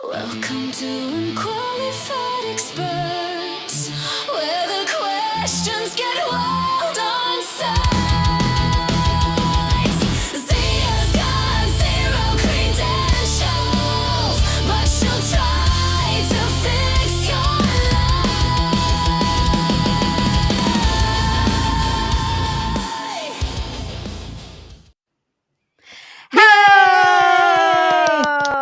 Welcome to Unqualified Experts, where the questions get wild on sight. Zia's got zero credentials, but she'll try to fix your life.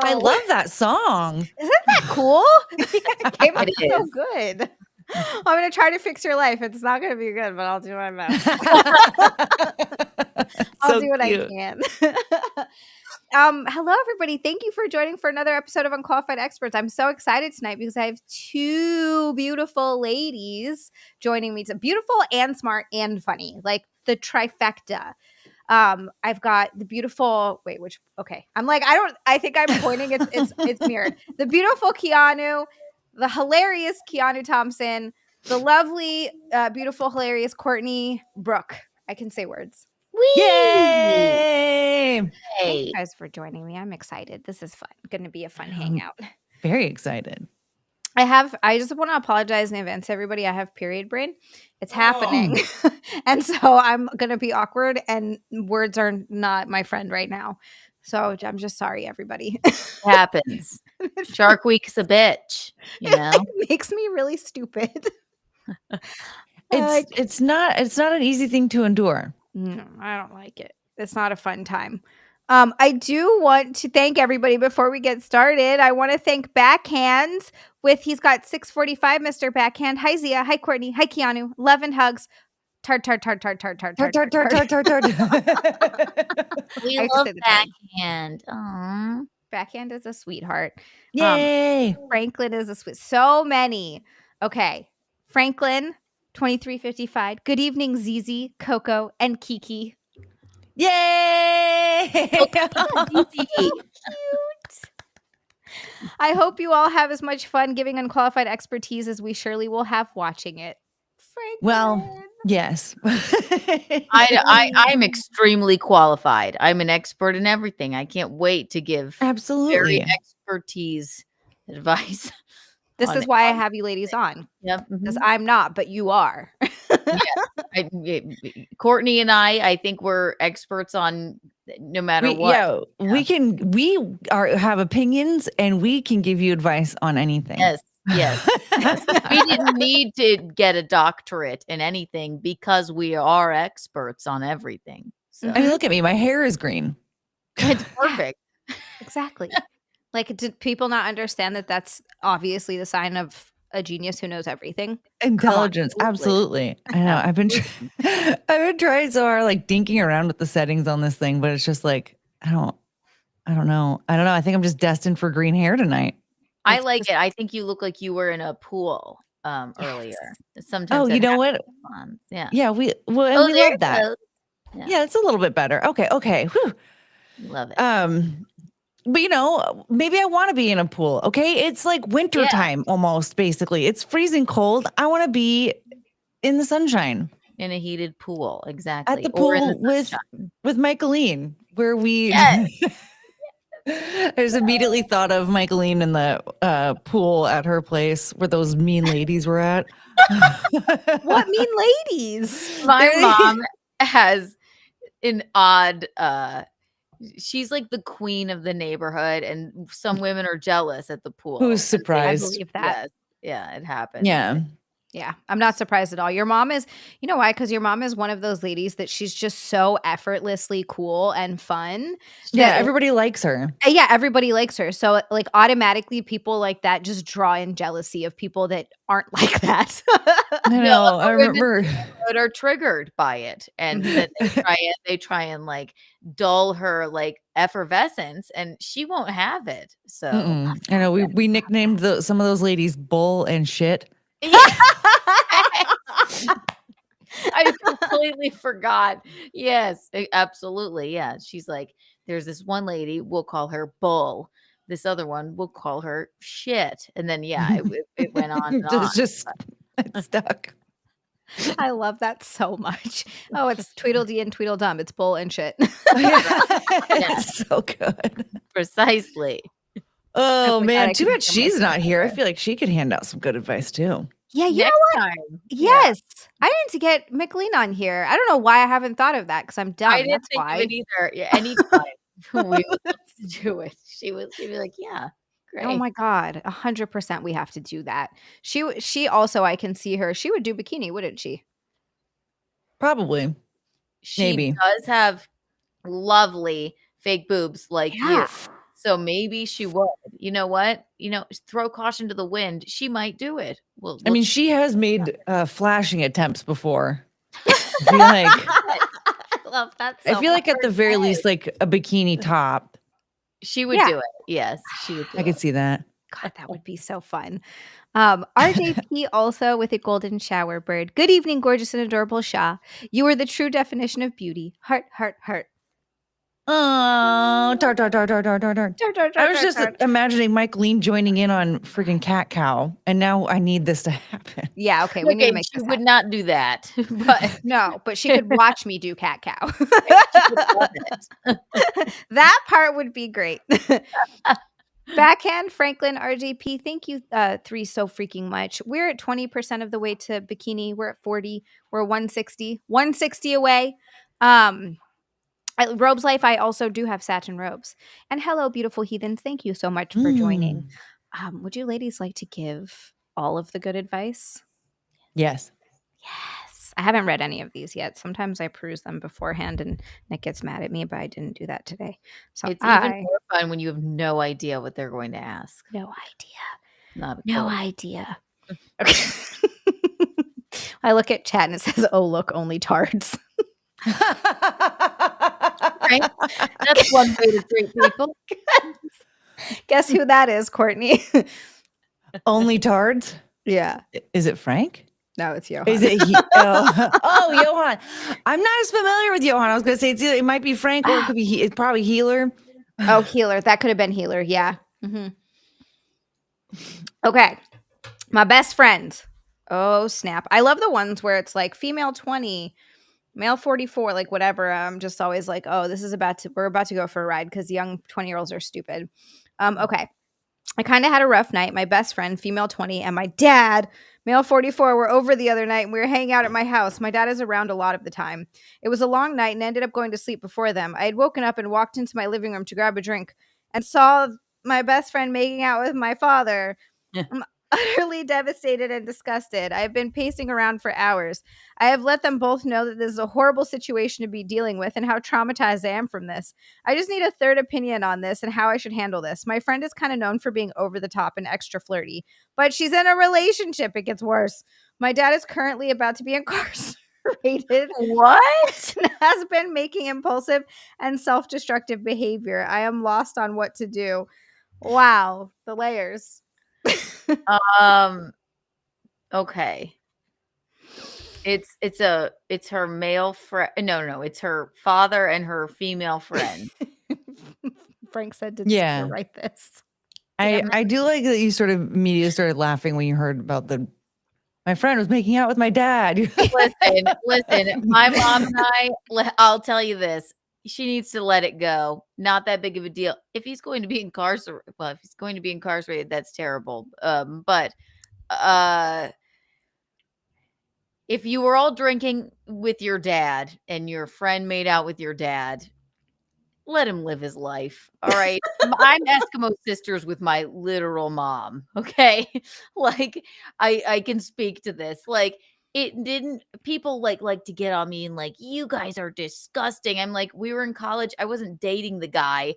I love that song. Isn't that cool? It came out It so is. good. I'm going to try to fix your life. It's not going to be good, but I'll do my best. I'll So do what cute. I can. Hello, everybody. Thank you for joining for another episode of Unqualified Experts. I'm so excited tonight because I have two beautiful ladies joining me. Beautiful and smart and funny, like the trifecta. I've got the beautiful, I think I'm pointing, it's mirrored. The beautiful Keanu, the hilarious Keanu Thompson, the lovely, beautiful, hilarious Courtney Brooke. I can say words. Yay! Thank Hey. you guys for joining me. I'm excited. This is fun. Going to be a fun hangout. Very excited. I just want to apologize in advance to everybody. I have period brain. It's happening. And so I'm going to be awkward and words are not my friend right now. So I'm just sorry, everybody. Happens. Shark Week's a bitch, you know? It makes me really stupid. It's not an easy thing to endure. No, I don't like it. It's not a fun time. I do want to thank everybody before we get started. I want to thank Backhands he's got 645 Mr. Backhand. Hi, Zia. Hi, Courtney. Hi, Keanu. Love and hugs. Tart. We I love say the time. Backhand. Aww. Backhand is a sweetheart. Yay! Franklin is a sweet. So many. Okay. Franklin, 2355. Good evening, Zizi, Coco, and Kiki. Yay! Cute. I hope you all have as much fun giving unqualified expertise as we surely will have watching it. Franklin. Well, yes. I'm extremely qualified. I'm an expert in everything. I can't wait to give Absolutely. very expertise advice. This is why I have you ladies on. Yep. Because I'm not, but you are. Courtney and I think we're experts on no matter what. Yeah, we have opinions and we can give you advice on anything. Yes. We didn't need to get a doctorate in anything because we are experts on everything. So I mean, look at me. My hair is green. it's perfect. Exactly. Like, did people not understand that that's obviously the sign of a genius who knows everything? Intelligence, Come on, absolutely. I know. I've been trying so hard, like dinking around with the settings on this thing, but it's just like I don't know. I think I'm just destined for green hair tonight. I like it. I think you look like you were in a pool earlier. Sometimes. Oh, you know what? Fun. Yeah. Yeah, we love that. Yeah, it's a little bit better. Okay. Whew. Love it. But maybe I want to be in a pool. Okay, it's like winter time almost. Basically, it's freezing cold. I want to be in the sunshine, in a heated pool, exactly. At the pool with Michaeline, where we. Yes. I just immediately thought of Michaeline in the pool at her place where those mean ladies were at. What mean ladies? My mom has an odd. She's like the queen of the neighborhood, and some women are jealous at the pool. Who's surprised? I believe that. Yeah, it happened. Yeah, I'm not surprised at all. Your mom is, you know why? Because your mom is one of those ladies that she's just so effortlessly cool and fun. Yeah, everybody likes her. Yeah, everybody likes her. So like automatically people like that just draw in jealousy of people that aren't like that. I know. I remember. That are triggered by it, and that they try and like dull her like effervescence, and she won't have it. So I know we nicknamed some of those ladies Bull and Shit. Yeah. I completely forgot. Yes, absolutely. Yeah. She's like, there's this one lady, we'll call her Bull. This other one, we'll call her Shit. And then, it went on. And on. It's stuck. I love that so much. Oh, it's Tweedledee and Tweedledum. It's Bull and Shit. It's so good. Precisely. Oh my God, man, I too could bad hear she's myself not here. I there. feel like she could hand out some good advice too. Yeah, you know Next what? time. Yes. I need to get McLean on here. I don't know why I haven't thought of that because I'm dumb. I didn't That's think why. of it either. Yeah, anytime we would love to do it, she'd be like, "Yeah, great." Oh my God, 100% we have to do that. She also, I can see her. She would do bikini, wouldn't she? Probably. She Maybe. does have lovely fake boobs like you. Yeah. So maybe she would. You know what? Throw caution to the wind. She might do it. Well, I mean, she has made flashing attempts before. I feel like I love that so I feel like at the much. very least, like a bikini top. She would Yeah. do it. Yes, she would do I could it. see that. God, that would be so fun. RJP also with a golden shower bird. Good evening, gorgeous and adorable Shah. You are the true definition of beauty. Heart, heart, heart. Oh, tart, tart, tart, tart, tart, tart, tart. Tart, tart, I tart, was tart, just tart. imagining Mike Lean joining in on freaking cat cow, and now I need this to happen. Yeah, okay, we need to Okay, make she this would happen. not do that, but No, but she could watch me do cat cow. she would love it. That part would be great. Backhand Franklin RJP, thank you three so freaking much. We're at 20% of the way to bikini. We're at 40. We're 160 away. At Robes Life, I also do have satin robes. And hello, beautiful heathens. Thank you so much for joining. Would you ladies like to give all of the good advice? Yes. Yes. I haven't read any of these yet. Sometimes I peruse them beforehand and Nick gets mad at me, but I didn't do that today. So It's even more fun when you have no idea what they're going to ask. no idea. Not No cool. idea. Okay. I look at chat and it says, "Oh, look, only tards." Right? That's one way to treat people. Guess who that is, Courtney? Only tards? Yeah. Is it Frank? No, it's Johan. Is it oh, Johan. I'm not as familiar with Johan. I was gonna say it might be Frank or it could be it's probably Healer. Oh, Healer. That could have been Healer. Yeah. Okay. My best friend. Oh, snap. I love the ones where it's like female 20, male 44, like whatever. I'm just always like, oh, we're about to go for a ride because young 20-year-olds are stupid. Okay. I kind of had a rough night. My best friend, female 20, and my dad, male 44, were over the other night and we were hanging out at my house. My dad is around a lot of the time. It was a long night and ended up going to sleep before them. I had woken up and walked into my living room to grab a drink and saw my best friend making out with my father. I'm utterly devastated and disgusted. I have been pacing around for hours. I have let them both know that this is a horrible situation to be dealing with and how traumatized I am from this. I just need a third opinion on this and how I should handle this. My friend is kind of known for being over the top and extra flirty, but she's in a relationship. It gets worse. My dad is currently about to be incarcerated. What? And has been making impulsive and self-destructive behavior. I am lost on what to do. Wow, the layers. Okay. It's her male friend. No, it's her father and her female friend. Frank said, "Did Yeah. Sarah write this?" I do like that you sort of immediately started laughing when you heard about my friend was making out with my dad. Listen, my mom and I'll tell you this. She needs to let it go. Not that big of a deal. If he's going to be incarcerated, that's terrible. But if you were all drinking with your dad and your friend made out with your dad, let him live his life. All right. I'm Eskimo sisters with my literal mom. Okay. Like I can speak to this. Like it didn't people like to get on me and like, you guys are disgusting. I'm like, we were in college. I wasn't dating the guy.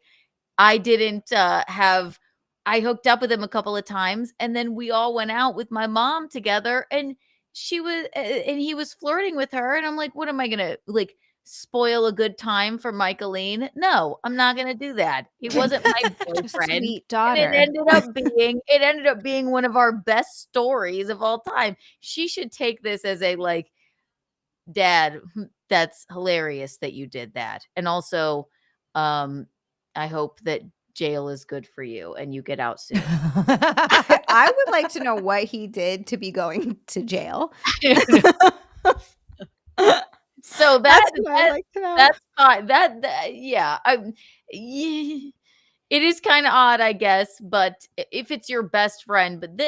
I didn't I hooked up with him a couple of times and then we all went out with my mom together and he was flirting with her and I'm like, what am I gonna like spoil a good time for Michaeline? No, I'm not gonna do that. He wasn't my boyfriend. Sweet daughter. And it ended up being one of our best stories of all time. She should take this as a like, Dad, that's hilarious that you did that. And also, I hope that jail is good for you and you get out soon. I would like to know what he did to be going to jail. So That's what I'd like to know. that's fine. Yeah. It is kind of odd, I guess, but if it's your best friend, but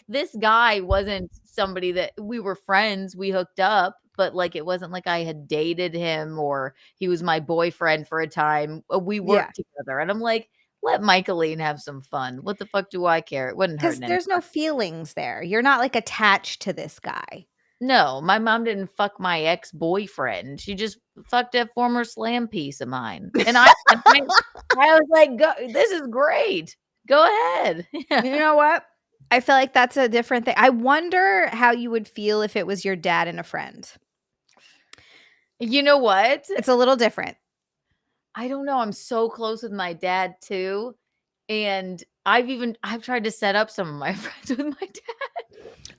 this guy wasn't somebody that we were friends, we hooked up, but like it wasn't like I had dated him or he was my boyfriend for a time. We worked together, and I'm like, let Michaeline have some fun. What the fuck do I care? It wouldn't hurt Because there's no feelings there. You're not like attached to this guy. No, my mom didn't fuck my ex-boyfriend. She just fucked a former slam piece of mine. And I was like, go, this is great. Go ahead. Yeah. You know what? I feel like that's a different thing. I wonder how you would feel if it was your dad and a friend. You know what? It's a little different. I don't know. I'm so close with my dad too. And I've tried to set up some of my friends with my dad.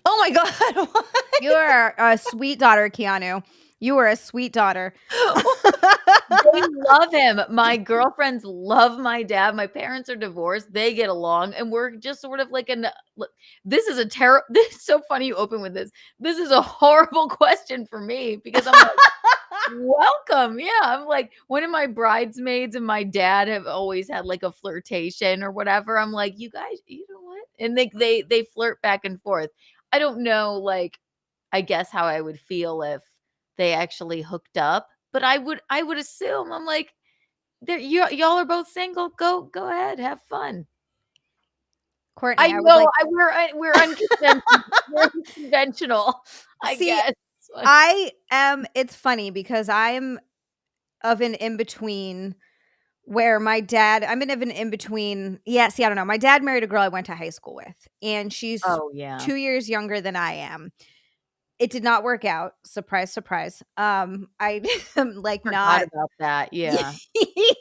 Oh my God. What? You are a sweet daughter, Keanu. You are a sweet daughter. They love him. My girlfriends love my dad. My parents are divorced. They get along, and we're just sort of like this is this is so funny you open with this. This is a horrible question for me because I'm like, welcome. Yeah. I'm like, one of my bridesmaids and my dad have always had like a flirtation or whatever. I'm like, you guys, you know what? And they flirt back and forth. I don't know, like, I guess how I would feel if they actually hooked up, but I would assume, I'm like, y'all are both single. Go ahead, have fun. Courtney, I know we're unconventional. We're unconventional, I guess. It's funny because I'm of an in-between where I'm in an in-between. Yeah, see, I don't know. My dad married a girl I went to high school with, and she's 2 years younger than I am. It did not work out. Surprise, surprise. I am like Forgot about that. Yeah.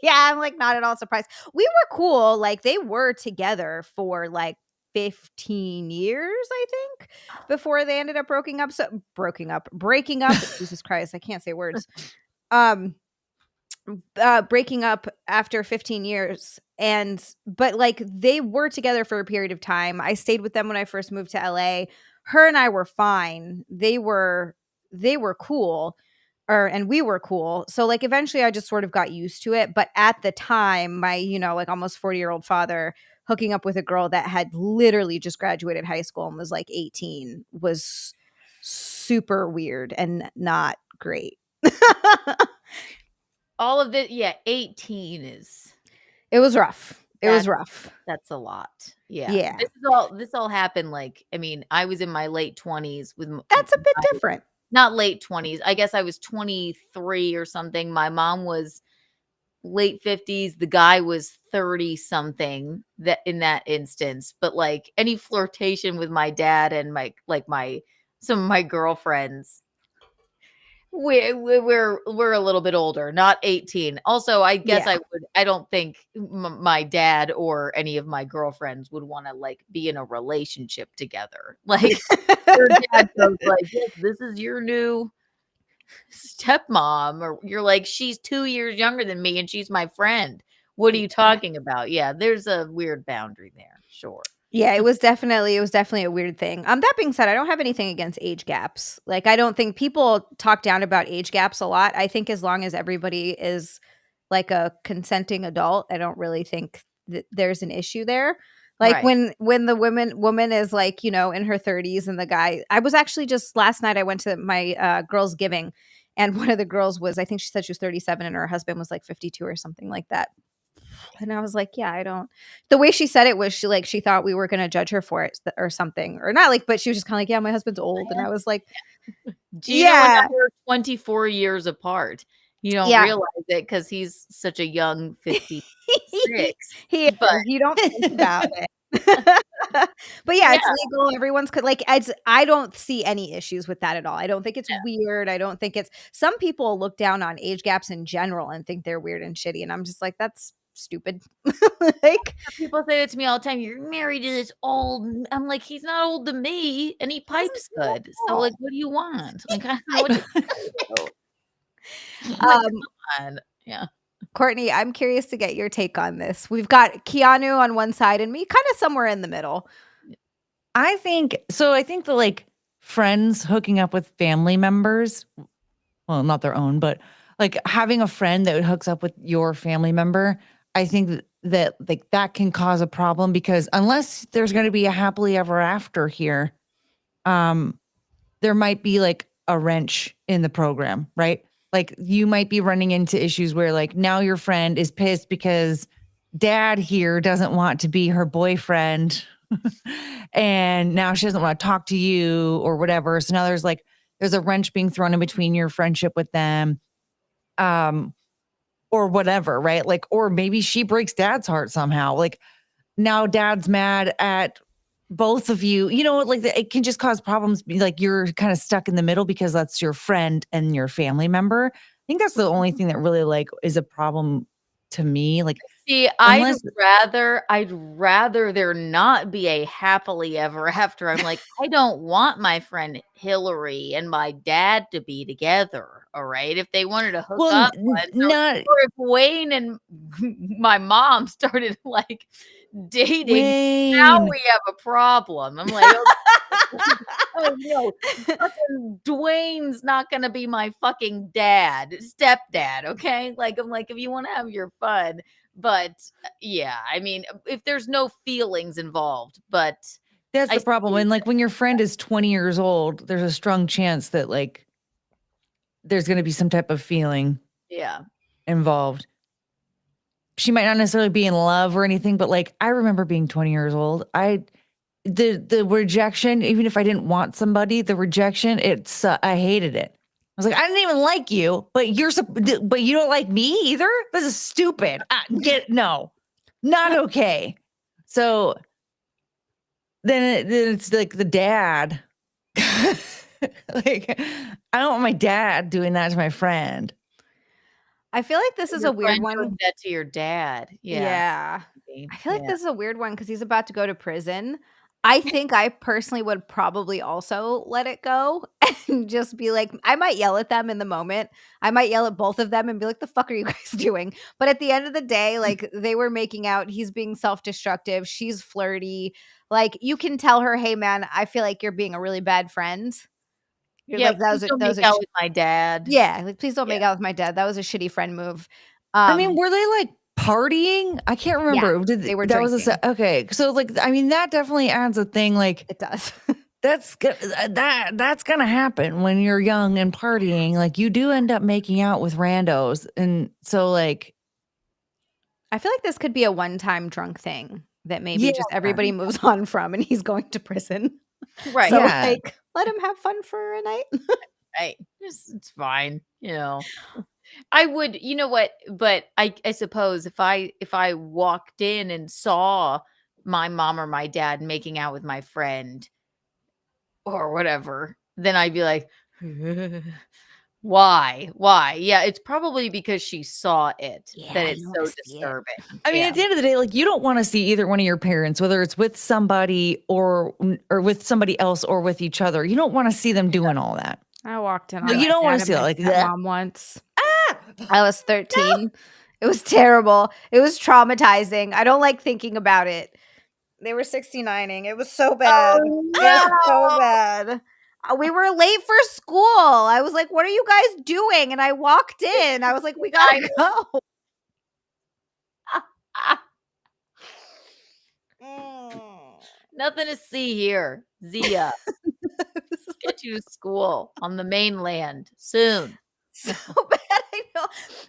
yeah, I'm like not at all surprised. We were cool. Like they were together for like 15 years, I think, before they ended up breaking up. Jesus Christ, I can't say words. Breaking up after 15 years. But like they were together for a period of time. I stayed with them when I first moved to LA. Her and I were fine. They were cool. And we were cool. So like eventually I just sort of got used to it. But at the time, my, like almost 40-year-old father hooking up with a girl that had literally just graduated high school and was like 18 was super weird and not great. All of it, 18 is. It was rough. It was rough. That's a lot. Yeah. Yeah. This all happened like, I mean, I was in my late 20s with. That's a bit different. Not late 20s. I guess I was 23 or something. My mom was late 50s. The guy was 30 something that in that instance. But like any flirtation with my dad and some of my girlfriends, we're a little bit older, not 18. Also, I guess I don't think my dad or any of my girlfriends would want to like be in a relationship together. Like your dad goes like, this is your new stepmom, or you're like, she's 2 years younger than me and she's my friend. What are you talking about? Yeah, there's a weird boundary there. Sure. Yeah, it was definitely a weird thing. That being said, I don't have anything against age gaps. Like, I don't think people talk down about age gaps a lot. I think as long as everybody is like a consenting adult, I don't really think that there's an issue there. Like when the woman is like, in her 30s and the guy, I was actually just last night, I went to my girls' giving and one of the girls was, I think she said she was 37 and her husband was like 52 or something like that. And I was like, yeah, the way she said it was she thought we were going to judge her for it or something or not like, but she was just kind of like, yeah, my husband's old. And I was like, yeah, we're 24 years apart. You don't realize it because he's such a young 56. You don't think about it. But yeah, it's legal. Everyone's I don't see any issues with that at all. I don't think it's weird. I don't think some people look down on age gaps in general and think they're weird and shitty. And I'm just like, that's stupid. Like people say that to me all the time. You're married to this old. I'm like, he's not old to me, and he pipes good. So like, what do you want? Like, I don't know what to do. Yeah. Courtney, I'm curious to get your take on this. We've got Keanu on one side and me kind of somewhere in the middle. I think the like friends hooking up with family members, well, not their own, but like having a friend that hooks up with your family member, I think that like that can cause a problem, because unless there's going to be a happily ever after here, there might be like a wrench in the program, right? Like you might be running into issues where like now your friend is pissed because dad here doesn't want to be her boyfriend and now she doesn't want to talk to you or whatever. So now there's a wrench being thrown in between your friendship with them. Or whatever, right? Like, or maybe she breaks dad's heart somehow. Like now dad's mad at both of you, like it can just cause problems. Like you're kind of stuck in the middle because that's your friend and your family member. I think that's the only thing that really like is a problem to me. Like, see, I'd rather there not be a happily ever after. I'm like, I don't want my friend Hillary and my dad to be together. All right. If they wanted to hook up once, or if Wayne and my mom started like dating, now we have a problem. I'm like, oh no, fucking Dwayne's not gonna be my fucking stepdad. Okay. Like, I'm like, if you want to have your fun, but yeah, I mean, if there's no feelings involved, but that's the problem. And like when your friend is 20 years old, there's a strong chance that like there's going to be some type of feeling involved. She might not necessarily be in love or anything, but like I remember being 20 years old. The rejection, even if I didn't want somebody, the rejection, I hated it. I was like, I didn't even like you, but you don't like me either? This is stupid. No, not okay. So then it's like the dad. Like, I don't want my dad doing that to my friend. I feel like this is a weird one. Doing that to your dad. Yeah. I feel like this is a weird one because he's about to go to prison. I think I personally would probably also let it go and just be like, I might yell at them in the moment. I might yell at both of them and be like, the fuck are you guys doing? But at the end of the day, like they were making out. He's being self-destructive. She's flirty. Like you can tell her, hey man, I feel like you're being a really bad friend. Like, that was out with my dad. Yeah. Like, please don't make out with my dad. That was a shitty friend move. I mean, were they like partying? I can't remember. Yeah, they were drinking. Okay. So like, I mean, that definitely adds a thing. Like it does. that's gonna happen when you're young and partying. Like you do end up making out with randos. And so like, I feel like this could be a one-time drunk thing that maybe just everybody moves on from and he's going to prison. Right. So like, let him have fun for a night. Right. It's fine. I would, you know what, but I suppose if I walked in and saw my mom or my dad making out with my friend or whatever, then I'd be like, why? Yeah, it's probably because she saw it that it's so disturbing. I mean, at the end of the day, like you don't want to see either one of your parents, whether it's with somebody or with somebody else or with each other. You don't want to see them doing all that. I walked in. You don't want to see it like that. Mom once. I was 13. No. It was terrible. It was traumatizing. I don't like thinking about it. They were 69ing. It was so bad. Oh, no. It was so bad. We were late for school. I was like, what are you guys doing? And I walked in. I was like, we gotta go. Nothing to see here. Zia. Get you to school on the mainland soon. So bad. I know.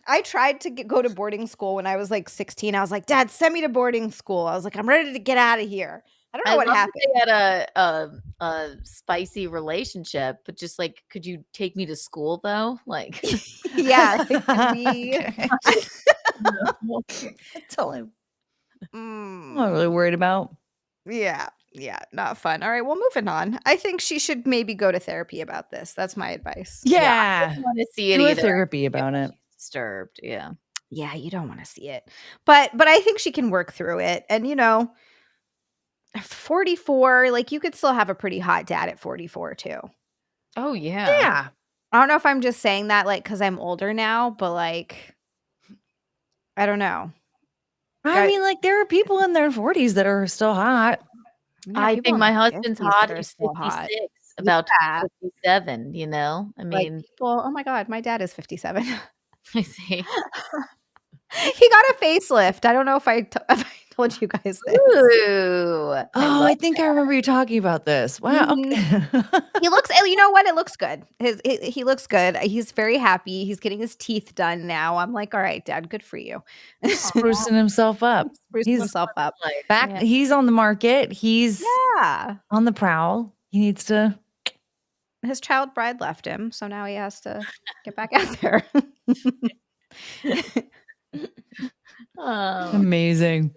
I tried to go to boarding school when I was like 16. I was like, Dad, send me to boarding school. I was like, I'm ready to get out of here. I don't know what happened. They had a spicy relationship, but just like, could you take me to school though? Like, yeah. That's all I'm not really worried about. Yeah, not fun. All right, well, moving on. I think she should maybe go to therapy about this. That's my advice. Yeah, I don't want to see it do either. Therapy about it. Disturbed. Yeah, you don't want to see it, but I think she can work through it. And 44, like you could still have a pretty hot dad at 44 too. Oh yeah. I don't know if I'm just saying that like because I'm older now, but like, I don't know. I mean, like there are people in their 40s that are still hot. Yeah, I think my husband's hot. He's 56, hot. about 57. I mean, like oh my God, my dad is 57. I see. He got a facelift. I don't know if I told you guys this. Ooh. I think I remember you talking about this. Wow. Mhm. Okay. He looks, you know what? It looks good. He looks good. He's very happy. He's getting his teeth done now. I'm like, all right, Dad, good for you. Sprucing himself up. Sprucing He's himself up. Life. back. Yeah. He's on the market. He's Yeah. on the prowl. He needs to. His child bride left him, so now he has to get back out there. Oh. Amazing.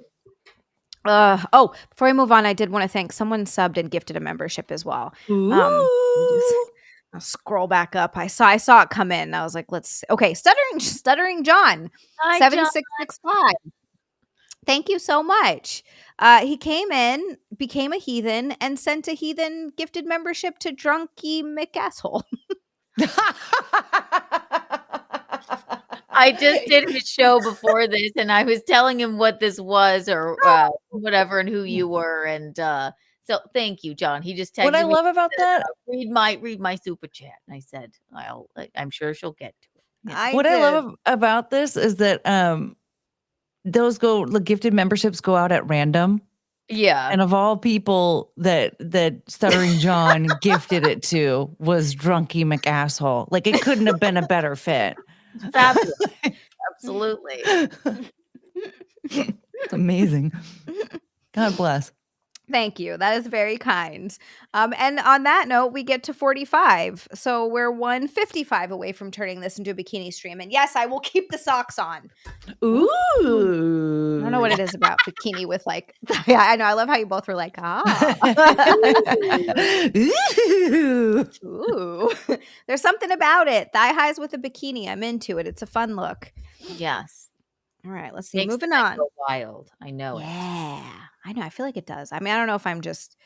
Before I move on, I did want to thank someone subbed and gifted a membership as well. I'll scroll back up. I saw it come in. I was like, Stuttering John, Hi, 7665. Thank you so much. He came in, became a heathen, and sent a heathen gifted membership to Drunky McAsshole. I just did his show before this, and I was telling him what this was or whatever, and who you were, and so thank you, John. He just texted What I me. love about that, Read my super chat, and I said, I'm sure she'll get to it. Yeah. what I love about this is that the gifted memberships go out at random. Yeah. And of all people that Stuttering John gifted it to was Drunky McAsshole. Like it couldn't have been a better fit. Fabulous. Absolutely. It's amazing. God bless. Thank you. That is very kind. And on that note, we get to 45. So we're 155 away from turning this into a bikini stream. And yes, I will keep the socks on. Ooh. I don't know what it is about bikini with like, yeah, I know. I love how you both were like, Ooh. Ooh. There's something about it. Thigh highs with a bikini. I'm into it. It's a fun look. Yes. All right, let's see. Makes Moving the night on. go wild. I know it. Yeah, I know. I feel like it does. I mean, I don't know if I'm just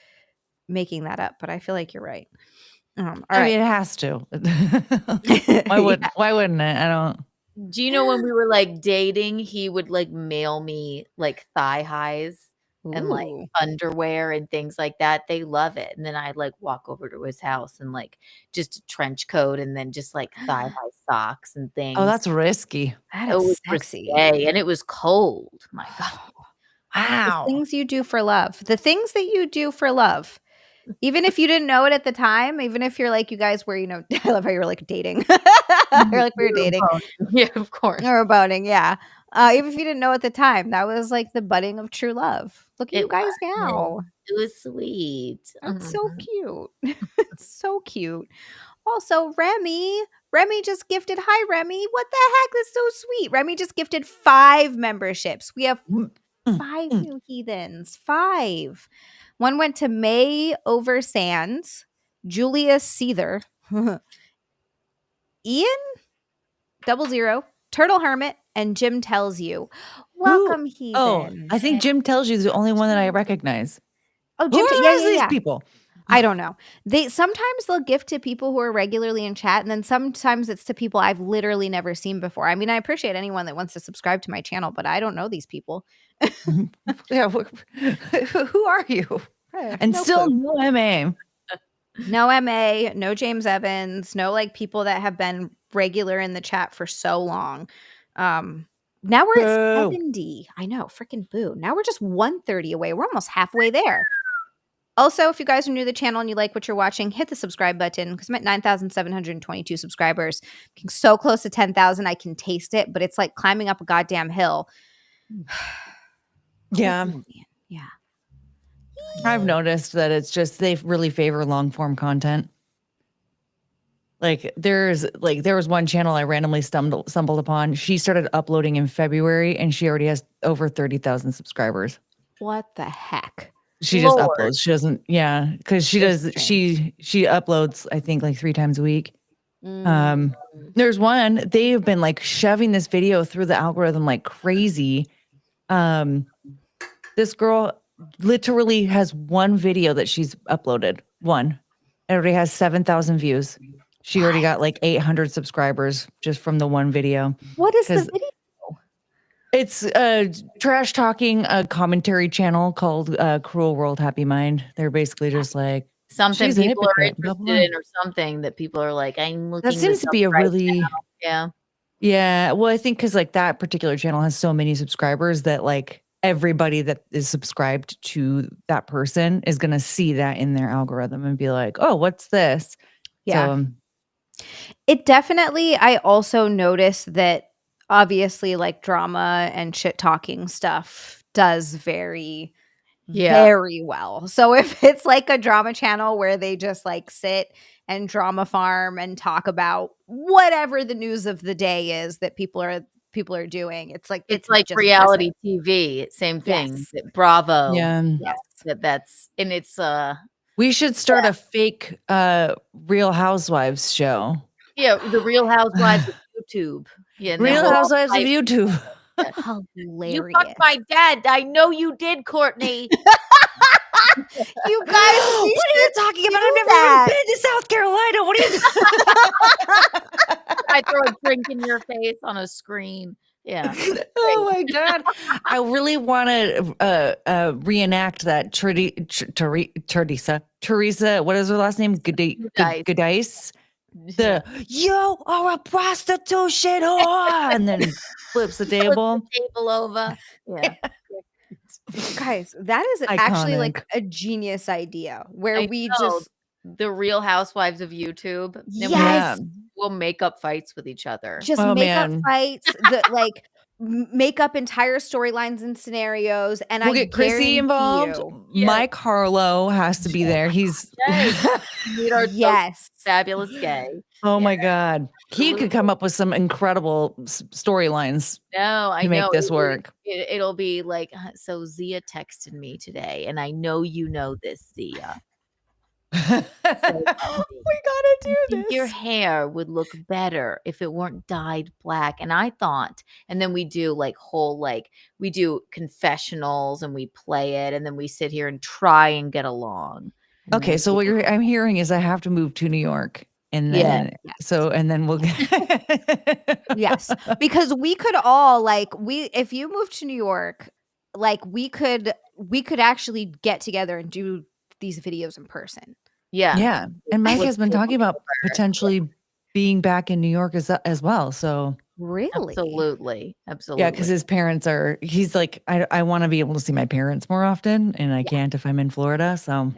making that up, but I feel like you're right. All I right. mean, it has to. Why wouldn't it? I don't. Do you know when we were like dating, he would like mail me like thigh highs and like Ooh. underwear and things like that. They love it. And then I'd like walk over to his house and like just a trench coat and then just like thigh high socks and things. Oh, that's risky. That it is was sexy. risque, and it was cold. My God. Wow. The things you do for love. The things that you do for love. Even if you didn't know it at the time, even if you're like you guys were, I love how you're like dating. You're like, we were dating. Yeah, of course. Or boning, yeah. Even if you didn't know at the time, that was like the budding of true love. Look at you guys now. It was sweet. That's so cute. It's so cute. Also, Remy just gifted. Hi, Remy. What the heck? That's so sweet. Remy just gifted 5 memberships. We have 5 new heathens. 5. One went to May Over Sands, Julia Seether, Ian 00, Turtle Hermit, and Jim Tells You. Welcome, heathens. Oh, I think Jim Tells You is the only one that I recognize. Oh, Who Jim. are these people? I don't know. Sometimes they'll gift to people who are regularly in chat, and then sometimes it's to people I've literally never seen before. I mean, I appreciate anyone that wants to subscribe to my channel, but I don't know these people. Yeah, who are you? And No still clue. no MA. No MA, no James Evans, no like people that have been regular in the chat for so long. Now we're at 70. I know, freaking boo. Now we're just 130 away. We're almost halfway there. Also, if you guys are new to the channel and you like what you're watching, hit the subscribe button because I'm at 9,722 subscribers. Getting so close to 10,000, I can taste it, but it's like climbing up a goddamn hill. Yeah. Yeah. I've noticed that it's just they really favor long form content. Like there was one channel I randomly stumbled upon. She started uploading in February and she already has over 30,000 subscribers. What the heck? She just uploads. She doesn't, because she uploads, I think, like 3 times a week. There's one, they've been like shoving this video through the algorithm like crazy. This girl literally has one video that she's uploaded. One. It already has 7,000 views. She already got like 800 subscribers just from the one video. What is the video? It's trash talking a commentary channel called Cruel World Happy Mind. They're basically just like something people are interested in or something that people are like, I'm looking. That seems to be a really Yeah. Well, I think because like that particular channel has so many subscribers that like everybody that is subscribed to that person is going to see that in their algorithm and be like, oh, what's this? Yeah. So, It definitely, I also noticed that obviously like drama and shit talking stuff does very, very well. So if it's like a drama channel where they just like sit and drama farm and talk about whatever the news of the day is that people are doing, it's like It's it's like just reality TV, same thing. Yes. Bravo. yeah. Yes. That's and it's We should start a fake Real Housewives show. yeah, the Real Housewives of YouTube. Yeah, and then Real we'll all Housewives of fight. YouTube. You Hilarious. fucked my dad. I know you did, Courtney. You guys, we What are you should talking about? do I've never that. even been to South Carolina. What are you I throw a drink in your face on a screen. Yeah. Oh my God. I really want to reenact that Teresa, what is her last name? Giudice. Giudice. The you are a prostitution whore, and then flips the Flip table. the table over. Yeah. Guys, that is actually like Iconic. a genius idea where I we know. just The Real Housewives of YouTube. And Yes. we'll make up fights with each other. just Oh, make up man. fights that like make up entire storylines and scenarios, and We'll I get Chrissy guarantee involved. you, Yes. Mike Harlow has to be there. He's Meet our yes, fabulous gay. oh my God. He could come Absolutely. up with some incredible storylines No, I to make know. this work. It'll be like, so Zia texted me today, and I know you know this, Zia. we gotta do I think your hair would look better if it weren't dyed black. And I thought, and then we do like whole, like we do confessionals and we play it, and then we sit here and try and get along. And Okay, then so what I'm hearing is I have to move to New York, and Yeah. then and then we'll Yes, because we could all like if you moved to New York, like we could actually get together and do these videos in person. yeah. yeah. And Mike Let's has been do it talking about over. potentially being back in New York as well. So Really? Absolutely. Absolutely. yeah, because his parents he's like, I want to be able to see my parents more often, and I can't if I'm in Florida. So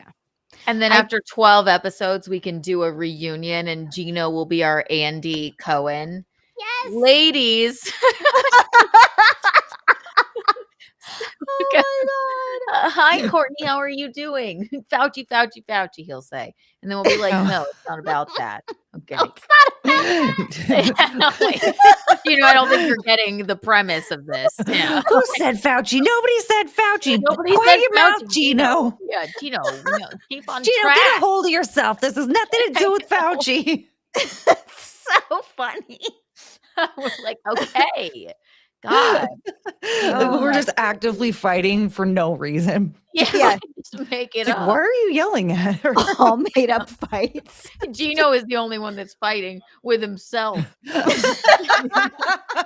And then after 12 episodes, we can do a reunion, and Gino will be our Andy Cohen. Yes. Ladies. Oh my Hi, Courtney. How are you doing? Fauci, Fauci, Fauci, he'll say. And then we'll be like, no, it's not about that. Okay. I don't think you're getting the premise of this. Yeah. who said Fauci? Nobody said Fauci. Nobody Quiet said your mouth, Gino. Yeah, Gino, keep on Gino, track. get a hold of yourself. This has nothing to do with Fauci. so funny. We're like, okay. God. Like, we're just actively fighting for no reason. Yeah. Just make it It's like, up. why are you yelling at her? All made up fights. Gino is the only one that's fighting with himself. I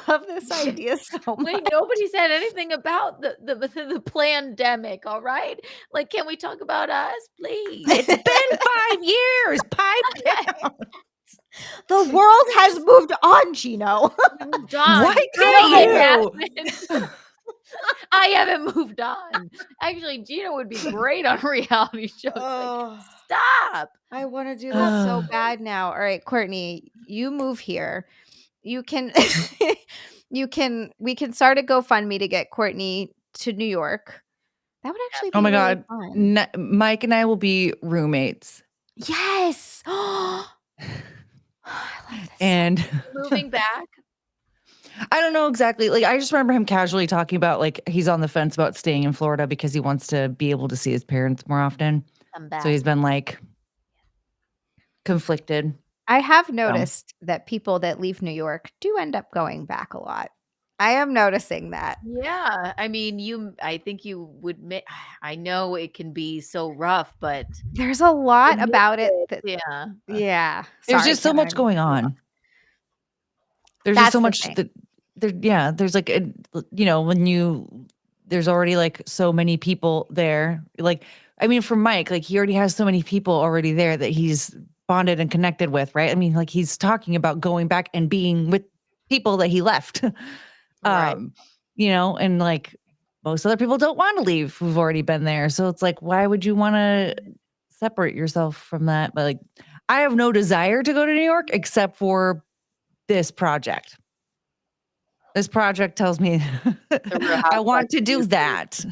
love this idea so much. Wait, nobody said anything about the pandemic, all right? Like, can we talk about us, please? It's been 5 years. Pipe down. The world has moved on, Gino. Moved on. Why No, can't I you? haven't. I haven't moved on. Actually, Gino would be great on reality shows. Like, stop. I want to do that so bad now. All right, Courtney, you move here. You can, we can start a GoFundMe to get Courtney to New York. That would actually be Oh my really God. fun. Mike and I will be roommates. Yes. I love this. And Moving back. I don't know exactly. Like, I just remember him casually talking about, like, he's on the fence about staying in Florida because he wants to be able to see his parents more often. I'm back. So he's been, like, conflicted. I have noticed that people that leave New York do end up going back a lot. I am noticing that. Yeah, I mean, I think you would. I know it can be so rough, but There's a lot about it. That, yeah, yeah. There's Sorry, just so Ken, much I'm- going on. There's That's just so the much thing. there's like, when there's already like so many people there. Like, I mean, for Mike, like he already has so many people already there that he's bonded and connected with, right? I mean, like he's talking about going back and being with people that he left. Right. And like most other people don't want to leave who've already been there. So it's like, why would you want to separate yourself from that? But like, I have no desire to go to New York except for this project. This project tells me I want to do that.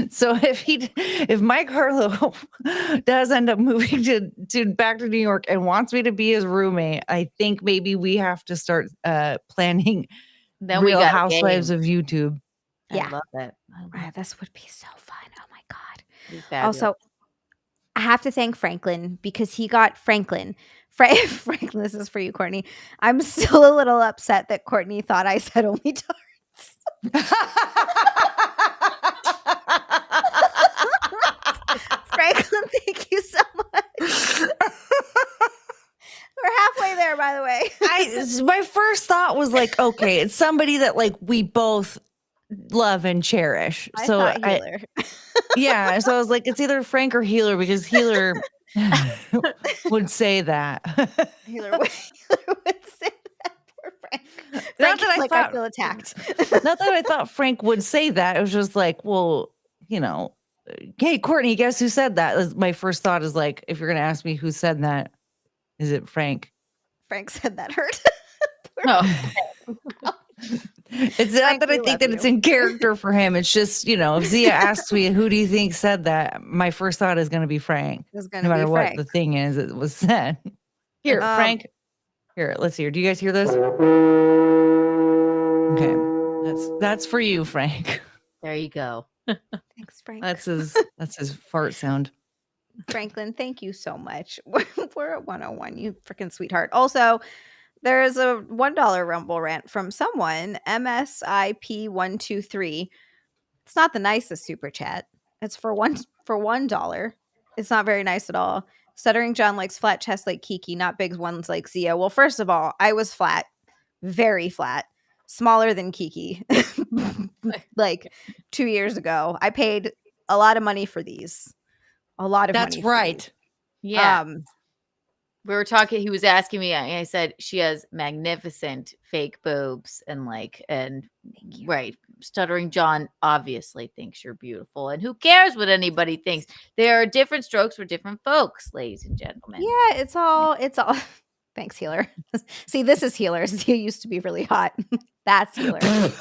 So if Mike Harlow does end up moving to back to New York and wants me to be his roommate, I think maybe we have to start planning Then we Real got Housewives of YouTube. Yeah. I love it. This would be so fun. Oh my God. Be fabulous. Also, I have to thank Franklin because he got Franklin. Franklin, this is for you, Courtney. I'm still a little upset that Courtney thought I said only tarts. Franklin, thank you so much. We're halfway there, by the way. My first thought was like, okay, it's somebody that like we both love and cherish. So Healer. yeah, so I was like, it's either Frank or Healer because Healer would say that. Healer would say that. Poor Frank. Frank is like, I feel attacked. Not that I thought Frank would say that. It was just like, well, hey, Courtney, guess who said that? My first thought is like, if you're going to ask me who said that, is it Frank? Frank said that hurt. It's not that I think that it's in character for him. It's just, if Zia asks me, who do you think said that? My first thought is going to be Frank. No matter what the thing is, it was said. Here, Frank. Here, let's hear. Do you guys hear this? Okay. That's for you, Frank. There you go. Thanks, Frank. That's his fart sound. Franklin, thank you so much. We're at 101, you freaking sweetheart. Also, there's a $1 Rumble rant from someone, MSIP123. It's not the nicest super chat. It's for $1. It's not very nice at all. Stuttering John likes flat chests like Kiki, not big ones like Zia. Well, first of all, I was flat, very flat, smaller than Kiki, like 2 years ago. I paid a lot of money for these. A lot of money. That's right. Yeah. We were talking, he was asking me, I said, she has magnificent fake boobs and right. Stuttering John obviously thinks you're beautiful. And who cares what anybody thinks? There are different strokes for different folks, ladies and gentlemen. Yeah, it's all. Thanks, Healer. See, this is Healer. He used to be really hot. That's Healer. This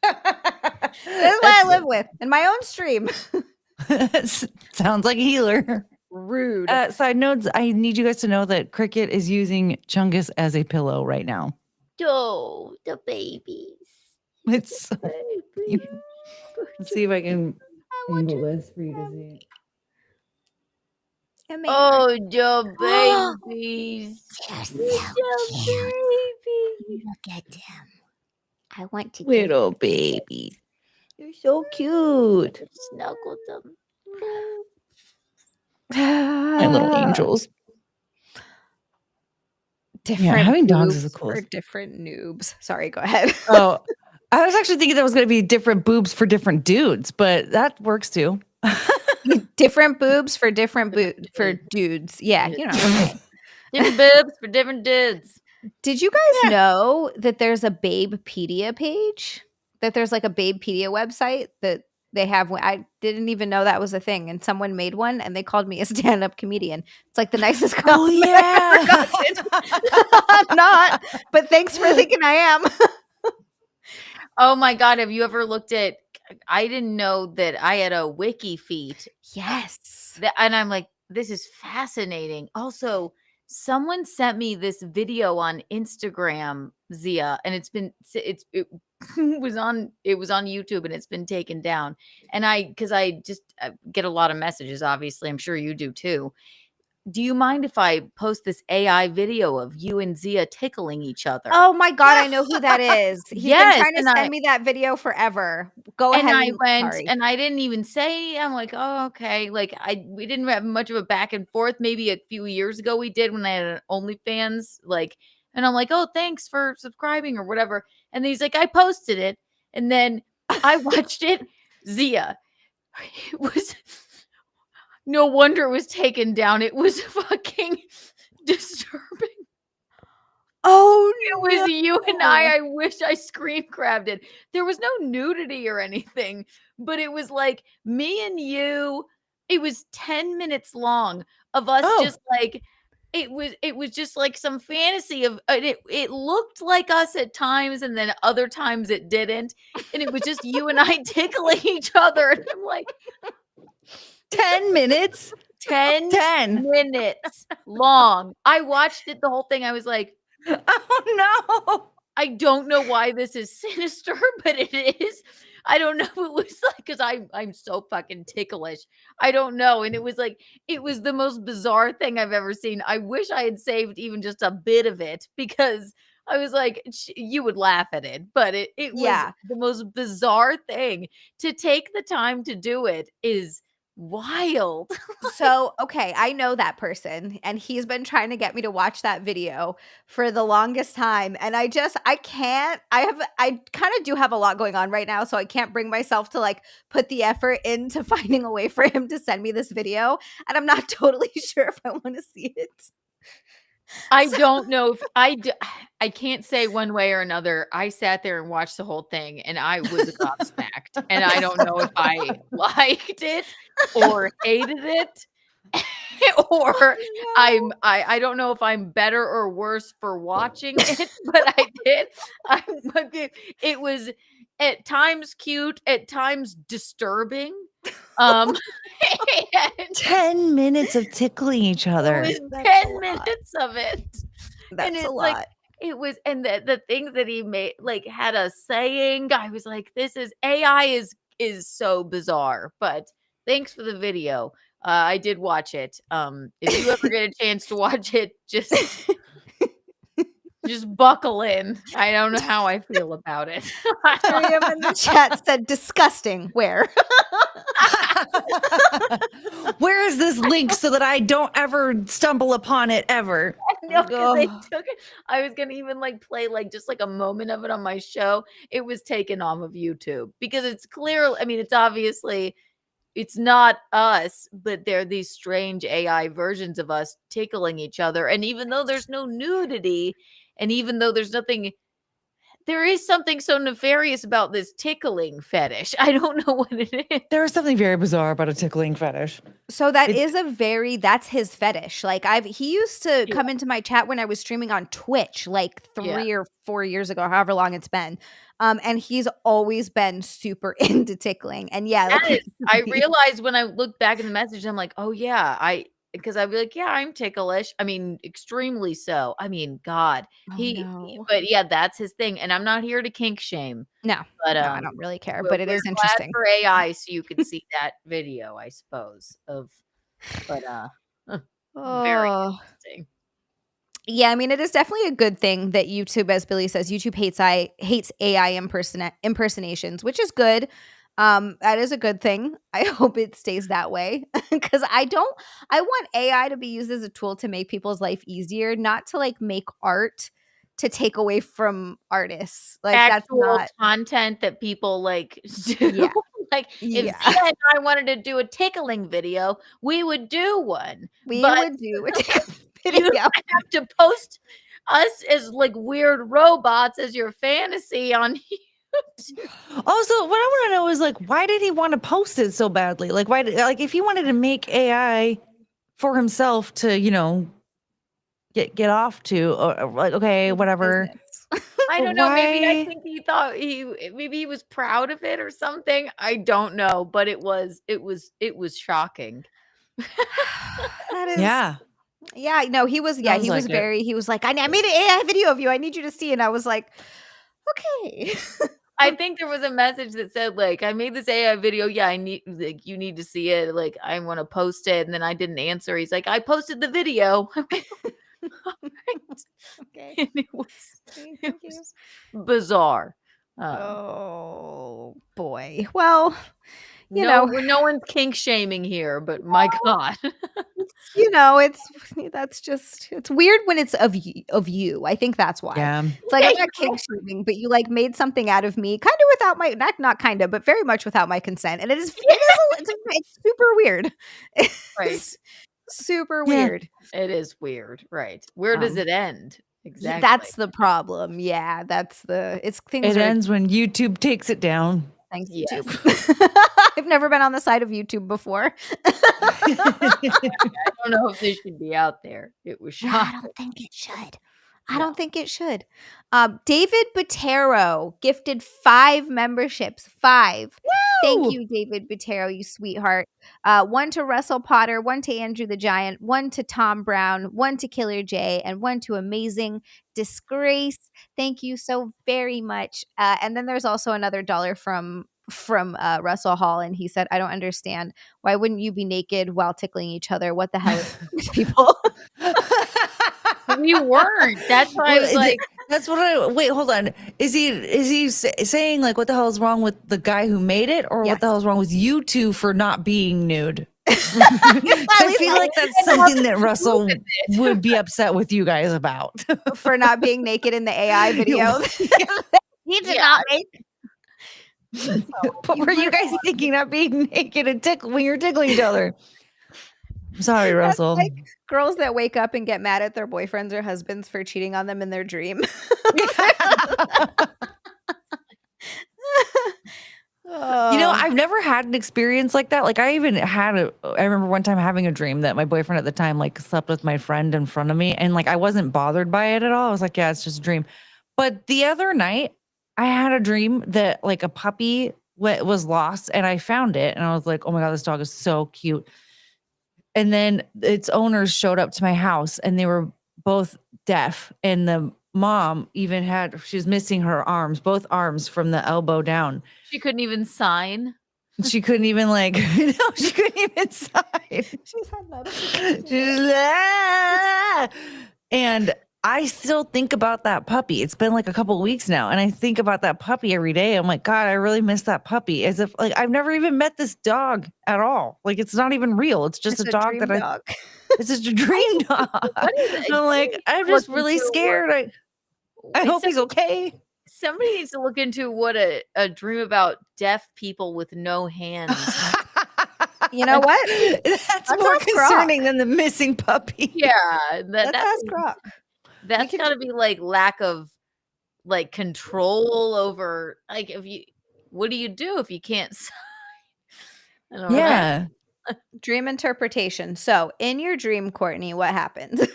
is what I live with in my own stream. Sounds like a Healer. Rude. Side notes, I need you guys to know that Cricket is using Chungus as a pillow right now. Oh, the babies. It's so cute. Let's see if I can angle this for you to see. Oh, the babies. They're so The babies. Look at them. I want to Little baby. You're so cute. Snuggle them. My little angels. Different having dogs is boobs a cool. for different noobs. Sorry, go ahead. Oh, I was actually thinking that was going to be different boobs for different dudes, but that works too. Different boobs for different for dudes. Yeah, Different boobs for different dudes. Did you guys know that there's a Babepedia page? That there's like a Babepedia website that they have. I didn't even know that was a thing, and someone made one, and they called me a stand-up comedian. It's like the nicest compliment I've ever gotten. I'm not, but thanks for thinking I am. Oh my God, have you ever looked at? I didn't know that I had a wiki feed. Yes, and I'm like, this is fascinating. Also, someone sent me this video on Instagram, Zia, and it was on YouTube and it's been taken down. And I just get a lot of messages. Obviously, I'm sure you do too. Do you mind if I post this AI video of you and Zia tickling each other? Oh my God, I know who that is. He's been trying to send me that video forever. Go ahead. And I didn't even say, I'm like, oh, okay. Like we didn't have much of a back and forth. Maybe a few years ago we did when I had an OnlyFans. And I'm like, oh, thanks for subscribing or whatever. And he's like, I posted it. And then I watched it. Zia. It was no wonder it was taken down. It was fucking disturbing. Oh, It was you and I wish I screen grabbed it. There was no nudity or anything, but it was like me and you. It was 10 minutes long of us just like it was just like some fantasy of it looked like us at times and then other times it didn't. And it was just you and I tickling each other. And I'm like 10 minutes? 10 minutes long. I watched it the whole thing. I was like, oh no. I don't know why this is sinister, but it is. I don't know. It was like because I'm so fucking ticklish. I don't know. And it was like it was the most bizarre thing I've ever seen. I wish I had saved even just a bit of it because I was like, you would laugh at it, but it was the most bizarre thing. To take the time to do it is wild. So, okay, I know that person, and he's been trying to get me to watch that video for the longest time, and I can't. I kind of do have a lot going on right now, so I can't bring myself to like put the effort into finding a way for him to send me this video, and I'm not totally sure if I want to see it. I don't know if I can't say one way or another. I sat there and watched the whole thing and I was gobsmacked. And I don't know if I liked it or hated it or I don't know if I'm better or worse for watching it, but I did. It was at times cute, at times disturbing. 10 minutes of tickling each other. It was 10 minutes of it. That's and it's a lot. like it was, and the things that he made like had us saying, I was like, this is AI is so bizarre. But thanks for the video. I did watch it. If you ever get a chance to watch it, just buckle in. I don't know how I feel about it. Miriam in the chat said disgusting. Where? Where is this link so that I don't ever stumble upon it ever? No, because they took it. I was gonna even like play like just like a moment of it on my show. It was taken off of YouTube because it's clear. I mean, it's obviously it's not us, but they're these strange AI versions of us tickling each other. And even though there's no nudity, and even though there's nothing, there is something so nefarious about this tickling fetish. I don't know what it is. There is something very bizarre about a tickling fetish. So that's his fetish. Like he used to come into my chat when I was streaming on Twitch like 3 or 4 years ago, however long it's been. And he's always been super into tickling. And I realized when I looked back in the message, I'm like, oh yeah, because I'd be like, yeah, I'm ticklish. I mean, extremely so. I mean, God, but yeah, that's his thing. And I'm not here to kink shame. No, but no, I don't really care. But it is interesting for AI, so you could see that video, I suppose. But very interesting. Yeah, I mean, it is definitely a good thing that YouTube, as Billy says, YouTube hates AI impersonations, which is good. That is a good thing. I hope it stays that way because I want AI to be used as a tool to make people's life easier, not to like make art to take away from artists. Like actual that's not content that people like do. Yeah. Like if Zia and I wanted to do a tickling video, we would do one. We would do a tickling video. You have to post us as like weird robots as your fantasy on YouTube. Also, what I want to know is like, why did he want to post it so badly? Like, why? Like, if he wanted to make AI for himself to, you know, get off to, or like, okay, whatever. I don't know. Maybe I think he thought maybe he was proud of it or something. I don't know, but it was shocking. That is, yeah. No, he was. Yeah, he was very. He was like, I made an AI video of you. I need you to see. And I was like, okay. I think there was a message that said like, I made this AI video. Yeah, I need like you need to see it. Like I want to post it, and then I didn't answer. He's like, I posted the video. Okay. And it was bizarre. Oh boy. Well, you no know, one's kink shaming here, but my God. You know, it's weird when it's of you. I think that's why. Yeah. It's like I'm not kink shaming, but you like made something out of me, kind of without my not kind of, but very much without my consent, and it's super weird. Right. Super Yeah. weird. It is weird, right? Where does it end? Exactly. That's the problem. Yeah, that's the things It are ends when YouTube takes it down. thanks Yes. YouTube. I've never been on the side of YouTube before. I don't know if this should be out there. It was Yeah, shocking. I don't think it should. I don't think it should. David Botero gifted 5 memberships. 5. Thank Woo! you, David Botero, you sweetheart. 1 to Russell Potter, 1 to Andrew the Giant, 1 to Tom Brown, 1 to Killer J, and 1 to Amazing Disgrace. Thank you so very much. And then there's also another dollar from Russell Hall, and he said, "I don't understand. Why wouldn't you be naked while tickling each other? What the hell is with people?" We weren't. That's why I was like, that's what I wait. Hold on. Is he saying like what the hell is wrong with the guy who made it, or what the hell is wrong with you two for not being nude? I feel like that's something that Russell would be upset with you guys about for not being naked in the AI video. He did not make. What were you guys thinking? Not being naked and when you're tickling each other. I'm sorry, Russell. Like girls that wake up and get mad at their boyfriends or husbands for cheating on them in their dream. I've never had an experience like that. Like I even had I remember one time having a dream that my boyfriend at the time like slept with my friend in front of me, and like I wasn't bothered by it at all. I was like, yeah, it's just a dream. But the other night I had a dream that like a puppy was lost, and I found it, and I was like, oh my God, this dog is so cute. And then its owners showed up to my house, and they were both deaf, and the mom even she was missing her arms, both arms from the elbow down. she couldn't even sign. She couldn't even like, no, she couldn't even sign. She's had that. She's like, and I still think about that puppy. It's been like a couple of weeks now, and I think about that puppy every day. I'm like, God, I really miss that puppy. As if like I've never even met this dog at all. Like it's not even real. It's just a dog that it's just a dream dog. I'm like, I'm just really scared. I hope he's okay. Somebody needs to look into what a dream about deaf people with no hands. You know what? That's more concerning than the missing puppy. Yeah, that's Croc. That's got to be like lack of like control over like what do you do if you can't sign? I don't know. Dream interpretation. So in your dream, Courtney, what happened?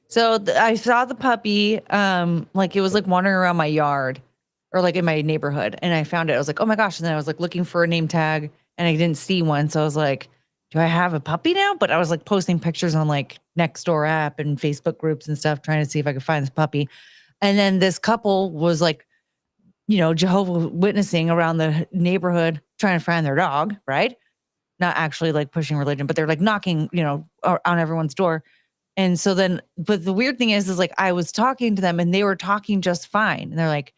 So I saw the puppy, like it was like wandering around my yard or like in my neighborhood, and I found it. I was like, oh my gosh. And then I was like looking for a name tag, and I didn't see one. So I was like, do I have a puppy now? But I was like posting pictures on like Nextdoor app and Facebook groups and stuff, trying to see if I could find this puppy. And then this couple was like, Jehovah's Witnessing around the neighborhood, trying to find their dog, right? Not actually like pushing religion, but they're like knocking, on everyone's door. And so then, but the weird thing is like, I was talking to them and they were talking just fine. And they're like,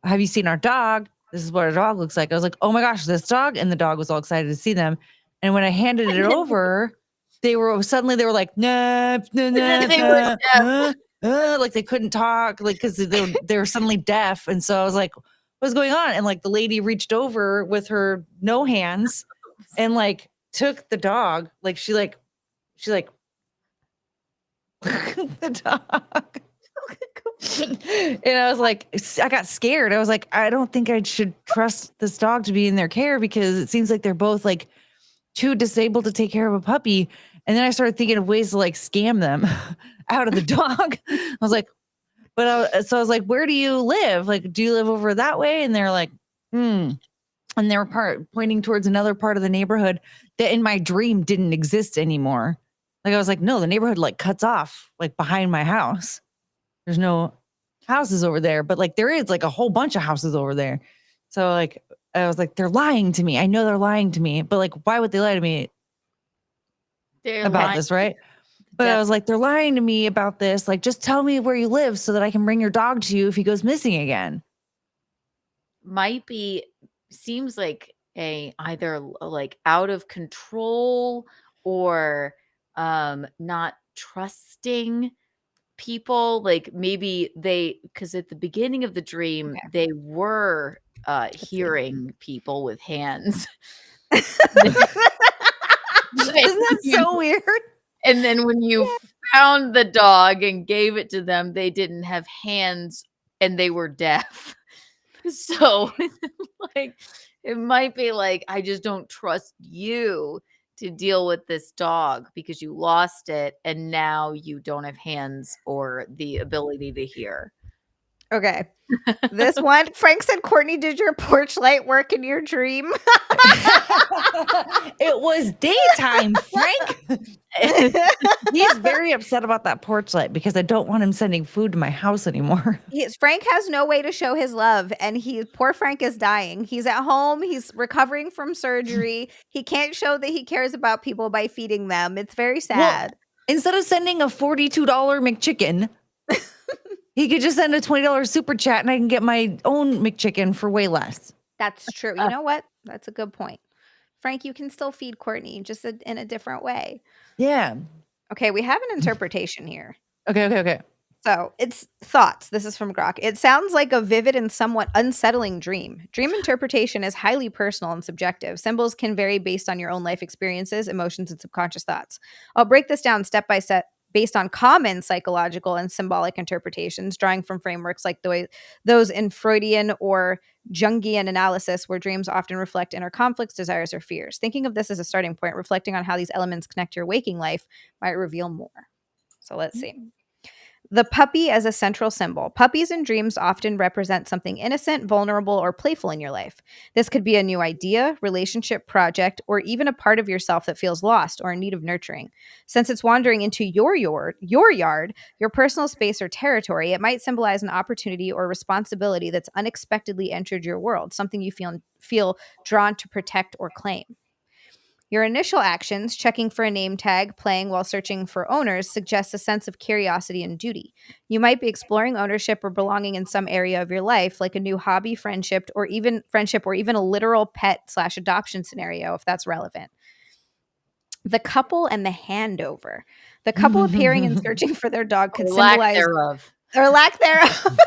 have you seen our dog? This is what our dog looks like. I was like, oh my gosh, this dog. And the dog was all excited to see them. And when I handed it over, they were like, nah, like they couldn't talk, like, cause they were suddenly deaf. And so I was like, what's going on? And like the lady reached over with her no hands and like took the dog. Like she the dog. And I was like, I got scared. I was like, I don't think I should trust this dog to be in their care because it seems like they're both like too disabled to take care of a puppy. And then I started thinking of ways to like scam them out of the dog. I was like, so I was like, where do you live? Like, do you live over that way? And they're like, And they were pointing towards another part of the neighborhood that in my dream didn't exist anymore. Like I was like, no, the neighborhood like cuts off like behind my house. There's no houses over there, but like there is like a whole bunch of houses over there. So like I was like, they're lying to me. I know they're lying to me, but like, why would they lie to me about this, right? But I was like, they're lying to me about this. Like, just tell me where you live so that I can bring your dog to you if he goes missing again. Seems like either like out of control or not trusting people. Like maybe because at the beginning of the dream, they were hearing people with hands. Isn't that so weird? And then when you found the dog and gave it to them, they didn't have hands and they were deaf. So like it might be like, I just don't trust you to deal with this dog because you lost it and now you don't have hands or the ability to hear. Okay. This one, Frank said, Courtney, did your porch light work in your dream? It was daytime, Frank. He's very upset about that porch light because I don't want him sending food to my house anymore. Frank has no way to show his love, and poor Frank is dying. He's at home. He's recovering from surgery. He can't show that he cares about people by feeding them. It's very sad. Well, instead of sending a $42 McChicken, he could just send a $20 super chat and I can get my own McChicken for way less. That's true. You know what? That's a good point. Frank, you can still feed Courtney, just in a different way. Yeah. Okay, we have an interpretation here. Okay. So it's thoughts. This is from Grok. It sounds like a vivid and somewhat unsettling dream. Dream interpretation is highly personal and subjective. Symbols can vary based on your own life experiences, emotions, and subconscious thoughts. I'll break this down step by step based on common psychological and symbolic interpretations, drawing from frameworks like those in Freudian or Jungian analysis, where dreams often reflect inner conflicts, desires, or fears. Thinking of this as a starting point, reflecting on how these elements connect to your waking life might reveal more. So let's see. The puppy as a central symbol. Puppies in dreams often represent something innocent, vulnerable, or playful in your life. This could be a new idea, relationship, project, or even a part of yourself that feels lost or in need of nurturing. Since it's wandering into your yard, your personal space or territory, it might symbolize an opportunity or responsibility that's unexpectedly entered your world, something you feel drawn to protect or claim. Your initial actions, checking for a name tag, playing while searching for owners, suggests a sense of curiosity and duty. You might be exploring ownership or belonging in some area of your life, like a new hobby, friendship, or even a literal pet/adoption scenario, if that's relevant. The couple and the handover. The couple appearing and searching for their dog could symbolize or lack thereof.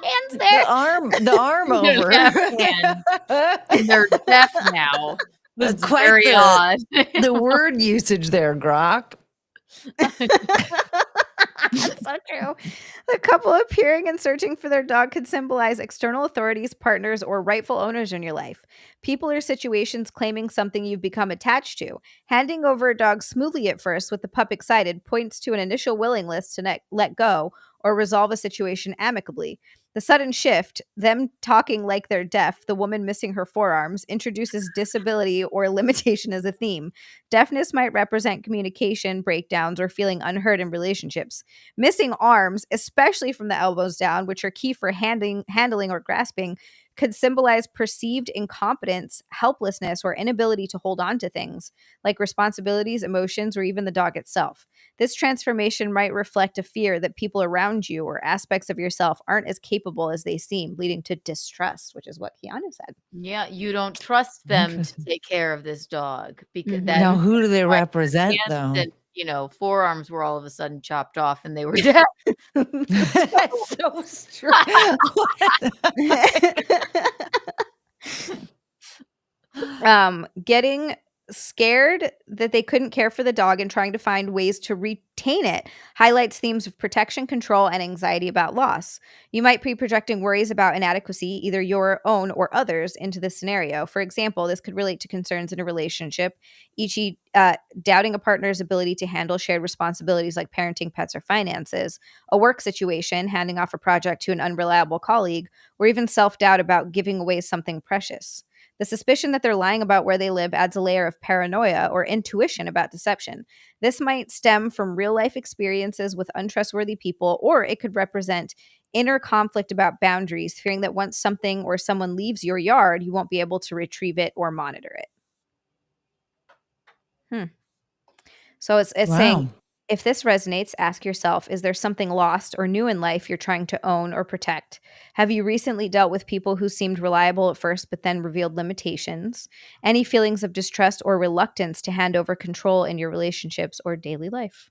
Hands there. The arm over. And they're deaf now. That's quite very odd. The word usage there, Grok. That's so true. The couple appearing and searching for their dog could symbolize external authorities, partners, or rightful owners in your life. People or situations claiming something you've become attached to. Handing over a dog smoothly at first with the pup excited points to an initial willingness to let go or resolve a situation amicably. The sudden shift, them talking like they're deaf, the woman missing her forearms, introduces disability or limitation as a theme. Deafness might represent communication breakdowns or feeling unheard in relationships. Missing arms, especially from the elbows down, which are key for handling or grasping, could symbolize perceived incompetence, helplessness, or inability to hold on to things, like responsibilities, emotions, or even the dog itself. This transformation might reflect a fear that people around you or aspects of yourself aren't as capable as they seem, leading to distrust, which is what Keanu said. Yeah, you don't trust them to take care of this dog. Because now, who do they represent, though? That, forearms were all of a sudden chopped off and they were dead. That's so strange. Getting scared that they couldn't care for the dog and trying to find ways to retain it highlights themes of protection, control, and anxiety about loss. You might be projecting worries about inadequacy, either your own or others, into this scenario. For example, this could relate to concerns in a relationship, e.g., doubting a partner's ability to handle shared responsibilities like parenting, pets, or finances, a work situation, handing off a project to an unreliable colleague, or even self-doubt about giving away something precious. The suspicion that they're lying about where they live adds a layer of paranoia or intuition about deception. This might stem from real-life experiences with untrustworthy people, or it could represent inner conflict about boundaries, fearing that once something or someone leaves your yard, you won't be able to retrieve it or monitor it. So it's saying, if this resonates, ask yourself, is there something lost or new in life you're trying to own or protect? Have you recently dealt with people who seemed reliable at first but then revealed limitations? Any feelings of distrust or reluctance to hand over control in your relationships or daily life?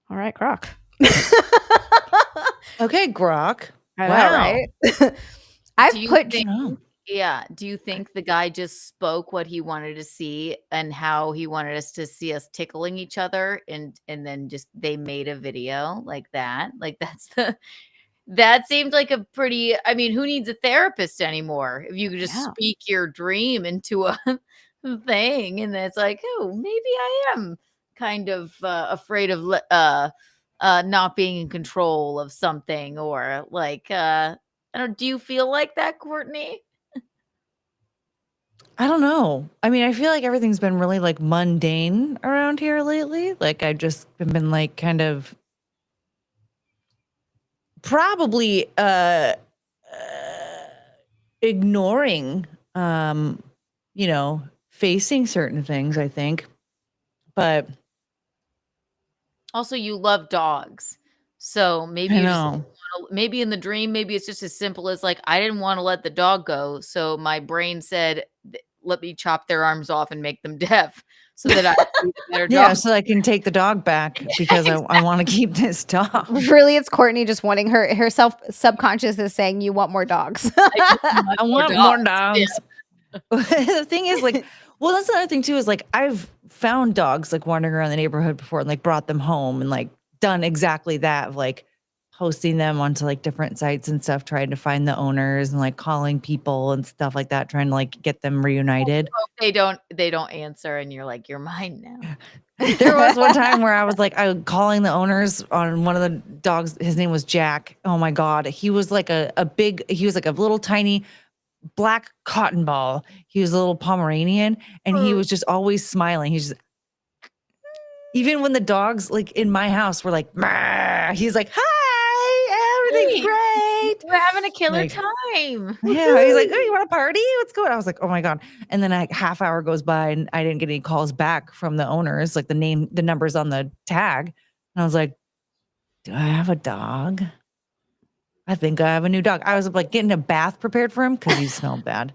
All right, Grok. Okay, Grok. I know, right? Yeah. Do you think the guy just spoke what he wanted to see and how he wanted us to see us tickling each other and then just they made a video like that? Like that seemed like a pretty I mean, who needs a therapist anymore? If you could just Yeah. speak your dream into a thing and it's like, "Oh, maybe I am kind of afraid of not being in control of something or like I don't do you feel like that, Courtney? I don't know. I mean, I feel like everything's been really like mundane around here lately. Like I just been like kind of probably ignoring you know, facing certain things, I think. But Also, you love dogs. So maybe I you just know. maybe in the dream, maybe it's just as simple as like I didn't want to let the dog go, so my brain said, "Let me chop their arms off and make them deaf, so that I can be the better Yeah, dog." so I can take the dog back because I want to keep this dog. Really, it's Courtney just wanting her subconscious is saying you want more dogs. I want more dogs. Yeah. The thing is, like, well, that's another thing too, is like I've found dogs like wandering around the neighborhood before and like brought them home and like done exactly that of like posting them onto like different sites and stuff, trying to find the owners and like calling people and stuff like that, trying to like get them reunited. They don't answer, and you're like, "You're mine now." There was one time where I was like, I was calling the owners on one of the dogs. His name was Jack. Oh my God. He was like he was like a little tiny black cotton ball. He was a little Pomeranian and he was just always smiling. He's just, even when the dogs like in my house were like, "Meh," he's like, "Hi, everything's Hey, great." we're having a killer Like, time. yeah, he's like, "Oh, you want to party? What's going on?" I was like, "Oh my God." And then a half hour goes by and I didn't get any calls back from the owners, like the numbers on the tag. And I was like, "Do I have a dog? I think I have a new dog." I was like getting a bath prepared for him because he smelled bad.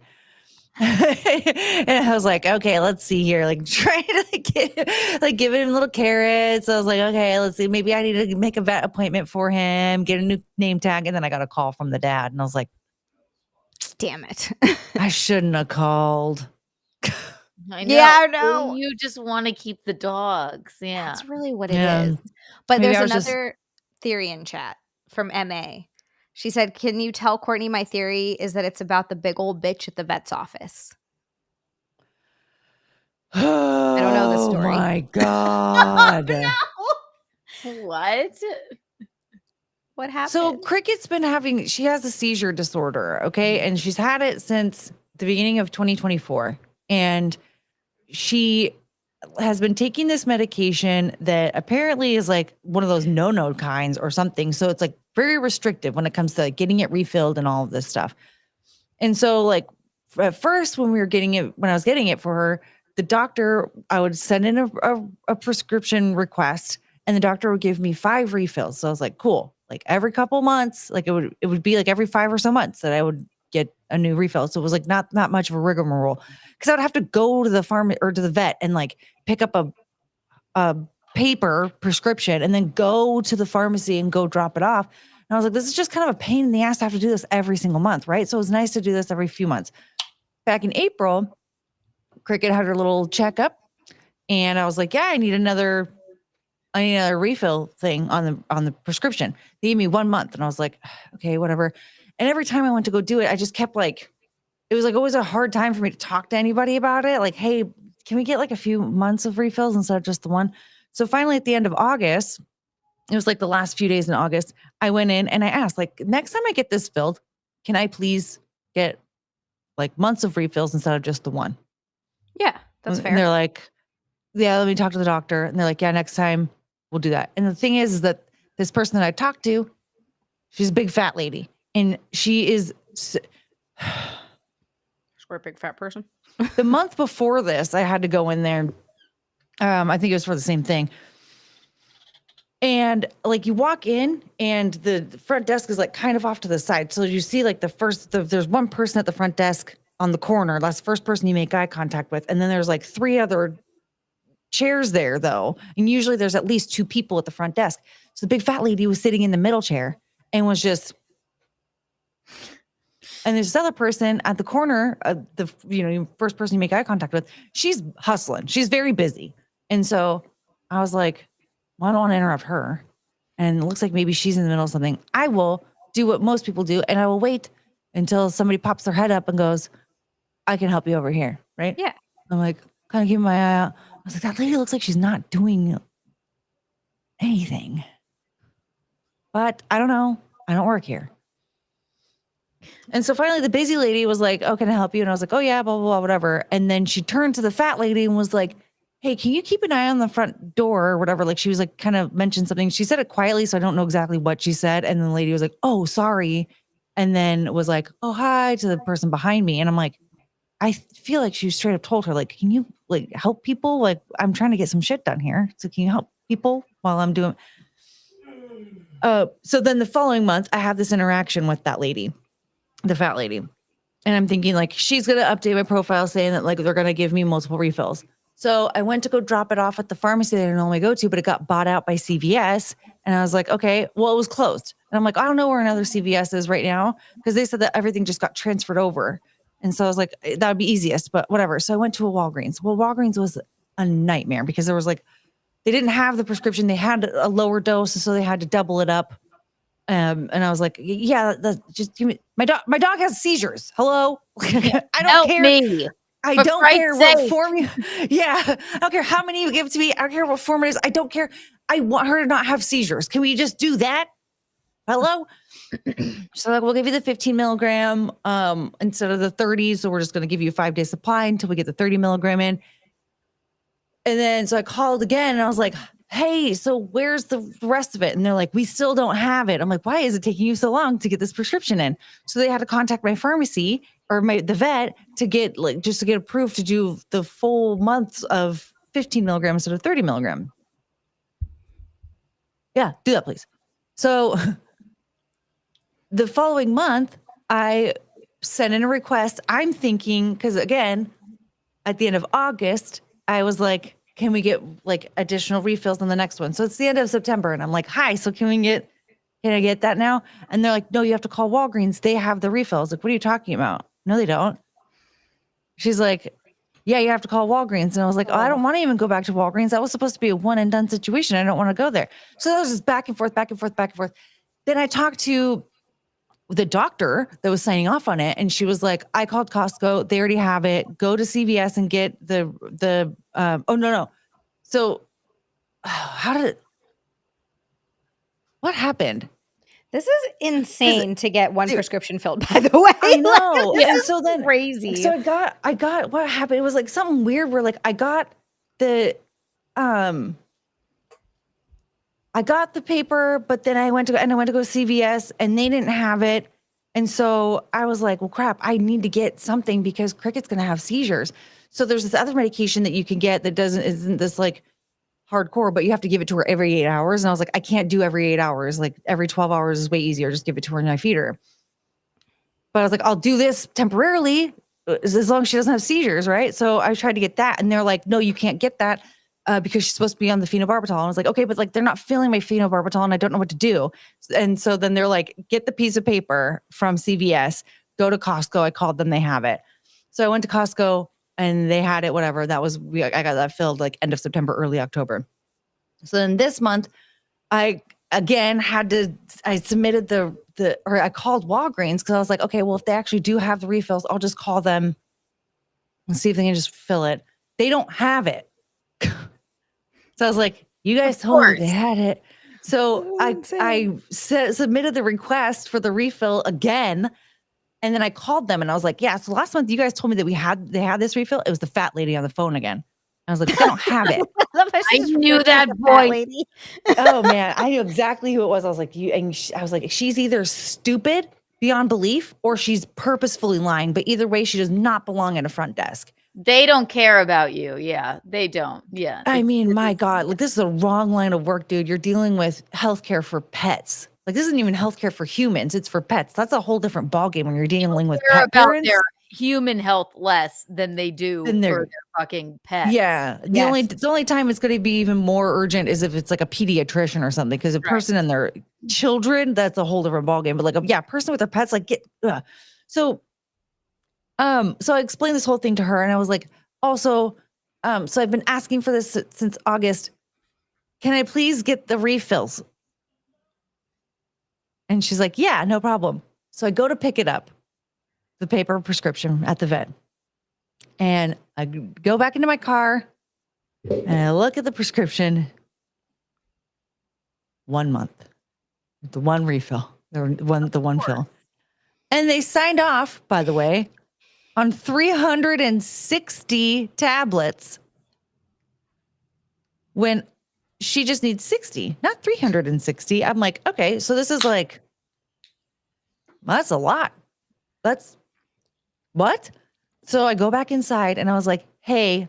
And I was like, okay, let's see here. Like trying to like giving him little carrots. I was like, okay, let's see. Maybe I need to make a vet appointment for him, get a new name tag. And then I got a call from the dad. And I was like, Damn it. I shouldn't have called. I know. Yeah, I know. You just want to keep the dogs. Yeah. That's really what it Yeah. is. But Maybe there's I was just- another theory in chat from MA. She said, "Can you tell Courtney my theory is that it's about the big old bitch at the vet's office?" I don't know the story. Oh my God. What? What happened? So Cricket's been she has a seizure disorder, okay? And she's had it since the beginning of 2024. And she has been taking this medication that apparently is like one of those no-no kinds or something. So it's like very restrictive when it comes to like getting it refilled and all of this stuff. And so like at first when I was getting it for her, the doctor, I would send in a prescription request and the doctor would give me 5 refills. So I was like, cool. Like every couple months, like it would be like every 5 or so months that I would get a new refill. So it was like not much of a rigmarole because I would have to go to the farm or to the vet and like pick up a paper prescription and then go to the pharmacy and go drop it off. And I was like, this is just kind of a pain in the ass to have to do this every single month, right? So it was nice to do this every few months. Back in April, Cricket had her little checkup and I was like, yeah, I need another refill thing on the prescription. They gave me 1 month and I was like, okay, whatever. And every time I went to go do it, I just kept like, it was like always a hard time for me to talk to anybody about it. Like, hey, can we get like a few months of refills instead of just the one? So finally at the end of August, it was like the last few days in August, I went in and I asked, like, next time I get this filled, can I please get like months of refills instead of just the one? Yeah, that's fair. And they're like, yeah, let me talk to the doctor. And they're like, yeah, next time we'll do that. And the thing is that this person that I talked to, she's a big fat lady. And she is Short, big, fat person. the month before this, I had to go in there. I think it was for the same thing. And like you walk in and the front desk is like kind of off to the side. So you see like there's one person at the front desk on the corner. That's the first person you make eye contact with. And then there's like 3 other chairs there though. And usually there's at least 2 people at the front desk. So the big fat lady was sitting in the middle chair and was just, And there's this other person at the corner, first person you make eye contact with, she's hustling. She's very busy. And so I was like, well, I don't want to interrupt her. And it looks like maybe she's in the middle of something. I will do what most people do, and I will wait until somebody pops their head up and goes, I can help you over here, right? Yeah. I'm like, kind of keeping my eye out. I was like, that lady looks like she's not doing anything. But I don't know. I don't work here. And so finally the busy lady was like, oh, can I help you? And I was like, oh yeah, blah, blah, blah, whatever. And then she turned to the fat lady and was like, hey, can you keep an eye on the front door or whatever? Like she was like, kind of mentioned something. She said it quietly, so I don't know exactly what she said. And then the lady was like, oh, sorry. And then was like, oh, hi to the person behind me. And I'm like, I feel like she straight up told her, like, can you like help people? Like, I'm trying to get some shit done here. So can you help people while I'm doing? So then the following month, I have this interaction with that lady, the fat lady. And I'm thinking like, she's going to update my profile saying that like, they're going to give me multiple refills. So I went to go drop it off at the pharmacy that I normally go to, but it got bought out by CVS. And I was like, okay, well, it was closed. And I'm like, I don't know where another CVS is right now because they said that everything just got transferred over. And so I was like, that would be easiest, but whatever. So I went to a Walgreens. Well, Walgreens was a nightmare because there was like, they didn't have the prescription. They had a lower dose. So they had to double it up. And I was like, yeah, just give me, my dog has seizures. Hello. I don't Help care. me. I For don't Christ's care what sake. form you, yeah. I don't care how many you give to me. I don't care what form it is. I don't care. I want her to not have seizures. Can we just do that? Hello? So like, we'll give you the 15 milligram instead of the 30. So we're just going to give you a 5-day supply until we get the 30 milligram in. And then, so I called again and I was like, hey, so where's the rest of it? And they're like, we still don't have it. I'm like, why is it taking you so long to get this prescription in? So they had to contact my pharmacy or the vet to get like, just to get approved to do the full months of 15 milligrams instead of 30 milligram. Yeah, do that, please. So the following month, I sent in a request. I'm thinking, because again, at the end of August, I was like, can we get like additional refills on the next one? So it's the end of September. And I'm like, hi, so can I get that now? And they're like, no, you have to call Walgreens. They have the refills. Like, what are you talking about? No, they don't. She's like, yeah, you have to call Walgreens. And I was like, oh, I don't want to even go back to Walgreens. That was supposed to be a one and done situation. I don't want to go there. So that was just back and forth, back and forth, back and forth. Then I talked to the doctor that was signing off on it. And she was like, I called Costco. They already have it. Go to CVS and get oh, no. So what happened? This is insane to get one prescription filled, by the way. I know. Like, Yeah. this is So then crazy. So I got what happened. It was like something weird where like I got the paper, but then I went to go CVS and they didn't have it. And so I was like, well, crap, I need to get something because Cricket's going to have seizures. So there's this other medication that you can get that isn't this like hardcore, but you have to give it to her every 8 hours. And I was like, I can't do every 8 hours. Like every 12 hours is way easier. Just give it to her and I feed her. But I was like, I'll do this temporarily as long as she doesn't have seizures, right? So I tried to get that. And they're like, no, you can't get that. Because she's supposed to be on the phenobarbital. And I was like, okay, but like they're not filling my phenobarbital and I don't know what to do. And so then they're like, get the piece of paper from CVS, go to Costco. I called them, they have it. So I went to Costco and they had it, whatever. I got that filled like end of September, early October. So then this month, I again I submitted I called Walgreens because I was like, okay, well, if they actually do have the refills, I'll just call them and see if they can just fill it. They don't have it. So I was like, you guys told me they had it. So I submitted the request for the refill again. And then I called them and I was like, yeah, so last month you guys told me that they had this refill. It was the fat lady on the phone again. I was like, they don't have it. I knew that boy. lady. Oh man, I knew exactly who it was. I was like, I was like, she's either stupid beyond belief or she's purposefully lying. But either way, she does not belong at a front desk. They don't care about you. Yeah, they don't. Yeah. I mean, my God, like this is a wrong line of work, dude. You're dealing with healthcare for pets. Like this isn't even healthcare for humans. It's for pets. That's a whole different ballgame when you're dealing with Care pet about parents. their human health less than they do for their fucking pets. Yeah. The only time it's going to be even more urgent is if it's like a pediatrician or something. Because a person and their children, that's a whole different ballgame. But like, a person with their pets, like So I explained this whole thing to her and I was like, also, so I've been asking for this since August. Can I please get the refills? And she's like, yeah, no problem. So I go to pick it up, the paper prescription at the vet. And I go back into my car and I look at the prescription. 1 month. The one refill. The one fill. And they signed off, by the way, on 360 tablets when she just needs 60, not 360. I'm like, okay, so this is like, that's a lot. That's what? So I go back inside and I was like, hey,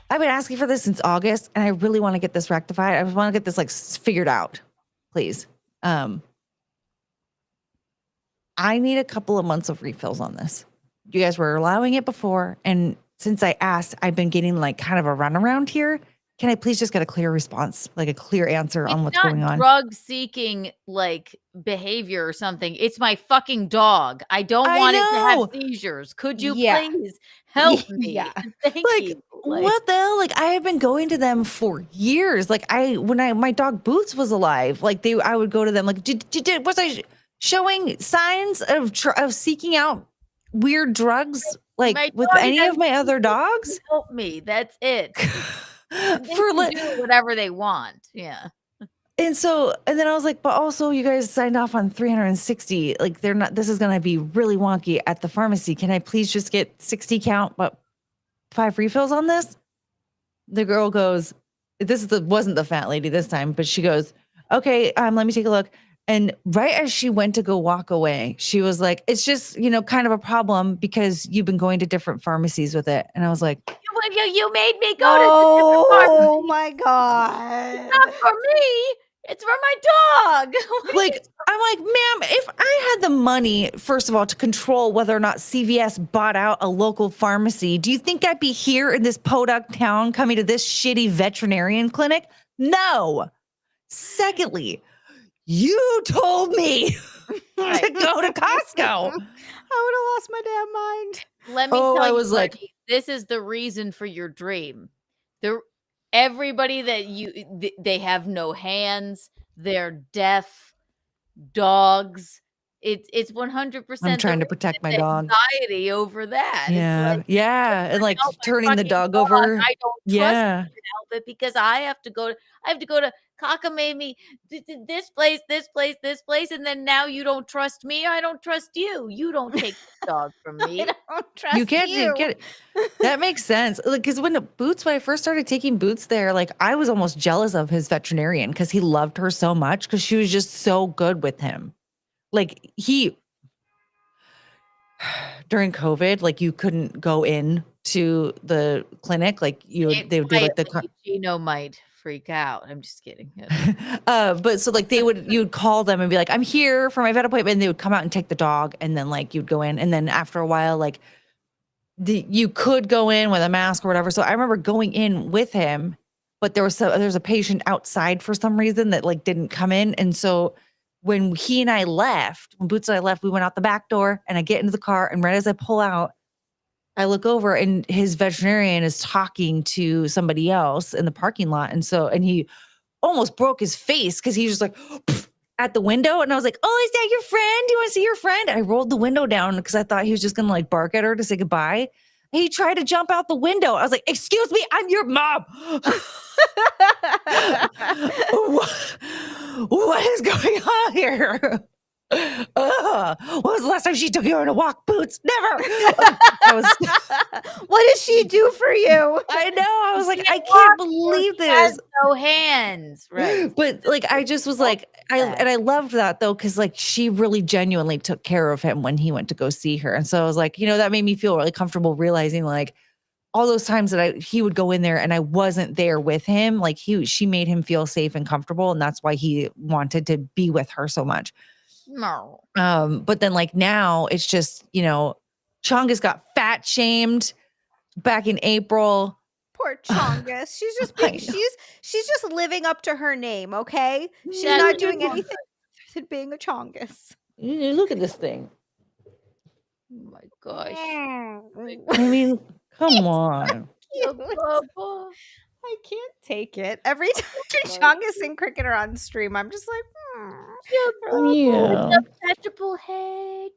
I've been asking for this since August and I really want to get this rectified. I want to get this like figured out, please. I need a couple of months of refills on this. You guys were allowing it before. And since I asked, I've been getting like kind of a runaround here. Can I please just get a clear response, like a clear answer on what's going on? Drug seeking like behavior or something. It's my fucking dog. I don't want it to have seizures. Could you please help me? Thank you. What the hell? Like I have been going to them for years. Like when my dog Boots was alive, like I would go to them. Like was I showing signs of seeking out weird drugs like with any of my other dogs? Help me. That's it. For do whatever they want. Yeah. And then I was like, but also you guys signed off on 360. Like this is going to be really wonky at the pharmacy. Can I please just get 60 count, but 5 refills on this? The girl goes, wasn't the fat lady this time, but she goes, okay, let me take a look. And right as she went to go walk away, she was like, it's just, kind of a problem because you've been going to different pharmacies with it. And I was like, you made me go to different pharmacies. Oh my God. It's not for me. It's for my dog. Like, I'm like, ma'am, if I had the money, first of all, to control whether or not CVS bought out a local pharmacy, do you think I'd be here in this podunk town coming to this shitty veterinarian clinic? No. Secondly, you told me to go to Costco. I would have lost my damn mind. Let me tell you, like, this is the reason for your dream. Everybody that they have no hands, they're deaf, dogs. It's 100%. I'm trying to protect my dog. Anxiety over that. Yeah, and like turning the dog over. I don't trust you to help it because I have to go to cockamamie, this place, and then now you don't trust me. I don't trust you. You don't take the dog from me. I don't trust you. Can't get it. That makes sense. Like, because when I first started taking Boots there, like I was almost jealous of his veterinarian because he loved her so much because she was just so good with him. Like during COVID, like you couldn't go in to the clinic. Like they would do like Gino might freak out. I'm just kidding. But so like you'd call them and be like, I'm here for my vet appointment. And they would come out and take the dog. And then like you'd go in. And then after a while, like you could go in with a mask or whatever. So I remember going in with him, but there's a patient outside for some reason that like didn't come in. And so when Boots and I left, we went out the back door and I get into the car. And right as I pull out, I look over and his veterinarian is talking to somebody else in the parking lot. And he almost broke his face because he was just like at the window. And I was like, oh, is that your friend? Do you want to see your friend? I rolled the window down because I thought he was just going to like bark at her to say goodbye. He tried to jump out the window. I was like, excuse me, I'm your mom. What is going on here? When was the last time she took you on a walk, Boots? Never. What does she do for you? I know. I was like, I can't believe this. Has no hands, right? But like, I just was like, I loved that though, because like she really genuinely took care of him when he went to go see her, and so I was like, that made me feel really comfortable realizing like all those times that he would go in there and I wasn't there with him, like she made him feel safe and comfortable, and that's why he wanted to be with her so much. No. But then like now it's just, Chongus got fat shamed back in April. Poor Chongus. She's just she's just living up to her name, okay? She's not doing anything other than being a Chongus. Look at this thing. Oh my gosh. I mean, come on. I can't take it. Every time Chongus and Cricket are on stream, I'm just like, Yeah. Touchable head.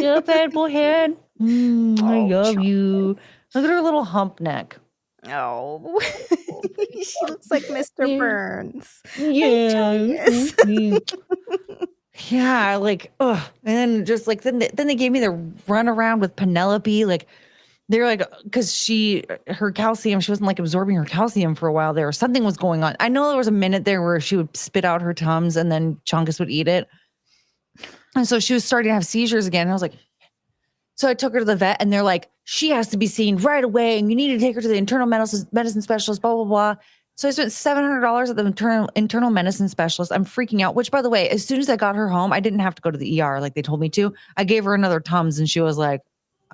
Your fat boy head. I Oh, love Chongus. you. Look at her little hump neck. Oh, she looks like Mr. Yeah. Burns. Yeah. Chongus. Yeah, like, ugh. And then just like then they gave me the run around with Penelope. Like they're like, because her calcium, she wasn't like absorbing her calcium for a while there. Something was going on. I know there was a minute there where she would spit out her Tums and then Chungus would eat it. And so she was starting to have seizures again. And I was like, so I took her to the vet and they're like, she has to be seen right away. And you need to take her to the internal medicine specialist, blah, blah, blah. So I spent $700 at the internal medicine specialist. I'm freaking out, which by the way, as soon as I got her home, I didn't have to go to the ER like they told me to. I gave her another Tums and she was like,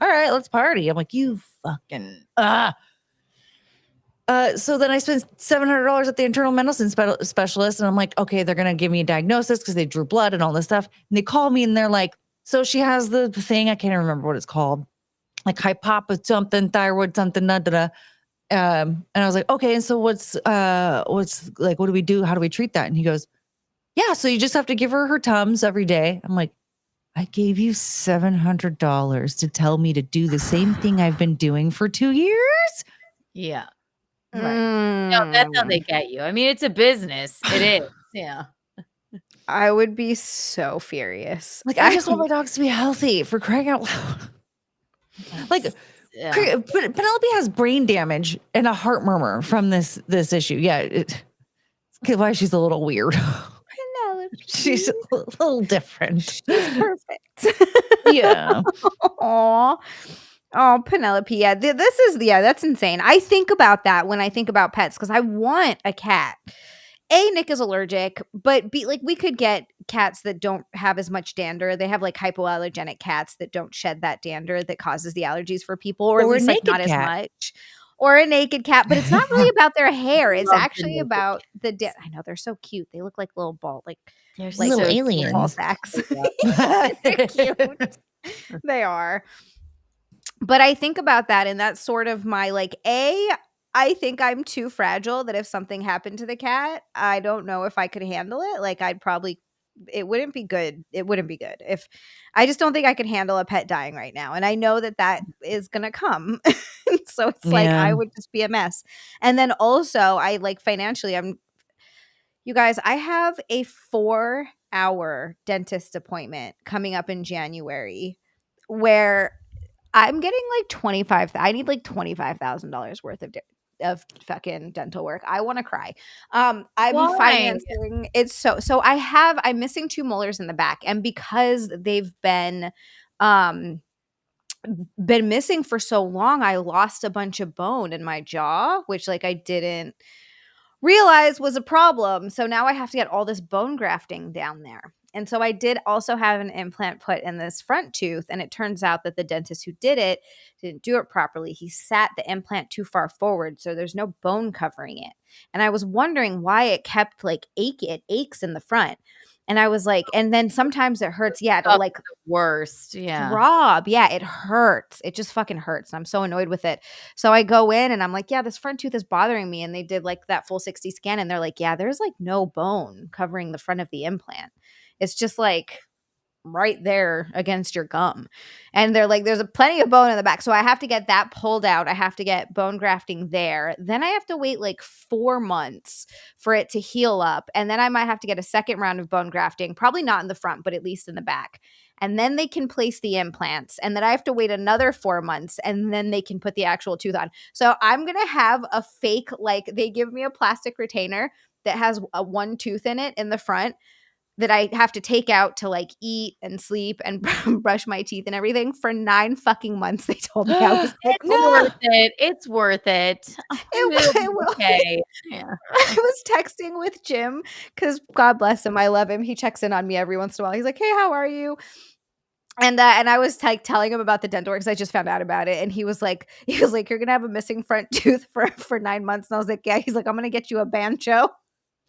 all right, let's party. I'm like, you fucking, so then I spent $700 at the internal medicine specialist. And I'm like, okay, they're going to give me a diagnosis because they drew blood and all this stuff. And they call me and they're like, so she has the thing, I can't even remember what it's called. Like hypophysis something, thyroid something, da, da, da. And I was like, okay, and so what's like, what do we do? How do we treat that? And he goes, yeah, so you just have to give her her Tums every day. I'm like, I gave you $700 to tell me to do the same thing I've been doing for 2 years. Yeah. Right. No, that's how they get you. I mean, it's a business. It is. Yeah. I would be so furious. Like, I just want my dogs to be healthy, for crying out loud. Like, Yeah. Penelope has brain damage and a heart murmur from this issue. Yeah, it's why she's a little weird. Penelope. She's a little different. She's perfect. Yeah. Aw. Oh, Penelope. Yeah, that's insane. I think about that when I think about pets because I want a cat. A, Nick is allergic, but B, like we could get cats that don't have as much dander. They have like hypoallergenic cats that don't shed that dander that causes the allergies for people, or at least like not as much. Or a naked cat, but it's not really about their hair. It's actually about the I know they're so cute. They look like little ball, like they're like little aliens. Ball sacks. They're cute. They are. But I think about that, and that's sort of my like I think I'm too fragile that if something happened to the cat, I don't know if I could handle it. Like it wouldn't be good. It wouldn't be good if I just don't think I could handle a pet dying right now. And I know that is going to come. So it's like, I would just be a mess. And then also I like financially, you guys, I have a 4-hour dentist appointment coming up in January where I'm getting like I need like $25,000 worth of fucking dental work. I want to cry. I'm financing it's so I'm missing 2 molars in the back, and because they've been missing for so long, I lost a bunch of bone in my jaw, which like I didn't realize was a problem. So now I have to get all this bone grafting down there. And so I did also have an implant put in this front tooth, and it turns out that the dentist who did it didn't do it properly. He sat the implant too far forward, so there's no bone covering it. And I was wondering why it kept like it aches in the front. And I was like, and then sometimes it hurts. Yeah, it'll like the worst. Yeah. Throb. Yeah, it hurts. It just fucking hurts. I'm so annoyed with it. So I go in and I'm like, yeah, this front tooth is bothering me. And they did like that full 60 scan, and they're like, yeah, there's like no bone covering the front of the implant. It's just like right there against your gum. And they're like, there's plenty of bone in the back. So I have to get that pulled out. I have to get bone grafting there. Then I have to wait like 4 months for it to heal up. And then I might have to get a second round of bone grafting, probably not in the front, but at least in the back. And then they can place the implants. And then I have to wait another 4 months, and then they can put the actual tooth on. So I'm going to have a fake, like they give me a plastic retainer that has one tooth in it in the front that I have to take out to like eat and sleep and brush my teeth and everything for 9 fucking months. They told me I was like, worth it. It's worth it. It will. Okay. Yeah. I was texting with Jim because God bless him. I love him. He checks in on me every once in a while. He's like, hey, how are you? And I was like telling him about the dental work because I just found out about it. And he was like, you're going to have a missing front tooth for 9 months. And I was like, yeah. He's like, I'm going to get you a banjo.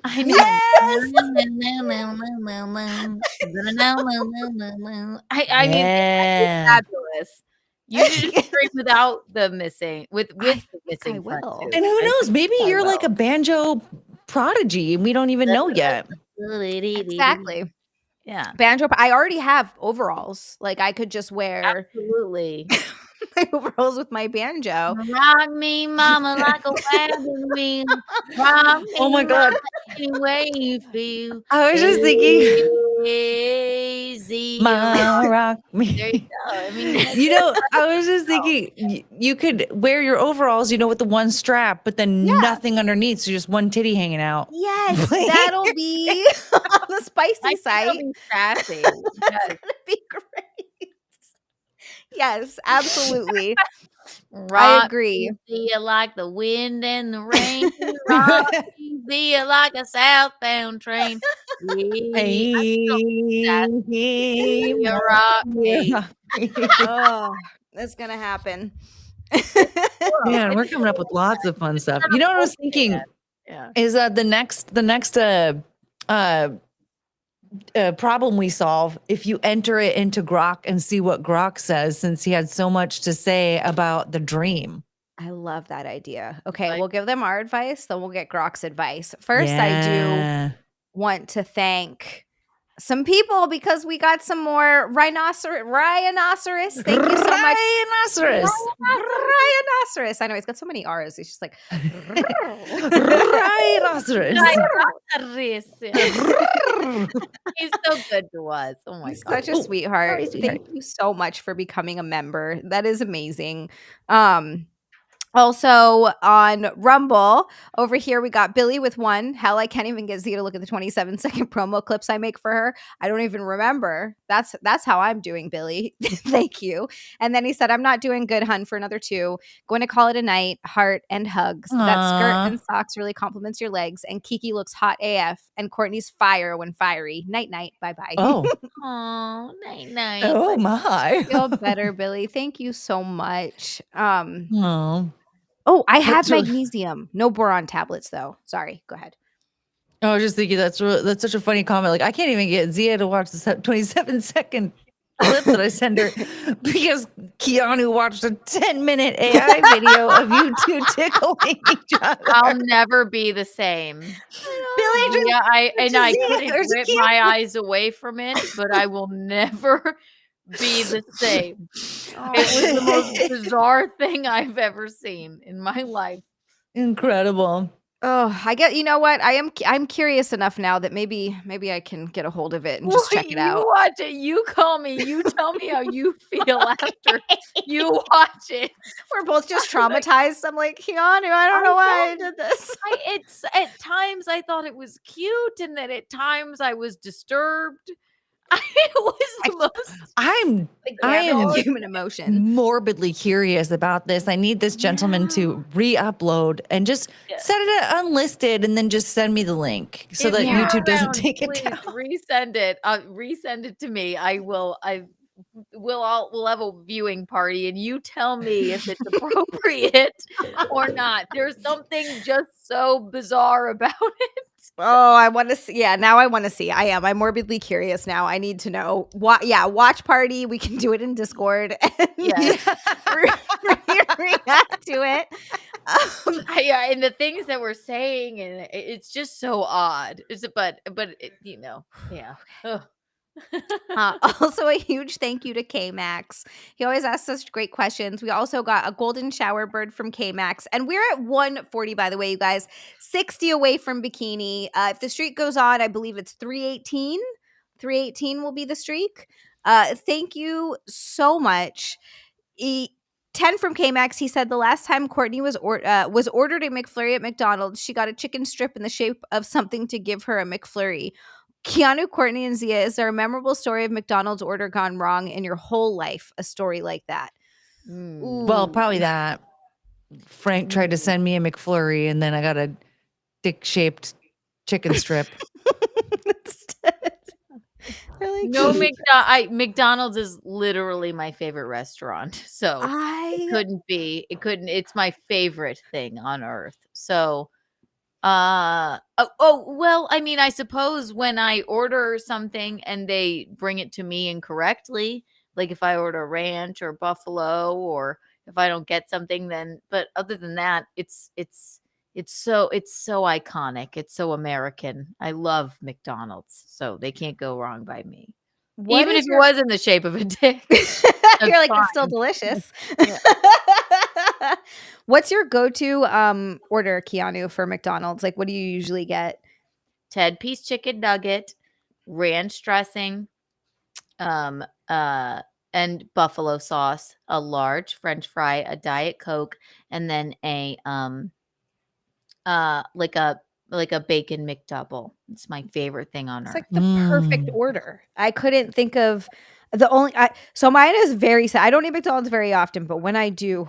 I know. Yes! I mean, it's Yeah. fabulous. You should just stream without the missing with I the think missing I front will. too. And who I knows? think Maybe I you're like a will. banjo prodigy and we don't even know yet. Exactly. Yeah, Banjo. I already have overalls. Like I could just wear absolutely. my overalls with my banjo. Rock me, mama, like a wagon wheel. Rock me, Oh my God. any way you feel. I was just thinking, Easy. my rock There you me. go. I mean, You know, I was just thinking you could wear your overalls, with the one strap, but then Yeah. nothing underneath. So just one titty hanging out. Yes, Playing that'll be on the I spicy think site. it'll be sassy. That's Yes. gonna be great. Yes, absolutely. I Rock agree. me, see you like the wind and the rain. Rock me, see you like a southbound train. Yeah, you rock me. Oh, that's gonna happen. Man, It's we're coming up with lots of fun stuff. not You a know what I was full thinking band. Yeah. is the next problem we solve if you enter it into Grok and see what Grok says, since he had so much to say about the dream. I love that idea. Okay, Like- we'll give them our advice, then we'll get Grok's advice. First, I do Yeah. want to thank some people because we got some more rhinoceros. Thank you so much. Rhinoceros. Rhinoceros. I know he's got so many R's. He's just like Rhinoceros. He's so good to us. Oh my He's god. such a sweetheart. sorry, sweetheart. Thank you so much for becoming a member. That is amazing. Also on Rumble over here, we got Billy with 1. Hell, I can't even get Zia to look at the 27-second promo clips I make for her. I don't even remember. That's how I'm doing, Billy. Thank you. And then he said, I'm not doing good, hun, for another 2. Going to call it a night. Heart and hugs. That skirt Aw. and socks really compliments your legs. And Kiki looks hot AF. And Courtney's fire when fiery. Night, night. Bye, bye. Oh. Oh, night night. Oh my. Feel better, Billy. Thank you so much. Oh. Oh, I have That's really- magnesium. No boron tablets, though. Sorry. Go ahead. I was just thinking that's such a funny comment. Like I can't even get Zia to watch the 27-second clips that I send her because Keanu watched a 10-minute AI video of you two tickling each other. I'll never be the same. Billy just Yeah, I Zia, couldn't there's rip Keanu. my eyes away from it, but I will never be the same. It was the most bizarre thing I've ever seen in my life. Incredible. Oh, I get. You know what? I'm curious enough now that maybe I can get a hold of it and just check it You out. watch it. You call me. You tell me how you feel after you watch it. We're both just traumatized. I'm like, Keanu, I don't know why I did this. It's at times I thought it was cute, and then at times I was disturbed. It was the most. I I am am human emotion. morbidly curious about this. I need this gentleman to re-upload and just Yes. set it at unlisted and then just send me the link so If that you're YouTube doesn't around, take it please down. resend it. Resend it to me. We'll have a viewing party, and you tell me if it's appropriate or not. There's something just so bizarre about it. Oh, I want to see. Yeah, now I want to see. I'm morbidly curious now. I need to know. Watch party. We can do it in Discord. And Yeah. react to it. Yeah, and the things that we're saying, and it's just so odd. But yeah. Ugh. Also, a huge thank you to K-Max. He always asks such great questions. We also got a golden shower bird from K-Max. And we're at 140, by the way, you guys. 60 away from bikini. If the streak goes on, I believe it's 318. 318 will be the streak. Thank you so much. 10 from K-Max. He said the last time Courtney was ordered a McFlurry at McDonald's, she got a chicken strip in the shape of something to give her a McFlurry. Keanu, Courtney, and Zia, is there a memorable story of McDonald's order gone wrong in your whole life? A story like that? Well, probably that. Frank tried to send me a McFlurry and then I got a dick-shaped chicken strip. Really? No, McDonald's is literally my favorite restaurant. So it couldn't. It's my favorite thing on earth. So Well, I mean, I suppose when I order something and they bring it to me incorrectly, like if I order ranch or buffalo, or if I don't get something, then. But other than that, it's so iconic. It's so American. I love McDonald's, so they can't go wrong by me. What Even is if it was in the shape of a dick. You're like, it's still fine. delicious. Yeah. What's your go-to order, Keanu, for McDonald's? Like, what do you usually get? 10-piece chicken nugget, ranch dressing, um, uh, and buffalo sauce, a large French fry, a Diet Coke, and then like a bacon McDouble. It's my favorite thing on It's earth. like the perfect order. I couldn't think of the only. So mine is very sad. I don't eat McDonald's very often, but when I do,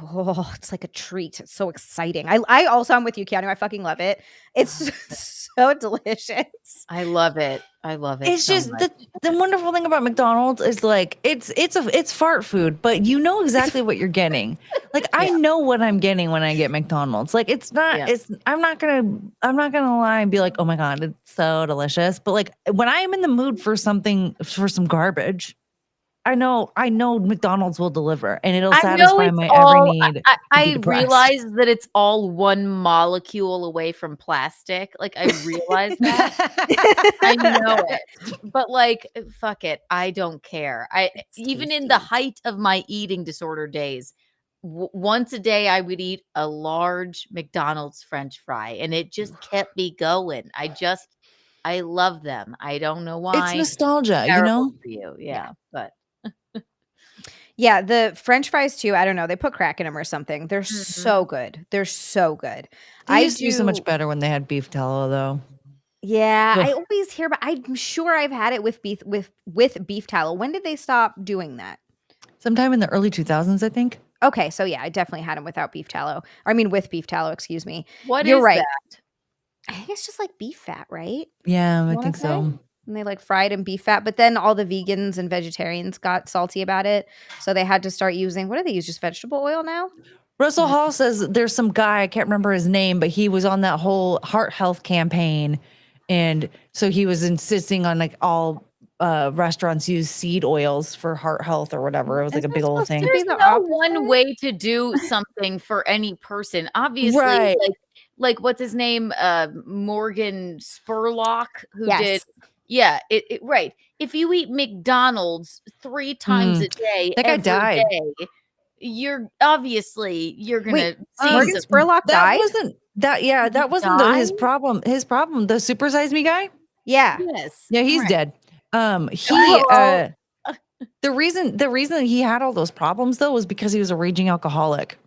it's like a treat. It's so exciting. I also am with you, Keanu. I fucking love it. It's so delicious. I love it. I love it. It's so just much. the wonderful thing about McDonald's is like it's fart food, but you know exactly what you're getting. Like I know what I'm getting when I get McDonald's. Like it's not I'm not gonna lie and be like, oh my God, it's so delicious. But like when I am in the mood for something, for some garbage, I know McDonald's will deliver and it'll I know satisfy it's my every all. need. to be I depressed. realize that it's all one molecule away from plastic. Like I realize that. I know it, but like, fuck it. I don't care. Even in the height of my eating disorder days, once a day I would eat a large McDonald's French fry, and it just kept me going. I love them. I don't know why. It's nostalgia, you Terrible know? for you, yeah, but Yeah, the French fries too. I don't know. They put crack in them or something. They're so good. They're so good. They used to be so much better when they had beef tallow, though. Yeah, I Ugh. always hear, but I'm sure I've had it with beef tallow. When did they stop doing that? Sometime in the early 2000s, I think. Okay, so yeah, I definitely had them without beef tallow. Or I mean, with beef tallow. Excuse me. what You're is right. that? I think it's just like beef fat, right? Yeah, I Wanna think say? so. And they like fried in beef fat, but then all the vegans and vegetarians got salty about it, so they had to start using, what do they use? Just vegetable oil now? Russell Hall says there's some guy, I can't remember his name, but he was on that whole heart health campaign. And so he was insisting on like all restaurants use seed oils for heart health or whatever. It was like a Isn't big it old supposed to thing. be There's the no one opposite? way to do something for any person. Obviously, Right. like what's his name? Morgan Spurlock, who did. Yes. Yeah, right. If you eat McDonald's 3 times a day, That guy every died. day, you're gonna Wait, see Morgan some. Spurlock That died? wasn't that. Yeah, He that wasn't his died? problem. His problem, the Super Size Me guy. Yeah. Yes. Yeah, he's right. dead. He Oh. the reason that he had all those problems though was because he was a raging alcoholic.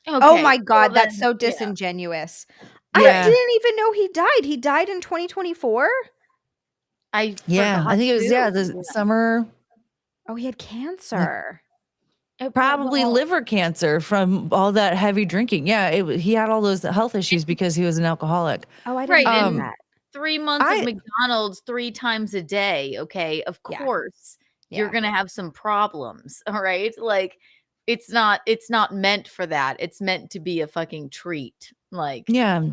Oh Okay, my God, well that's then, so yeah. disingenuous. I Yeah. didn't even know he died. He died in 2024? Yeah, I think it was too. the summer. Oh, he had cancer. Probably Well, liver cancer from all that heavy drinking. Yeah, he had all those health issues because he was an alcoholic. Oh, I didn't right, know and that. 3 months I- of McDonald's 3 times a day, okay, of Yeah. course, you're Yeah. gonna have some problems, all right? Like, it's not meant for that. It's meant to be a fucking treat, like. Yeah.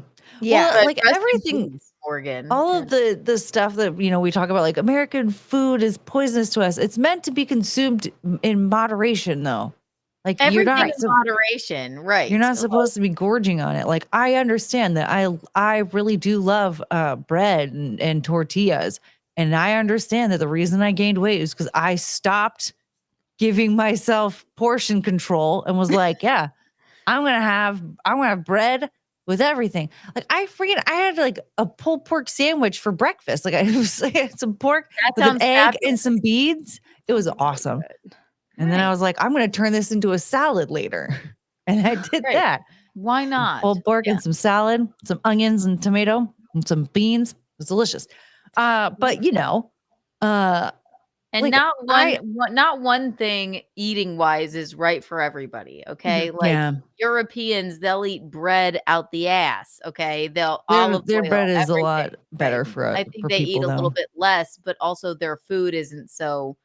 Yeah. Well, But like rest in everything, peace, Morgan. all of the stuff that we talk about, like American food is poisonous to us. It's meant to be consumed in moderation, though. Like you're Everything not in moderation, right. you're not supposed to be gorging on it. Like I understand that I really do love bread and tortillas, and I understand that the reason I gained weight is because I stopped giving myself portion control and was like, yeah, I'm gonna have bread with everything. Like I had like a pulled pork sandwich for breakfast. Like I had some pork That with an sounds egg fabulous. and some beads. It was awesome. And then I was like, I'm gonna turn this into a salad later. And I did Right. that. Why not? Pulled pork Yeah. and some salad, some onions and tomato and some beans. It was delicious. But And like, not one thing eating wise is right for everybody. Okay. Like yeah. Europeans, they'll eat bread out the ass. Okay. They'll Their olive oil, bread is a everything. lot better Right. for I think for they eat people a little though. bit less, but also their food isn't so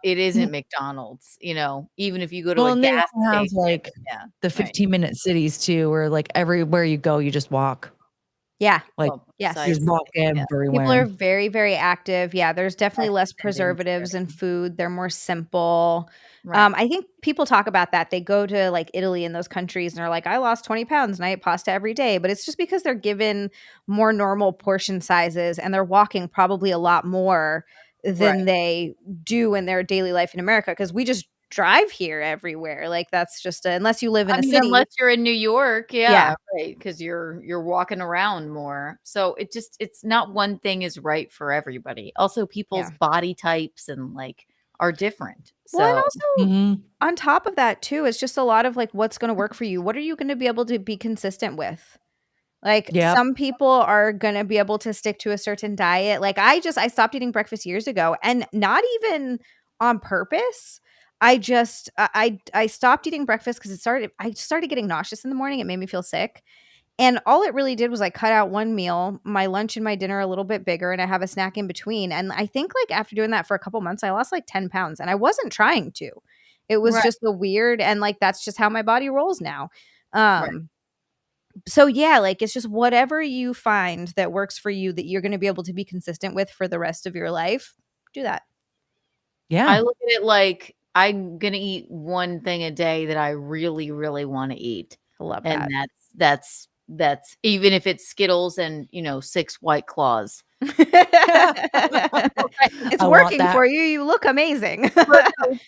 it isn't McDonald's, even if you go to Well, a and they gas also have station. like Yeah. the 15-minute cities too, where like everywhere you go, you just walk. Yeah. Like, Yes. besides- just walk everywhere. People are very, very active. Yeah, there's definitely That's less been preservatives in interesting. food. They're more simple. Right. I think people talk about that. They go to like Italy and those countries and they're like, I lost 20 pounds and I eat pasta every day. But it's just because they're given more normal portion sizes and they're walking probably a lot more than Right. they do in their daily life in America because we just drive here everywhere. Like that's just unless you live in a city. Unless you're in New York, Yeah. right, because you're walking around more. So it's not one thing is right for everybody. Also, people's body types and like are different. So Well, and also Mhm. on top of that too, it's just a lot of like what's going to work for you. What are you going to be able to be consistent with? Like Yep. some people are going to be able to stick to a certain diet. Like I stopped eating breakfast years ago and not even on purpose. I stopped eating breakfast because I started getting nauseous in the morning. It made me feel sick. And all it really did was like cut out one meal, my lunch and my dinner a little bit bigger, and I have a snack in between. And I think like after doing that for a couple months, I lost like 10 pounds and I wasn't trying to. It was Right. just a weird and like that's just how my body rolls now. Right. So yeah, like it's just whatever you find that works for you that you're going to be able to be consistent with for the rest of your life, do that. Yeah. I look at it like I'm gonna eat one thing a day that I really, really want to eat. I love And that. that's even if it's Skittles and 6 White Claws. It's I want working that. for you. You look amazing.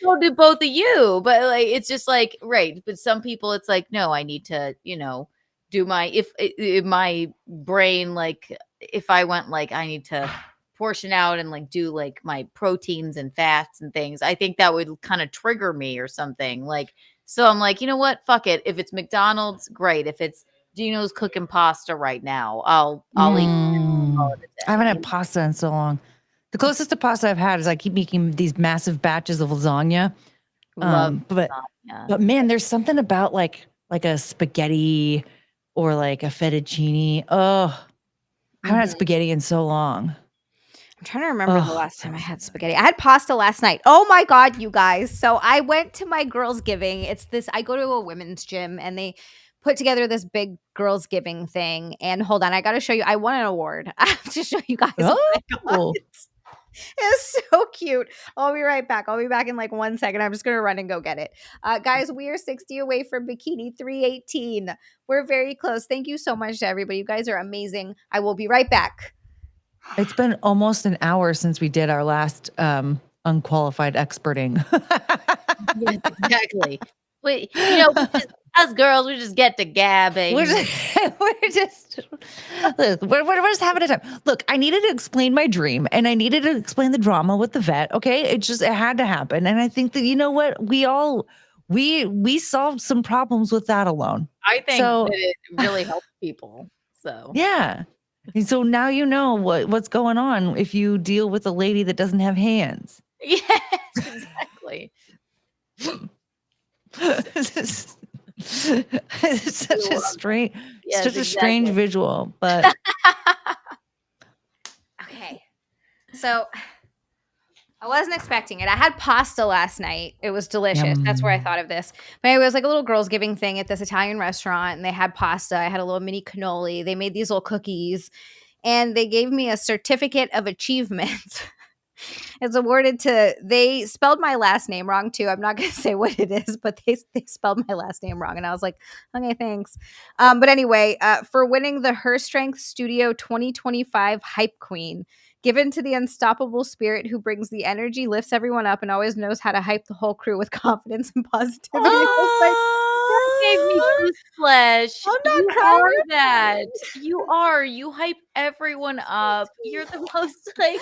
So do both of you, but like it's just like right. But some people, it's like no, I need to do my if my brain like if I went like I need to portion out and like do like my proteins and fats and things, I think that would kind of trigger me or something like. So I'm like, you know what? Fuck it. If it's McDonald's, great. If it's Gino's cooking pasta right now, I'll eat. Mm. it a day, I haven't you had pasta in so long. The closest to pasta I've had is I keep making these massive batches of lasagna. Love but lasagna. man, there's something about like a spaghetti or like a fettuccine. Oh, I haven't had spaghetti in so long. I'm trying to remember the last time I had spaghetti. I had pasta last night. Oh my God, you guys. So I went to my girls' giving. I go to a women's gym and they put together this big girls' giving thing. And hold on, I got to show you. I won an award. I have to show you guys. Oh. Oh it's so cute. I'll be right back. I'll be back in like 1 second. I'm just going to run and go get it. Guys, we are 60 away from Bikini 318. We're very close. Thank you so much to everybody. You guys are amazing. I will be right back. It's been almost an hour since we did our last unqualified experting. Yes, exactly. We us girls, we just get to gabbing. We're just having a time. Look, I needed to explain my dream and I needed to explain the drama with the vet. Okay. It had to happen. And I think that, you know what, we solved some problems with that alone. I think that it really helps people. So yeah. And so now you know what's going on if you deal with a lady that doesn't have hands. yes, exactly. It's such a strange, Yes, such a strange exactly. visual, but Okay. So I wasn't expecting it. I had pasta last night. It was delicious. That's where I thought of this. But anyway, it was like a little girls giving thing at this Italian restaurant and they had pasta. I had a little mini cannoli. They made these little cookies and they gave me a certificate of achievement. It's awarded to, they spelled my last name wrong too. I'm not going to say what it is, but they spelled my last name wrong. And I was like, okay, thanks. But anyway, for winning the Her Strength Studio 2025 Hype Queen, given to the unstoppable spirit who brings the energy, lifts everyone up, and always knows how to hype the whole crew with confidence and positivity. That gave me gooseflesh. I'm not You crying. are that. You are. You hype everyone up. You're the most like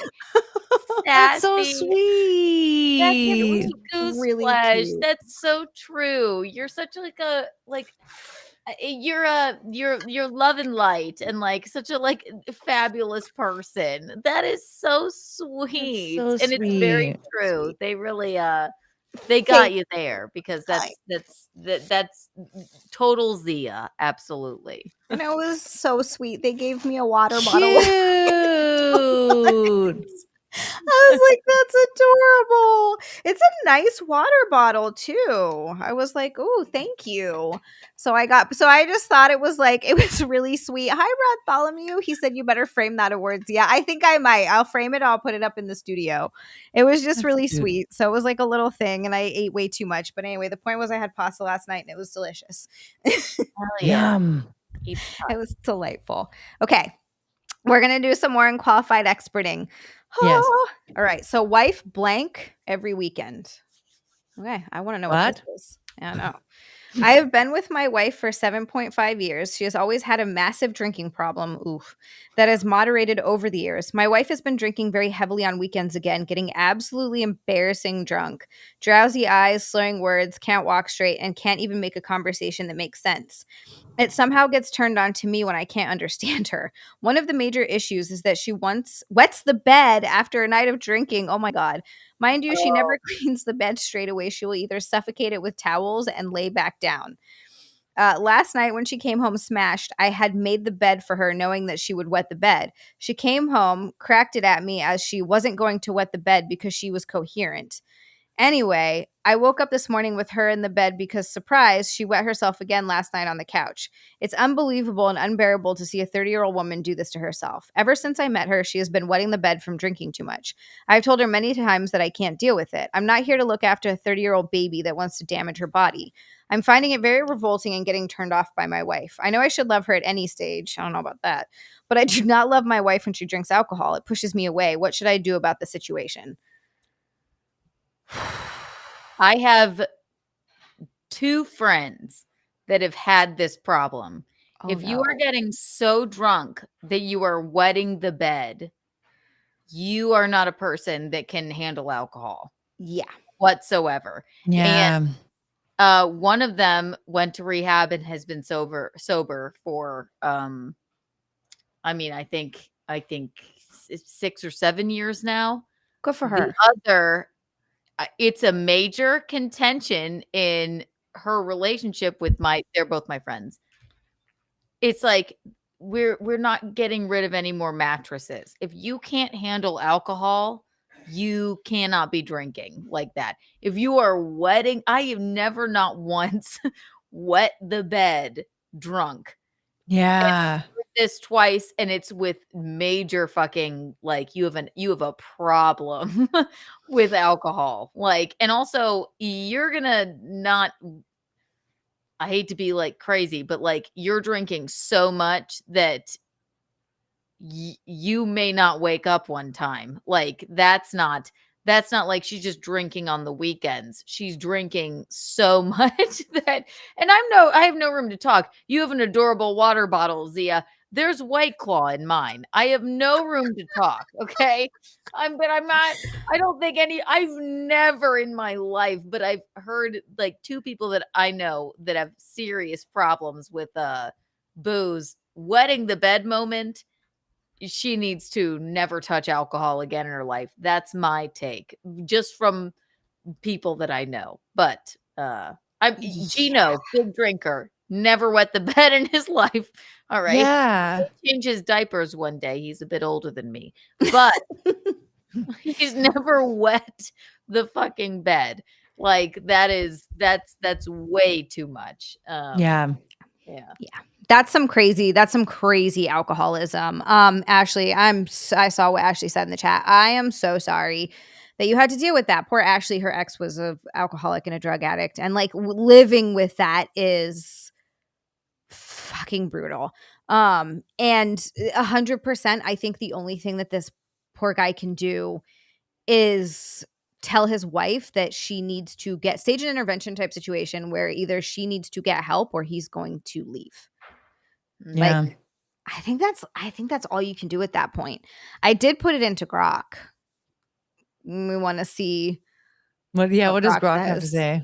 that's so sassy. sweet. That gives me gooseflesh. Really cute. That's so true. You're such you're love and light and like such a like fabulous person. That is so sweet. so and it's very sweet. true. They really they got you there because that's total Zia, absolutely. And it was so sweet. They gave me a water bottle. Cute. I was like, that's adorable. It's a nice water bottle too. I was like, oh, thank you. So I just thought it was really sweet. Hi, Bartholomew. He said you better frame that awards. Yeah, I think I might. I'll frame it. I'll put it up in the studio. It was just That's really cute. sweet. So it was like a little thing, and I ate way too much. But anyway, the point was I had pasta last night and it was delicious. Hell yeah. Yum. Eat It was delightful. Okay. We're going to do some more unqualified experting. Yes. All right. So wife blank every weekend. Okay. I want to know what this is. I don't know. I have been with my wife for 7.5 years. She has always had a massive drinking problem, that has moderated over the years. My wife has been drinking very heavily on weekends again, getting absolutely embarrassing drunk. Drowsy eyes, slurring words, can't walk straight, and can't even make a conversation that makes sense. It somehow gets turned on to me when I can't understand her. One of the major issues is that she once wets the bed after a night of drinking. Oh my God. Mind you, she never cleans the bed straight away. She will either suffocate it with towels and lay back down. Last night when she came home smashed, I had made the bed for her knowing that she would wet the bed. She came home, cracked it at me as she wasn't going to wet the bed because she was coherent. Anyway, I woke up this morning with her in the bed because, surprise, she wet herself again last night on the couch. It's unbelievable and unbearable to see a 30-year-old woman do this to herself. Ever since I met her, she has been wetting the bed from drinking too much. I've told her many times that I can't deal with it. I'm not here to look after a 30-year-old baby that wants to damage her body. I'm finding it very revolting and getting turned off by my wife. I know I should love her at any stage. I don't know about that. But I do not love my wife when she drinks alcohol. It pushes me away. What should I do about the situation? I have 2 friends that have had this problem. If you are getting so drunk that you are wetting the bed, you are not a person that can handle alcohol. Yeah. Whatsoever. Yeah. And one of them went to rehab and has been sober for I think it's 6 or 7 years now. Good for her. The other, it's a major contention in her relationship with they're both my friends. It's like we're not getting rid of any more mattresses. If you can't handle alcohol, you cannot be drinking like that. If you are wetting, I have never not once wet the bed drunk. Yeah. This twice, and it's with major fucking you have a problem with alcohol. And also you're gonna not, I hate to be crazy, but you're drinking so much that you may not wake up one time. That's not like she's just drinking on the weekends. She's drinking so much that, and I have no room to talk. You have an adorable water bottle, Zia. There's White Claw in mine. I have no room to talk. Okay. I'm not, I don't think I've never in my life, but I've heard 2 people that I know that have serious problems with booze. Wetting the bed moment, she needs to never touch alcohol again in her life. That's my take, just from people that I know. But Gino, big drinker, never wet the bed in his life. All right. Yeah. He'll change his diapers one day. He's a bit older than me, but he's never wet the fucking bed. That's way too much. Yeah. That's some crazy alcoholism. Ashley, I saw what Ashley said in the chat. I am so sorry that you had to deal with that. Poor Ashley, her ex was an alcoholic and a drug addict, and living with that is fucking brutal. And 100%, I think the only thing that this poor guy can do is tell his wife that she needs to stage an intervention type situation where either she needs to get help or he's going to leave. Yeah. I think that's all you can do at that point. I did put it into Grok. We want to see What does Grok have to says. say?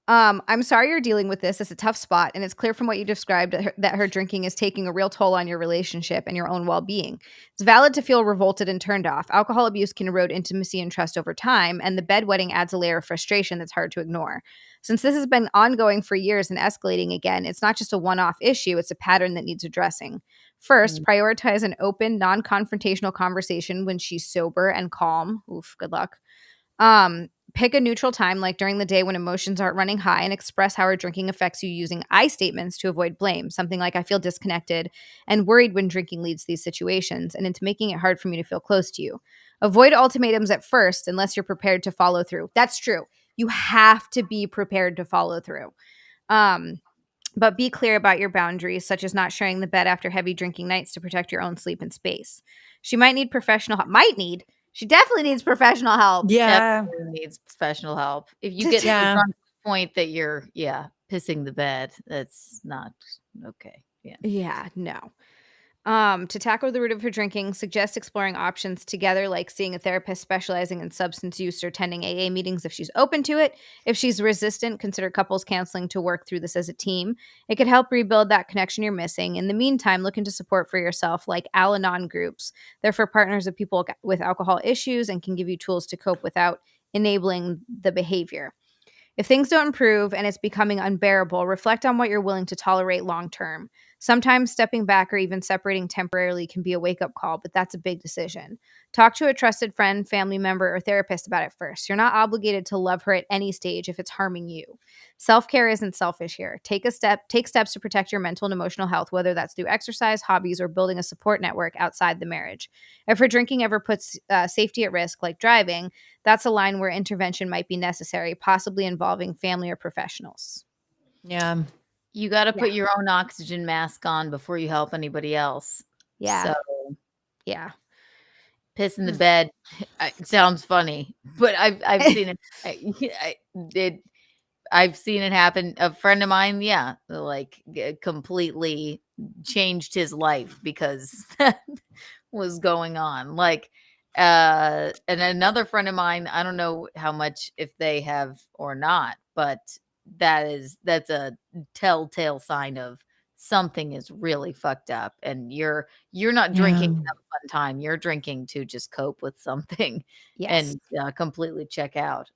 I'm sorry you're dealing with this. It's a tough spot, and it's clear from what you described that her drinking is taking a real toll on your relationship and your own well-being. It's valid to feel revolted and turned off. Alcohol abuse can erode intimacy and trust over time, and the bedwetting adds a layer of frustration that's hard to ignore. Since this has been ongoing for years and escalating again, it's not just a one-off issue, it's a pattern that needs addressing. First, prioritize an open, non-confrontational conversation when she's sober and calm. Oof, good luck. Pick a neutral time, like during the day when emotions aren't running high, and express how her drinking affects you using I statements to avoid blame. Something like, I feel disconnected and worried when drinking leads to these situations, and it's making it hard for me to feel close to you. Avoid ultimatums at first unless you're prepared to follow through. That's true. You have to be prepared to follow through. But be clear about your boundaries, such as not sharing the bed after heavy drinking nights to protect your own sleep and space. She might need professional help. She definitely needs professional help. Yeah. Definitely needs professional help. If you get to the drunk point that you're, pissing the bed, that's not okay. Yeah. Yeah, no. To tackle the root of her drinking, suggest exploring options together, like seeing a therapist specializing in substance use or attending AA meetings if she's open to it. If she's resistant, consider couples counseling to work through this as a team. It could help rebuild that connection you're missing. In the meantime, look into support for yourself, like Al-Anon groups. They're for partners of people with alcohol issues and can give you tools to cope without enabling the behavior. If things don't improve and it's becoming unbearable, reflect on what you're willing to tolerate long term. Sometimes stepping back or even separating temporarily can be a wake-up call, but that's a big decision. Talk to a trusted friend, family member, or therapist about it first. You're not obligated to love her at any stage if it's harming you. Self-care isn't selfish here. Take steps to protect your mental and emotional health, whether that's through exercise, hobbies, or building a support network outside the marriage. If her drinking ever puts safety at risk, like driving, that's a line where intervention might be necessary, possibly involving family or professionals. Yeah. You got to put your own oxygen mask on before you help anybody else. Yeah. So, yeah. Piss in the bed. It sounds funny, but I've seen it. I've seen it happen. A friend of mine, completely changed his life because that was going on. And another friend of mine, I don't know how much if they have or not, but that's a telltale sign of something is really fucked up, and you're not drinking to have a fun time. You're drinking to just cope with something and completely check out.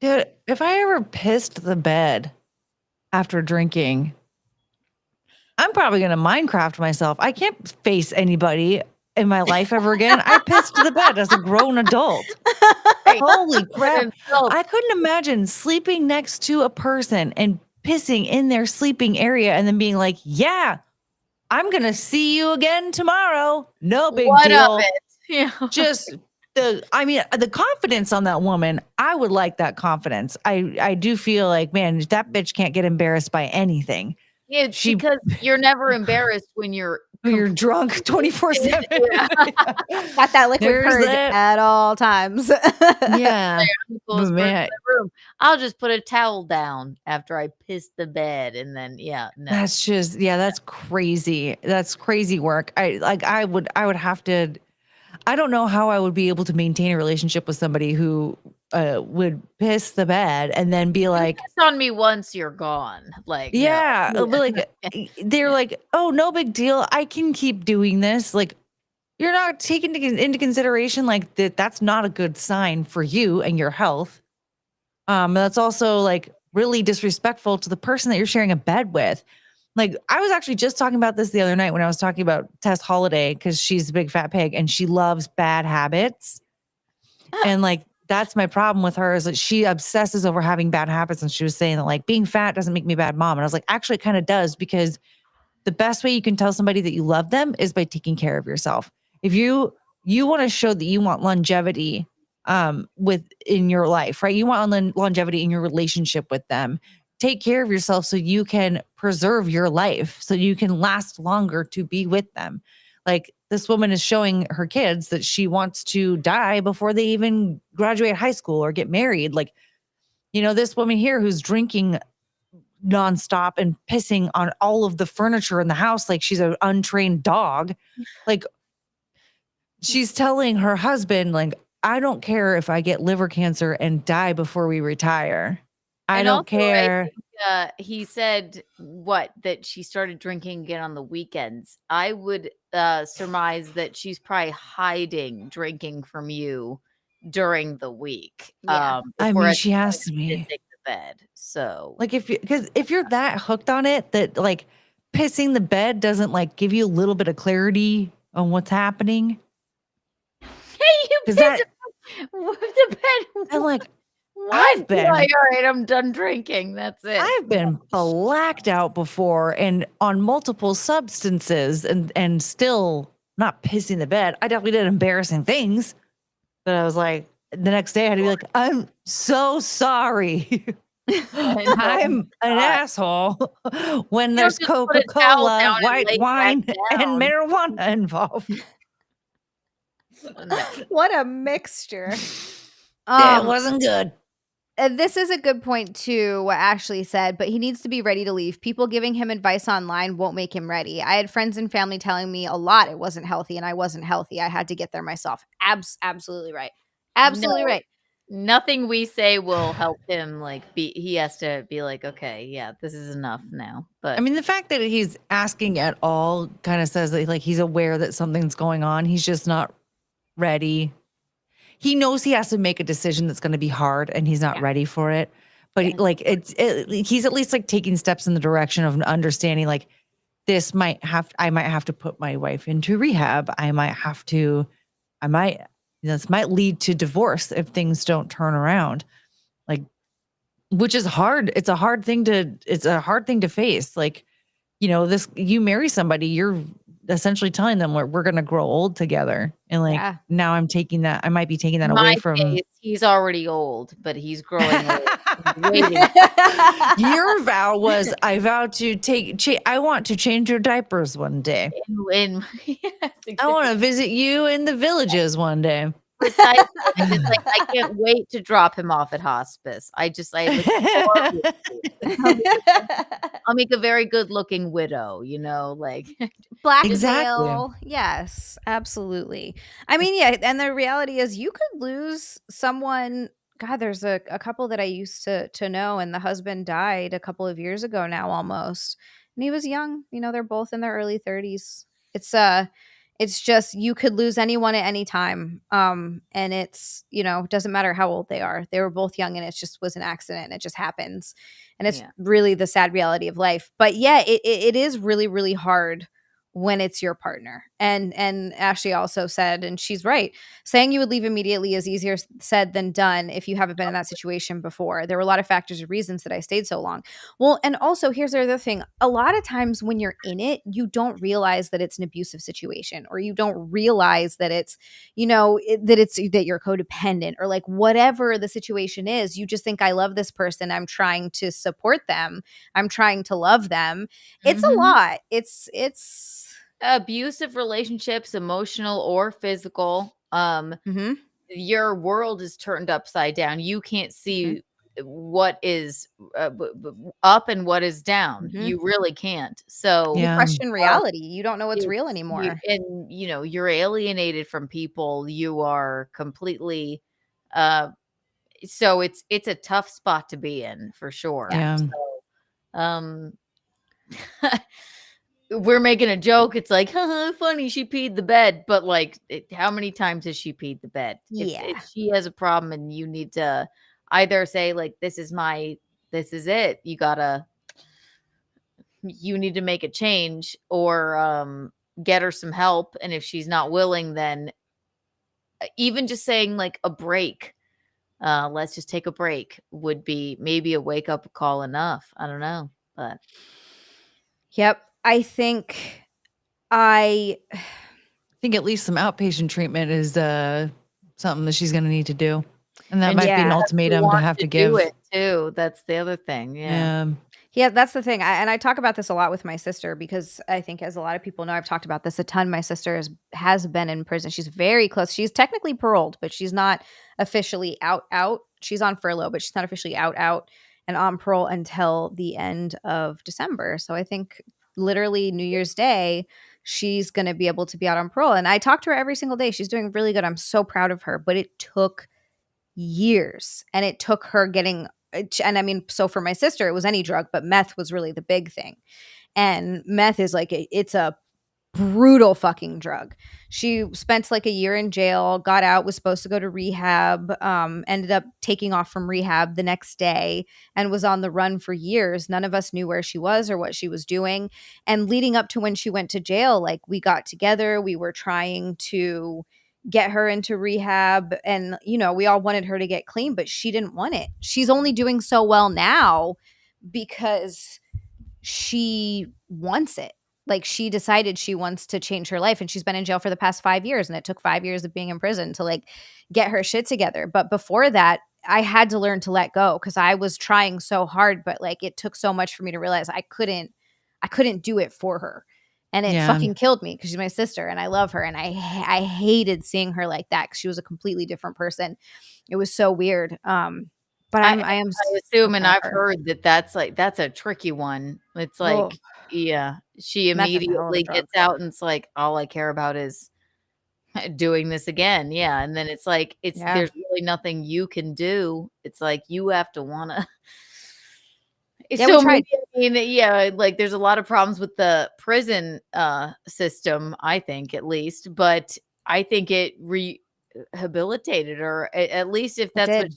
Dude, if I ever pissed the bed after drinking, I'm probably going to Minecraft myself. I can't face anybody in my life ever again. I pissed the bed as a grown adult. Holy crap. I couldn't imagine sleeping next to a person and pissing in their sleeping area and then being like, yeah, I'm going to see you again tomorrow. No big deal. Yeah. Just the confidence on that woman, I would like that confidence. I do feel like, man, that bitch can't get embarrassed by anything. Yeah, because you're never embarrassed when you're drunk 24/7. Got that liquid courage at all times. Yeah. Man. I'll just put a towel down after I piss the bed, and then that's just that's crazy. That's crazy work. I would have to. I don't know how I would be able to maintain a relationship with somebody who would piss the bed and then be like, piss on me once, you're gone. Like, but like, they're like, oh, no big deal. I can keep doing this. Like, you're not taking into consideration like that's not a good sign for you and your health. That's also like really disrespectful to the person that you're sharing a bed with. Like, I was actually just talking about this the other night when I was talking about Tess Holiday, because she's a big fat pig and she loves bad habits. And like, that's my problem with her, is that she obsesses over having bad habits. And she was saying that like being fat doesn't make me a bad mom. And I was like, actually it kind of does, because the best way you can tell somebody that you love them is by taking care of yourself. If you want to show that you want longevity in your life, right? You want longevity in your relationship with them. Take care of yourself so you can preserve your life, so you can last longer to be with them. Like, this woman is showing her kids that she wants to die before they even graduate high school or get married. Like, this woman here who's drinking nonstop and pissing on all of the furniture in the house like she's an untrained dog. Like, she's telling her husband, like, I don't care if I get liver cancer and die before we retire. I don't care. I think, he said that she started drinking again on the weekends. I would surmise that she's probably hiding drinking from you during the week. I mean, she has to be. Take the bed. So, like, if you're that hooked on it, that like pissing the bed doesn't like give you a little bit of clarity on what's happening? Hey, you piss That the bed. I'm like, What? I've been Like, all right, I'm done drinking. That's it. I've been blacked out before and on multiple substances and still not pissing the bed. I definitely did embarrassing things, but I was like, the next day I had to be like, I'm so sorry. I'm an asshole when You there's don't just put a towel Coca-Cola, down and white lay back wine, and down. marijuana involved. No. What a mixture. It wasn't good. This is a good point too, what Ashley said, but he needs to be ready to leave. People giving him advice online won't make him ready. I had friends and family telling me a lot it wasn't healthy, and I wasn't healthy. I had to get there myself. Absolutely right. Absolutely No. right. Nothing we say will help him. Like, he has to be like, okay, yeah, this is enough now. But I mean, the fact that he's asking at all kind of says that like he's aware that something's going on. He's just not ready. He knows he has to make a decision that's going to be hard, and he's not ready for it. But he's at least like taking steps in the direction of understanding like I might have to put my wife into rehab. This might lead to divorce if things don't turn around. Like, which is hard. It's a hard thing to face. Like, you marry somebody, you're essentially telling them we're going to grow old together. And like, now I might be taking that away from case, he's already old, but he's growing old. Waiting. Your vow was, I vow to I want to change your diapers one day. Yes, exactly. I want to visit you in the villages one day. Precisely. It's like, I can't wait to drop him off at hospice. I'll make a very good looking widow, like Blackmail. Yes, absolutely. I mean, yeah, and the reality is you could lose someone. God, there's a couple that I used to know, and the husband died a couple of years ago now almost. And he was young. They're both in their early 30s. It's just you could lose anyone at any time. And it's, doesn't matter how old they are. They were both young, and it just was an accident. It just happens. And it's really the sad reality of life. But yeah, it is really, really hard when it's your partner. And Ashley also said, and she's right, saying you would leave immediately is easier said than done if you haven't been in that situation before. There were a lot of factors and reasons that I stayed so long. Well, and also here's the other thing. A lot of times when you're in it, you don't realize that it's an abusive situation, or you don't realize that it's, that you're codependent, or like whatever the situation is. You just think, I love this person. I'm trying to support them. I'm trying to love them. It's a lot. It's abusive relationships, emotional or physical. Your world is turned upside down. You can't see what is up and what is down. You really can't. So you question reality. You don't know what's real anymore. You're alienated from people. You are completely so it's a tough spot to be in for sure. Yeah. So, we're making a joke. It's like, funny, she peed the bed. But like, how many times has she peed the bed? If she has a problem and you need to either say like, this is it. You need to make a change, or get her some help. And if she's not willing, then even just saying like a break, let's just take a break, would be maybe a wake up call enough. I don't know, but. Yep. I think at least some outpatient treatment is something that she's going to need to do. And that might be an ultimatum to have to give. Do it too. That's the other thing. Yeah, that's the thing. I talk about this a lot with my sister, because I think, as a lot of people know, I've talked about this a ton. My sister has been in prison. She's very close. She's technically paroled, but she's not officially out. She's on furlough, but she's not officially out and on parole until the end of December. So I think literally New Year's Day, she's going to be able to be out on parole. And I talk to her every single day. She's doing really good. I'm so proud of her. But it took years, and it took her getting, and I mean, so for my sister, it was any drug, but meth was really the big thing. And meth is like, it's a brutal fucking drug. She spent like a year in jail, got out, was supposed to go to rehab, ended up taking off from rehab the next day and was on the run for years. None of us knew where she was or what she was doing. And leading up to when she went to jail, like we got together, we were trying to get her into rehab, and you know, we all wanted her to get clean, but she didn't want it. She's only doing so well now because she wants it. Like she decided she wants to change her life, and she's been in jail for the past 5 years, and it took 5 years of being in prison to like get her shit together. But before that, I had to learn to let go because I was trying so hard, but like it took so much for me to realize I couldn't do it for her. And it fucking killed me because she's my sister and I love her, and I hated seeing her like that because she was a completely different person. It was so weird. But I assume, and I've heard that's a tricky one. It's like, yeah, she immediately gets out and it's like, all I care about is doing this again. Yeah. And then it's like, there's really nothing you can do. It's like, you have to want to. Yeah, so maybe, I mean, yeah, like there's a lot of problems with the prison system, I think, at least, but I think it rehabilitated her, at least if that's what.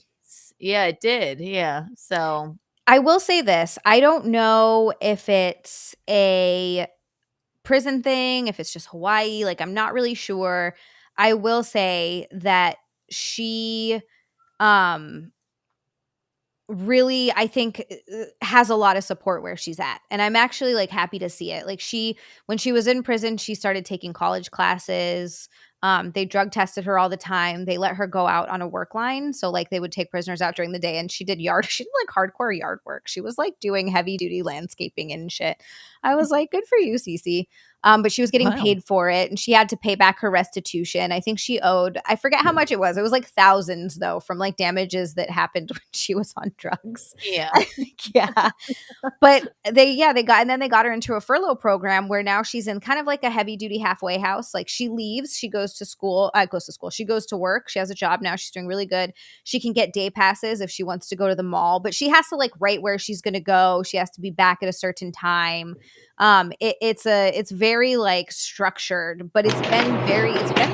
Yeah, it did. Yeah. So I will say this. I don't know if it's a prison thing, if it's just Hawaii. Like, I'm not really sure. I will say that she really, I think, has a lot of support where she's at. And I'm actually like happy to see it. Like when she was in prison, she started taking college classes. They drug tested her all the time. They let her go out on a work line. So like they would take prisoners out during the day, and she did like hardcore yard work. She was like doing heavy duty landscaping and shit. I was like, good for you, Cece. But she was getting paid for it, and she had to pay back her restitution. I think she owed, I forget how much it was. It was like thousands though, from like damages that happened when she was on drugs. Yeah. Yeah. But they got her into a furlough program where now she's in kind of like a heavy duty halfway house. Like she leaves, she goes to school, she goes to work. She has a job now. She's doing really good. She can get day passes if she wants to go to the mall, but she has to like write where she's going to go. She has to be back at a certain time. It's very like structured, but it's been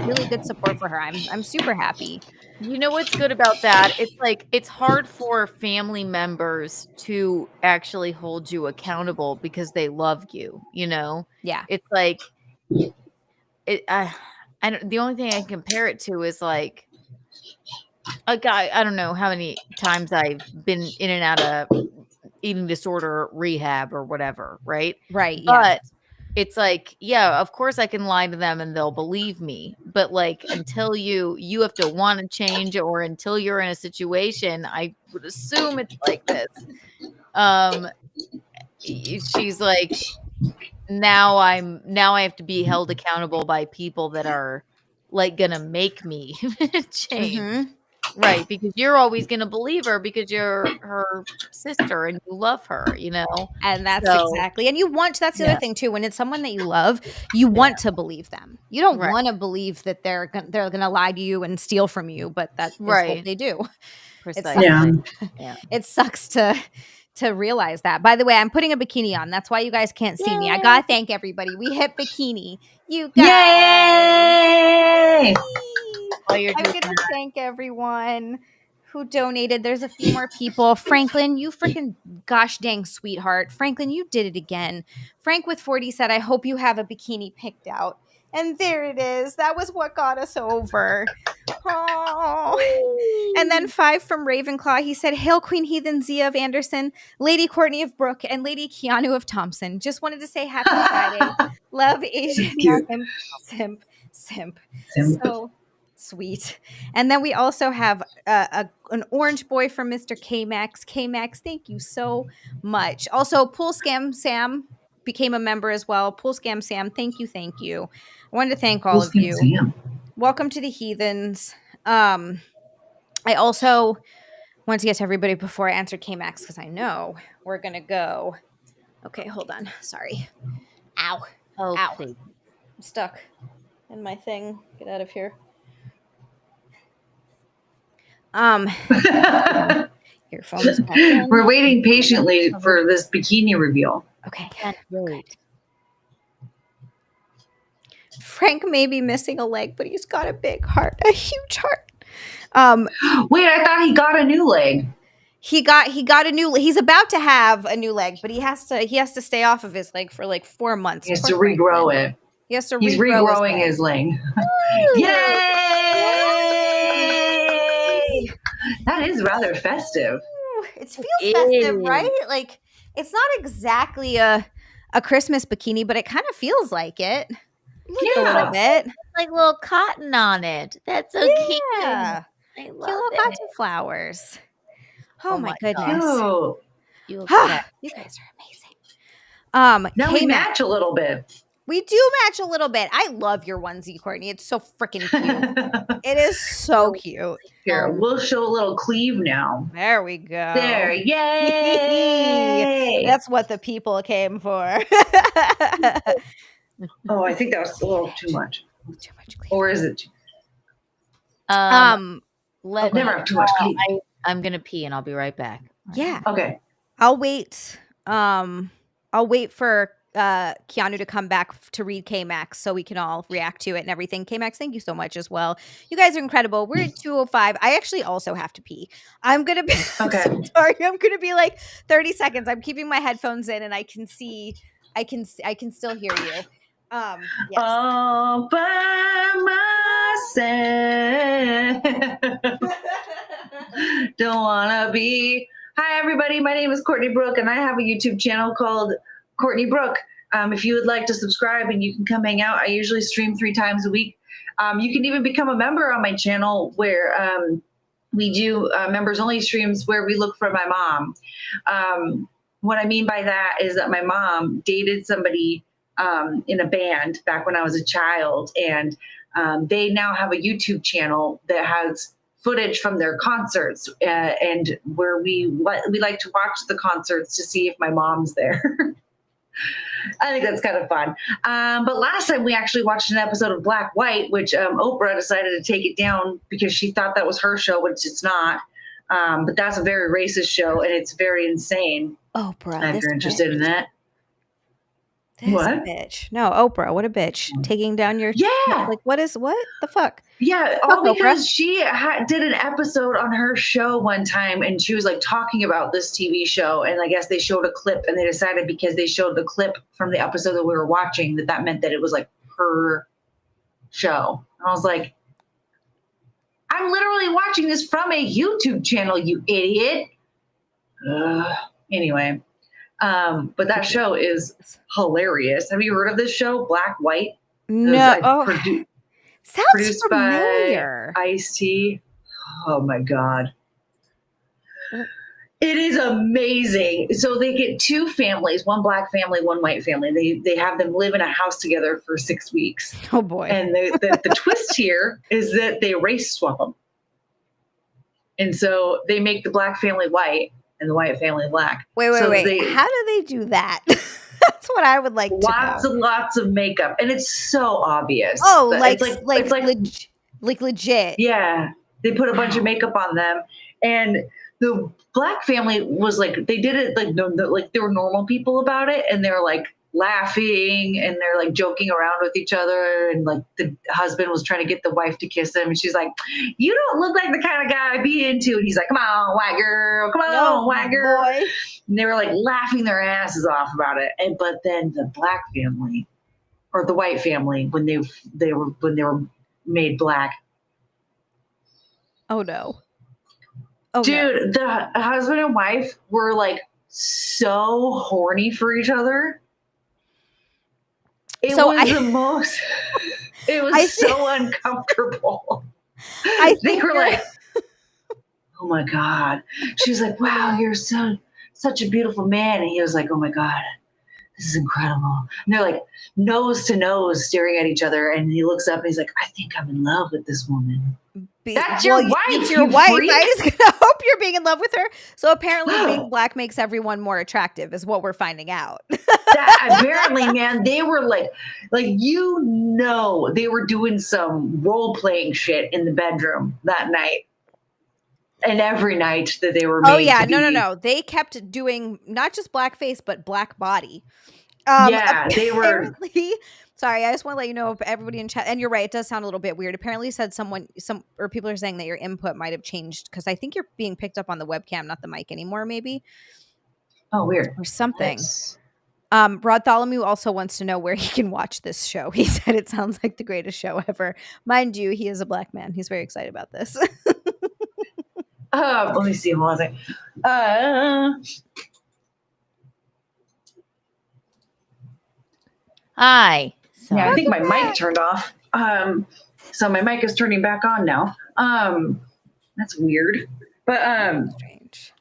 really good support for her. I'm super happy. You know what's good about that? It's like it's hard for family members to actually hold you accountable because they love you, you know? Yeah. It's like the only thing I can compare it to is like a guy. I don't know how many times I've been in and out of eating disorder rehab or whatever, right? Right. Yeah. But it's like, yeah, of course I can lie to them and they'll believe me. But like until you have to want to change, or until you're in a situation, I would assume it's like this. She's like, now I have to be held accountable by people that are like gonna make me change. Mm-hmm. Right, because you're always going to believe her because you're her sister and you love her, you know? And that's exactly. And that's the other thing too. When it's someone that you love, you want to believe them. You don't want to believe that they're going to lie to you and steal from you, but that's what they do. Precisely. It sucks to realize that. By the way, I'm putting a bikini on. That's why you guys can't see me. I got to thank everybody. We hit bikini. You guys. Yay! I'm going to thank everyone who donated. There's a few more people. Franklin, you freaking gosh dang sweetheart. Franklin, you did it again. Frank with 40 said, I hope you have a bikini picked out. And there it is. That was what got us over. Oh. And then 5 from Ravenclaw. He said, Hail Queen Heathen Zia of Anderson, Lady Courtney of Brooke, and Lady Keanu of Thompson. Just wanted to say happy Friday. Love Asian. Simp. So sweet. And then we also have an orange boy from Mr. K-Max. K-Max, thank you so much. Also, Pool Scam Sam became a member as well. Pool Scam Sam, thank you. I wanted to thank all of you. Sam. Welcome to the Heathens. I also want to get to everybody before I answer K-Max because I know we're going to go. Okay, hold on. Sorry. Ow. Ow. I'm stuck in my thing. Get out of here. Your phone is back in. We're waiting patiently for this bikini reveal. Okay. That's great. Frank may be missing a leg, but he's got a big heart, a huge heart. Wait, I thought he got a new leg. He got a new. He's about to have a new leg, but he has to stay off of his leg for like 4 months. He has to regrow it. He has to. He's regrowing his leg. Yay! That is rather festive. It feels festive, right? Like it's not exactly a Christmas bikini, but it kind of feels like it. A little bit. Like little cotton on it. That's so cute. Yeah. I love Little it. cotton flowers. Oh my goodness. Cute. You look You guys are amazing. Now we match a little bit. We do match a little bit. I love your onesie, Courtney. It's so freaking cute. It is so cute. Here, we'll show a little cleave now. There we go. There, yay! That's what the people came for. Oh, I think that was a little too much. Too much cleave. Or is it? Um, Never have too much cleave. I'm gonna pee and I'll be right back. Yeah. Okay. I'll wait. I'll wait for Keanu to come back to read K-Max so we can all react to it and everything. K-Max, thank you so much as well. You guys are incredible. We're at 2:05. I actually also have to pee. I'm gonna be Okay. I'm so sorry. I'm gonna be like 30 seconds. I'm keeping my headphones in and I can still hear you. Yes. All by myself. Don't wanna be. Hi, everybody. My name is Courtney Brooke, and I have a YouTube channel called Courtney Brooke. If you would like to subscribe and you can come hang out, I usually stream 3 times a week. You can even become a member on my channel where we do members only streams where we look for my mom. What I mean by that is that my mom dated somebody in a band back when I was a child, and they now have a YouTube channel that has footage from their concerts, and where we like to watch the concerts to see if my mom's there. I think that's kind of fun. But last time we actually watched an episode of Black White, which Oprah decided to take it down because she thought that was her show, which it's not. But that's a very racist show, and it's very insane. Oprah. If you're interested in that. This What? bitch. No, Oprah. What a bitch. Taking down your Yeah. Like what the fuck? Yeah, Fuck all Oprah. because she did an episode on her show one time, and she was like talking about this TV show, and I guess they showed a clip, and they decided because they showed the clip from the episode that we were watching that meant that it was like her show. And I was like, I'm literally watching this from a YouTube channel, you idiot. Anyway, but that show is hilarious. Have you heard of this show, Black White? No. Sounds Produced familiar. by Ice-T. Oh my God. It is amazing. So they get 2 families, one black family, one white family. They have them live in a house together for 6 weeks. Oh boy. And the twist here is that they race swap them. And so they make the black family white and the white family black. Wait. How do they do that? That's what I would like to know. Lots of makeup, and it's so obvious. Oh, But like legit. Yeah, they put a bunch of makeup on them, and the black family was like, they did it like they were normal people about it, and they're like laughing and they're like joking around with each other, and like the husband was trying to get the wife to kiss him, and she's like, "You don't look like the kind of guy I'd be into," and he's like, "Come on, white girl, come on, white girl." Boy. And they were like laughing their asses off about it. But then the black family, or the white family, when they were made black. Oh no. Oh, dude, the husband and wife were like so horny for each other. It was so uncomfortable. They were like, "Oh my God." She was like, "Wow, you're such a beautiful man." And he was like, "Oh my God, this is incredible." And they're like nose to nose staring at each other. And he looks up and he's like, "I think I'm in love with this woman." That's your wife. It's your wife. I was gonna hope you're being in love with her. So apparently being black makes everyone more attractive is what we're finding out. Apparently, man, they were like they were doing some role-playing shit in the bedroom that night. And every night that they were made. Oh yeah, no. They kept doing not just blackface, but black body. Yeah, they were. Sorry, I just want to let you know, everybody in chat, and you're right, it does sound a little bit weird. Apparently said people are saying that your input might have changed because I think you're being picked up on the webcam, not the mic anymore, maybe. Oh, weird. Or something. Nice. Bartholomew also wants to know where he can watch this show. He said it sounds like the greatest show ever. Mind you, he is a black man. He's very excited about this. Let me see. Hold on a second. Hi. Yeah, I Sorry. think my mic turned off. So my mic is turning back on now. That's weird. But Strange.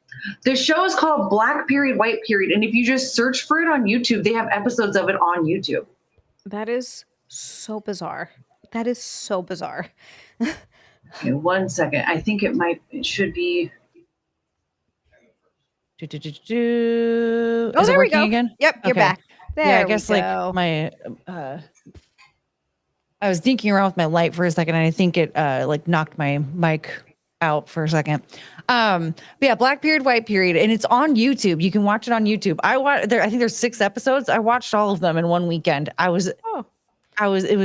the show is called Black Period, White Period, and if you just search for it on YouTube, they have episodes of it on YouTube. That is so bizarre. That is so bizarre. Okay, 1 second. I think it should be. Oh, Oh, is it there we working go. again? Yep, you're Okay. back. There Yeah, I we guess go. like my I was dinking around with my light for a second and I think it like knocked my mic out for a second. But yeah, Black Period, White Period, and it's on YouTube. You can watch it on YouTube. I think there's 6 episodes. I watched all of them in one weekend. It was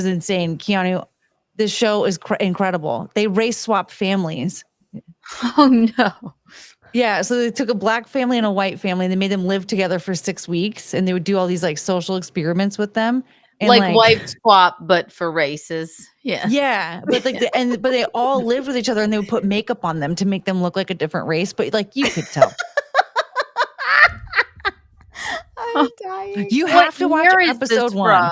insane. Keanu, this show is incredible. They race swap families. Oh no. Yeah, so they took a black family and a white family and they made them live together for 6 weeks and they would do all these like social experiments with them. And Like wife swap, but for races. Yeah. Yeah, but like but they all lived with each other and they would put makeup on them to make them look like a different race, but like you could tell. I'm dying. You What have to watch year is episode this 1. from?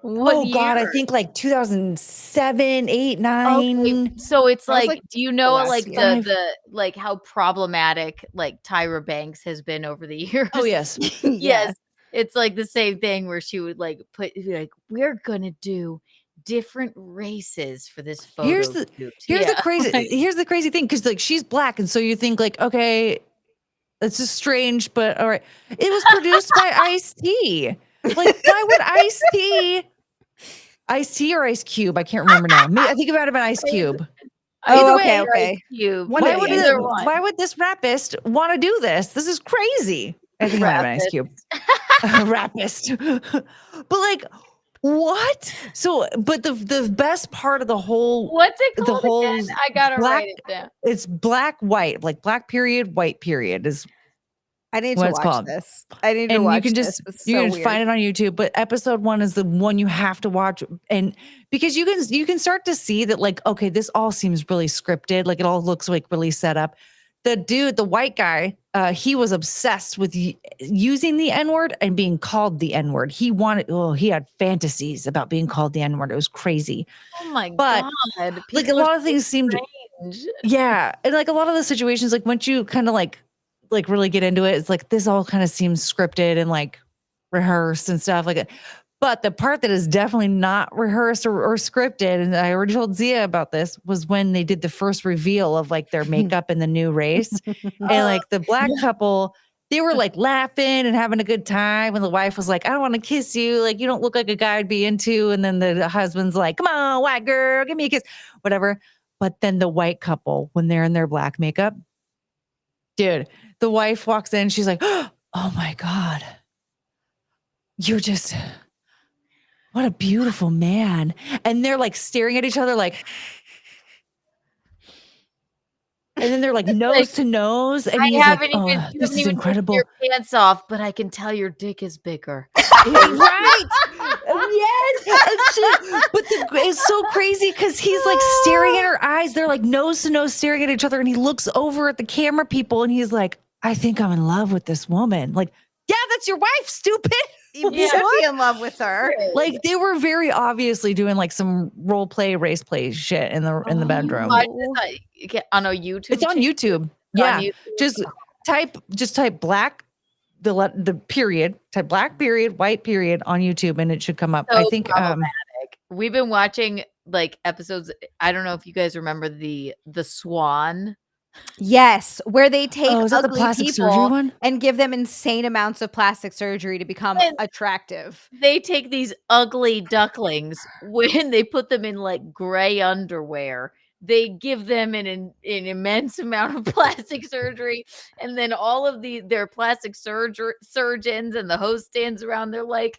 What Oh God, I year? think like 2007, 8, 9. Okay, so it's That was, like, do you know last like year. the like how problematic like Tyra Banks has been over the years? Oh yes. Yes. It's like the same thing where she would like be like, we're gonna do different races for this photo Here's the shoot. here's the crazy thing because like she's black and so you think like okay, it's just strange, but all right. It was produced by Ice-T. Like why would Ice-T or Ice Cube? I can't remember now. I think about it about Ice Cube. Oh, Either okay, way, Cube. One Why of would, the Either one. why would this rapist want to do this? This is crazy. I think it might have been Ice Cube. Rapist. But like, what? So, but the best part of the whole, What's it called the whole again? I gotta black- write it down. it's black, white, like black period, white period is I need what to it's watch called. this. I need to and watch you can this. just It's you so can weird. find it on YouTube, but episode 1 is the one you have to watch, and because you can start to see that like okay, this all seems really scripted, like it all looks like really set up. The dude, the white guy, he was obsessed with using the N-word and being called the N-word. He had fantasies about being called the N-word. It was crazy. Oh my But, god. Like a People are lot of so things seemed strange. yeah, and like a lot of the situations, like once you kind of like really get into it, it's like this all kind of seems scripted and like rehearsed and stuff like that. But the part that is definitely not rehearsed or scripted, and I already told Zia about this, was when they did the first reveal of like their makeup in the new race. And like the black couple, they were like laughing and having a good time. And the wife was like, I don't want to kiss you. Like, you don't look like a guy I'd be into. And then the husband's like, come on, white girl, give me a kiss, whatever. But then the white couple, when they're in their black makeup, dude, the wife walks in, she's like, oh my God, you're just, what a beautiful man. And they're like staring at each other like, and then they're like nose to nose. And he's like, oh, this is incredible. Your pants off, but I can tell your dick is bigger. Right. Yes. But it's so crazy because he's like staring at her eyes. They're like nose to nose staring at each other. And he looks over at the camera people and he's like, I think I'm in love with this woman. Like, yeah, that's your wife, stupid. You should be in love with her. Like they were very obviously doing like some role play, race play shit in the bedroom. On a YouTube. It's on YouTube. Yeah. Just type black, the period, type black period, white period on YouTube and it should come up. So I think we've been watching like episodes. I don't know if you guys remember the Swan. Yes, where they take is that the ugly plastic surgery people one? and give them insane amounts of plastic surgery to become attractive. They take these ugly ducklings when they put them in like gray underwear. They give them an immense amount of plastic surgery, and then all of their plastic surgeons and the host stands around. They're like,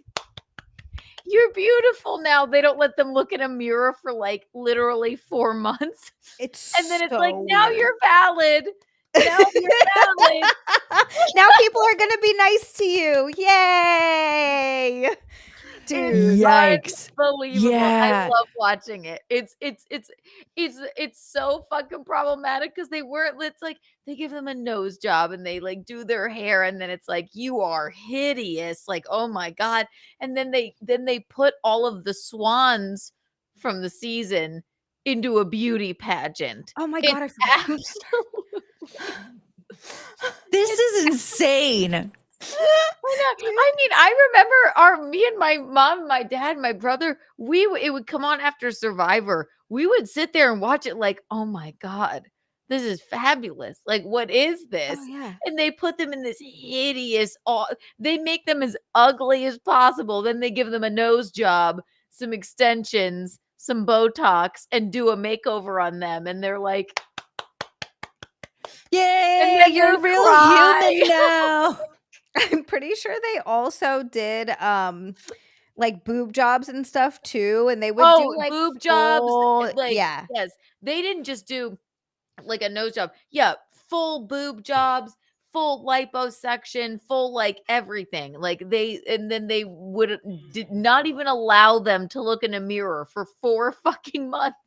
you're beautiful now. They don't let them look in a mirror for like literally 4 months. It's And then it's so like, now weird. you're valid. Now you're valid. Now people are gonna be nice to you. Yay. Dude. Yikes. Unbelievable. I Yeah. love watching it. It's so fucking problematic because they weren't, it's like they give them a nose job and they like do their hair and then it's like, you are hideous. Like, oh my God. And then they put all of the swans from the season into a beauty pageant. Oh my It's God, I forgot. absolutely This is insane. I mean, I remember me and my mom, my dad, my brother, it would come on after Survivor. We would sit there and watch it like, oh my God, this is fabulous. Like, what is this? Oh yeah. And they put them in this hideous, they make them as ugly as possible. Then they give them a nose job, some extensions, some Botox, and do a makeover on them. And they're like, Yay, then you're they a real cry. human now. I'm pretty sure they also did like boob jobs and stuff too. And they would do like boob jobs. full- Like, yeah. yes, they didn't just do like a nose job. Yeah, full boob jobs, full liposuction, full like everything. Like and then they did not even allow them to look in a mirror for 4 fucking months.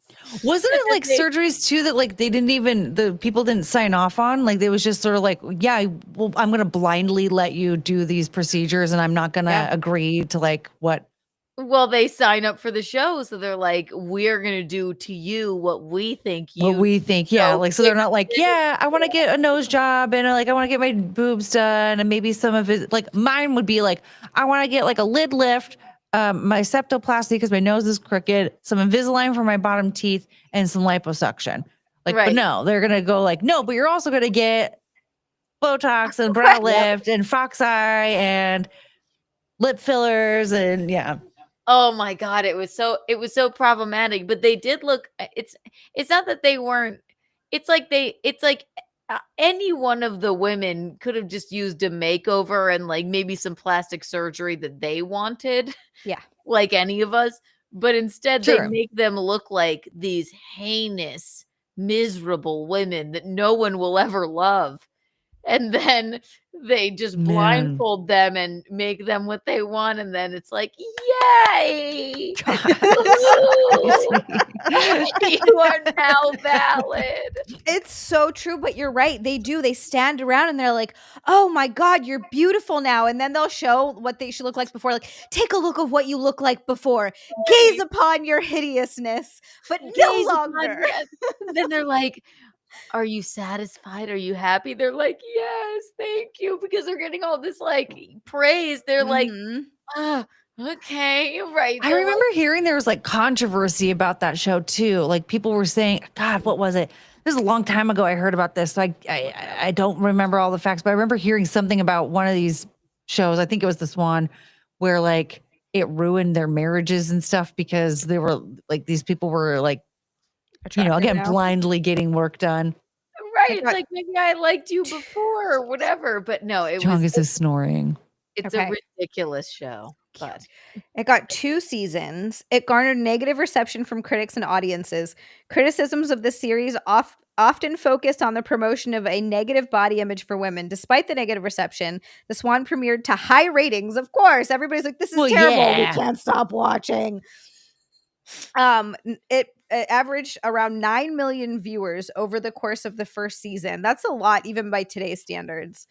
Wasn't it like surgeries too that like the people didn't sign off on? Like they was just sort of like, yeah, well, I'm going to blindly let you do these procedures and I'm not going to agree to like what. Well, they sign up for the show, so they're like, we're gonna do to you what we think you. What we think, yeah. so Like, so they're not like, yeah, I want to get a nose job and like, I want to get my boobs done. And maybe some of it, like mine would be like, I want to get like a lid lift, my septoplasty because my nose is crooked, some Invisalign for my bottom teeth, and some liposuction. Like, but Right. no, they're going to go like, no, but you're also going to get Botox and brow lift and fox eye and lip fillers and yeah. Oh my God, it was so problematic. But they did look. It's not that they weren't. It's like any one of the women could have just used a makeover and like maybe some plastic surgery that they wanted. Yeah. Like any of us. But instead Sure. they make them look like these heinous, miserable women that no one will ever love. And then they just Man. blindfold them and make them what they want. And then it's like, yay! You are now valid. It's so true, but you're right. They do. They stand around and they're like, oh my God, you're beautiful now. And then they'll show what they should look like before. Like, take a look of what you look like before. Gaze upon your hideousness, but no Gaze upon longer. that. Then they're like, are you satisfied? Are you happy? They're like, yes, thank you. Because they're getting all this like praise. They're like, Mhm. okay, you're right. I They're remember hearing there was like controversy about that show too. Like people were saying, God, what was it? This is a long time ago I heard about this. So I don't remember all the facts, but I remember hearing something about one of these shows. I think it was The Swan, where like it ruined their marriages and stuff because they were like, these people were like, Attractive again, now. blindly getting work done. right. It's like maybe I liked you before or whatever. But no, Chongus is snoring. it's Okay. a ridiculous show. But It got 2 seasons. It garnered negative reception from critics and audiences. Criticisms of the series often focused on the promotion of a negative body image for women. Despite the negative reception, The Swan premiered to high ratings. Of course, everybody's like, this is Well, terrible. yeah. We can't stop watching. It averaged around 9 million viewers over the course of the first season. That's a lot, even by today's standards.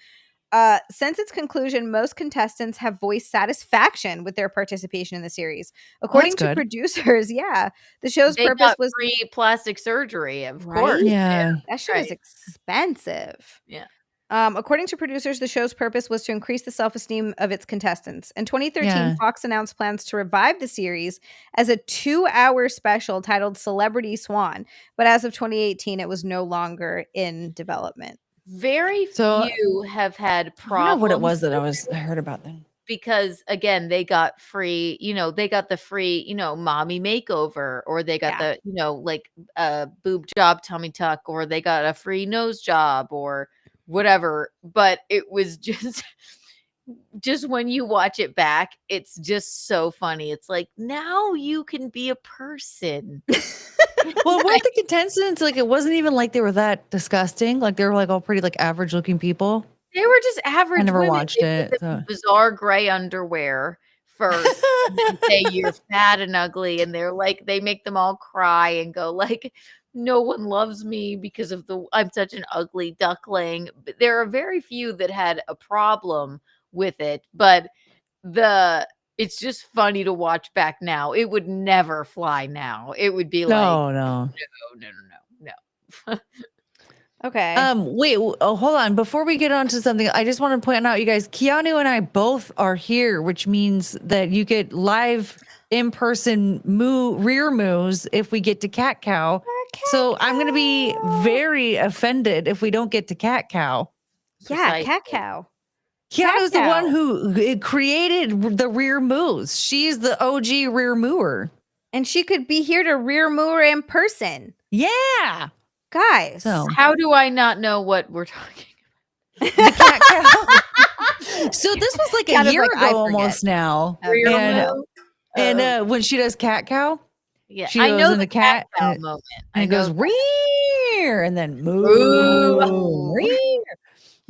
Since its conclusion, most contestants have voiced satisfaction with their participation in the series. According to good. producers, the show's they purpose got was free plastic surgery, of Right? course. Yeah. that shit is right. expensive. Yeah. According to producers, the show's purpose was to increase the self-esteem of its contestants. In 2013, Yeah. Fox announced plans to revive the series as a 2-hour special titled Celebrity Swan, but as of 2018, it was no longer in development. Very So- few have had I don't know problems. what it was that I heard about then. Because again, they got free, they got the free, mommy makeover, or they got the, like boob job, tummy tuck, or they got a free nose job or whatever. But it was just just when you watch it back, it's just so funny. It's like, now you can be a person. Well, weren't the contestants like, it wasn't even like they were that disgusting. Like they were like all pretty like average looking people. They were just average I never women. watched They it. put them in bizarre gray underwear first, and then say you're fat and ugly, and they're like, they make them all cry and go like, no one loves me because of I'm such an ugly duckling. But there are very few that had a problem with it, but it's just funny to watch back now. It would never fly now. It would be like, No. no. Okay. Wait, hold on. Before we get on to something, I just want to point out, you guys, Keanu and I both are here, which means that you get live in-person rear moves if we get to cat cow. So I'm going to be very offended if we don't get to cat cow. Yeah, Precisely. cat cow. Keanu's the Cow. one who created the rear moves. She's the OG rear mover. And she could be here to rear moor in person. Yeah. Guys. So How do I not know what we're talking the cat cow. So this was like Kind a of year like, I ago forget. almost now. about? And when she does cat cow, Yeah, she I goes know in the the cat cow and moment. and I it goes know rear and then moo. Moo. Rear.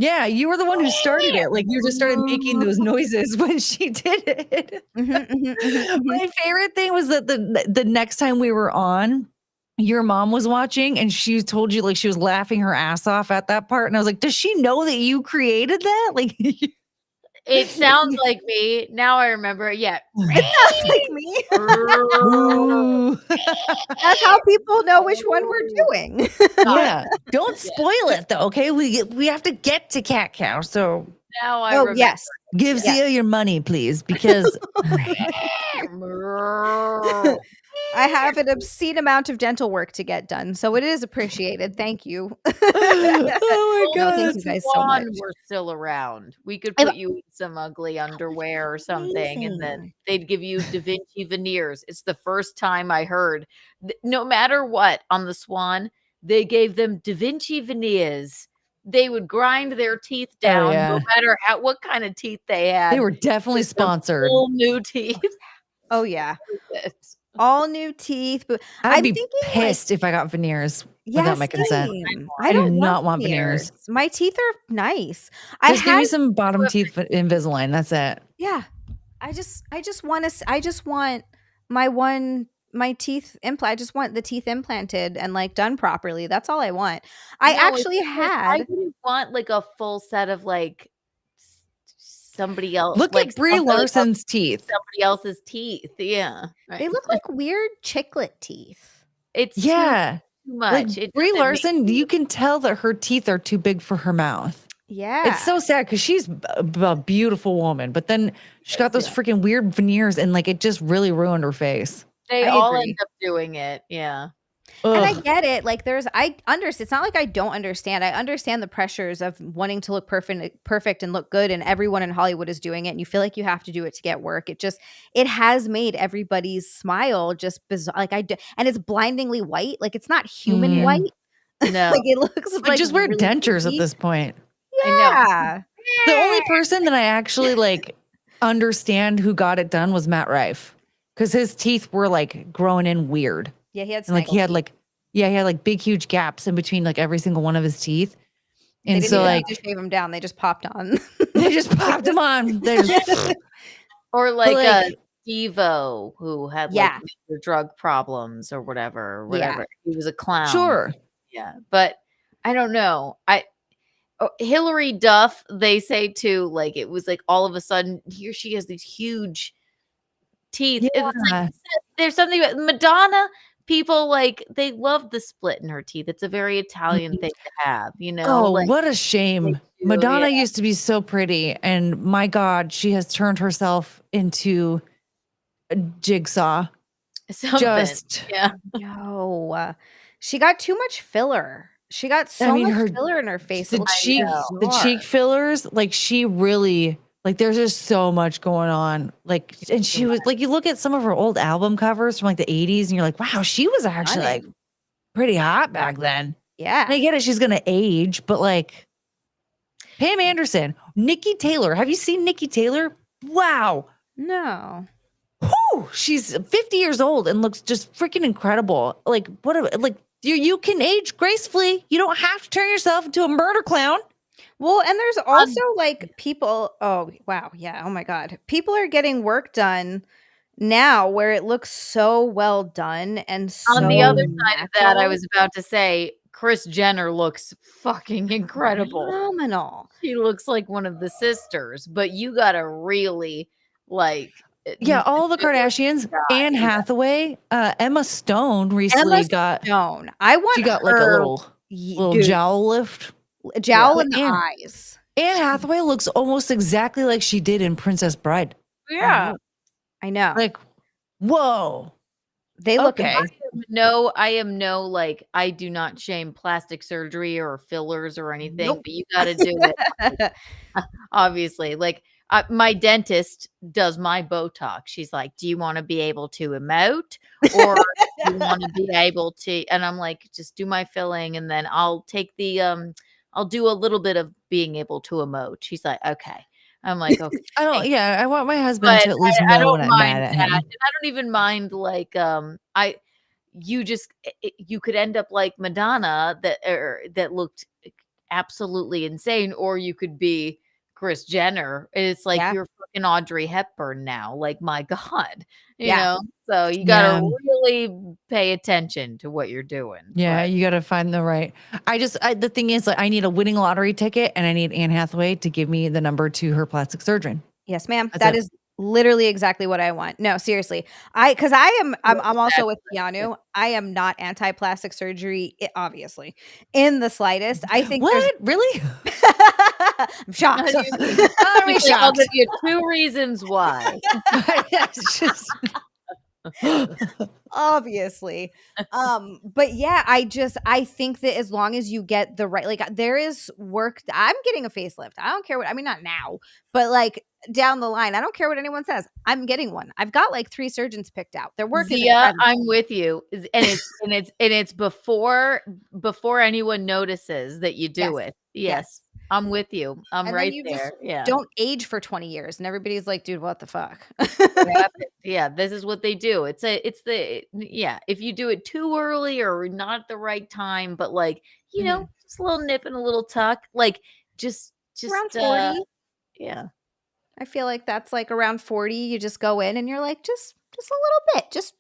Yeah, you were the one who started it. Like you just started making those noises when she did it. My favorite thing was that the next time we were on, your mom was watching and she told you like she was laughing her ass off at that part. And I was like, does she know that you created that? Like It sounds like me. Now I remember. Yeah. Like me. Ooh. That's how people know which one we're doing. Yeah. Don't spoil it though. Okay. We have to get to cat cow. So Now I Oh, remember. yes. give Zia your money, please, because I have an obscene amount of dental work to get done, so it is appreciated. Thank you. oh my No, god. thank you guys so Swan much. were still around. We could I- put you in some ugly underwear or something, and then Amazing. they'd give you Da Vinci veneers. It's the first time I heard, no matter what on the Swan, they gave them Da Vinci veneers. They would grind their teeth down, yeah. no matter what kind of teeth they had. They were definitely with the sponsored. full new teeth. Oh yeah, all new teeth. But I'd I'm be thinking, pissed if I got veneers yeah, without my consent. same. I do not want veneers. My teeth are nice. I Just give me had, some bottom teeth Invisalign. That's it. yeah. I just want my teeth implant. I just want the teeth implanted and like done properly. That's all I want. I No, actually it's just, I had. didn't want like a full set of like somebody else. Look like at Brie somebody Larson's teeth. somebody else's teeth. Yeah. Right. They look like weird chiclet teeth. It's Yeah. too much. Like It Brie doesn't make Larson, you can tell that her teeth are too big for her mouth. Yeah. It's so sad because she's a beautiful woman, but then she got those freaking weird veneers and like it just really ruined her face. they I all agree. end up doing it. Yeah. And I Ugh. get it. Like I understand. It's not like I don't understand. I understand the pressures of wanting to look perfect and look good. And everyone in Hollywood is doing it. And you feel like you have to do it to get work. It has made everybody's smile just bizarre. Like and it's blindingly white. Like it's not human Mm. white. No. Like it looks Like, like just wear really dentures creepy. at this point. I know. Yeah. The only person that I actually like understand who got it done was Matt Rife because his teeth were like growing in weird. Yeah, he had And like he had like he had like big huge gaps in between like every single one of his teeth. They And didn't so even like need to shave them down. They just popped on. they just popped them on. They just, Or like, like- Steve-O who had Yeah. like major drug problems or whatever. Yeah. He was a clown. sure. Yeah. But I don't know. Hillary Duff, they say too, like it was like all of a sudden here she has these huge teeth. It's Yeah. like there's something about Madonna. People like they love the split in her teeth. It's a very Italian thing to have, you know. Oh, like, what a shame. do, Madonna yeah. used to be so pretty. And my God, she has turned herself into a jigsaw. something. Just Yeah. No. She got too much filler. She got so mean, much her- filler in her face. It the looks cheek, the bizarre. cheek fillers, like she really like there's just so much going on. Like, and she was like, you look at some of her old album covers from like the 80s, and you're like, wow, she was actually like Stunning. pretty hot back then. Yeah. And I get it, she's gonna age, but like Pam Anderson, Nikki Taylor. Have you seen Nikki Taylor? Wow. No. Whew, she's 50 years old and looks just freaking incredible. Like you can age gracefully. You don't have to turn yourself into a murder clown. Well, and there's also like people. Oh, wow. Yeah. Oh my God. People are getting work done now where it looks so well done and so On the other side of that, I natural. was about to say Kris Jenner looks fucking incredible. Phenomenal. She looks like one of the sisters, but you gotta really like. Yeah, all the Kardashians, Anne Hathaway, Emma Stone recently got Stone. I want she got her, like a little dude, jowl lift. jowl in the Anne, eyes. Anne Hathaway looks almost exactly like she did in Princess Bride. Yeah. I know. Like, whoa. They look Okay. amazing. I am no like I do not shame plastic surgery or fillers or anything, Nope. but you got to do it. Obviously, like my dentist does my Botox. She's like, "Do you want to be able to emote, or do you want to be able to?" And I'm like, "Just do my filling, and then I'll take the I'll do a little bit of being able to emote." She's like, "Okay." I'm like, "Okay." I want my husband But to at least I know don't when I'm mind mad at that, him. and I don't even mind like you could end up like Madonna that looked absolutely insane, or you could be Kris Jenner. It's like Yeah. you're fucking Audrey Hepburn now. Like my God, you Yeah. know. So you gotta really pay attention to what you're doing. Yeah, but- you got to find the right. The thing is, like, I need a winning lottery ticket, and I need Anne Hathaway to give me the number to her plastic surgeon. Yes, ma'am. That's That it. is literally exactly what I want. No, seriously. I'm also with Keanu. I am not anti-plastic surgery, obviously, in the slightest. I think What? Really? I'm shocked. I'll give you 2 reasons why. It's just Obviously. But yeah, I think that as long as you get the right, like there is work. I'm getting a facelift. I don't care what, I mean, not now, but like down the line, I don't care what anyone says. I'm getting one. I've got like 3 surgeons picked out. Their work is Zia, incredible. I'm with you, and it's before anyone notices that you do it. Yes, I'm with you. I'm And then right you there. Yeah, don't age for 20 years, and everybody's like, dude, what the fuck? yeah. This is what they do. If you do it too early or not at the right time, but like just a little nip and a little tuck, like just Around 40. Yeah. I feel like that's like around 40. You just go in and you're like, just a little bit, just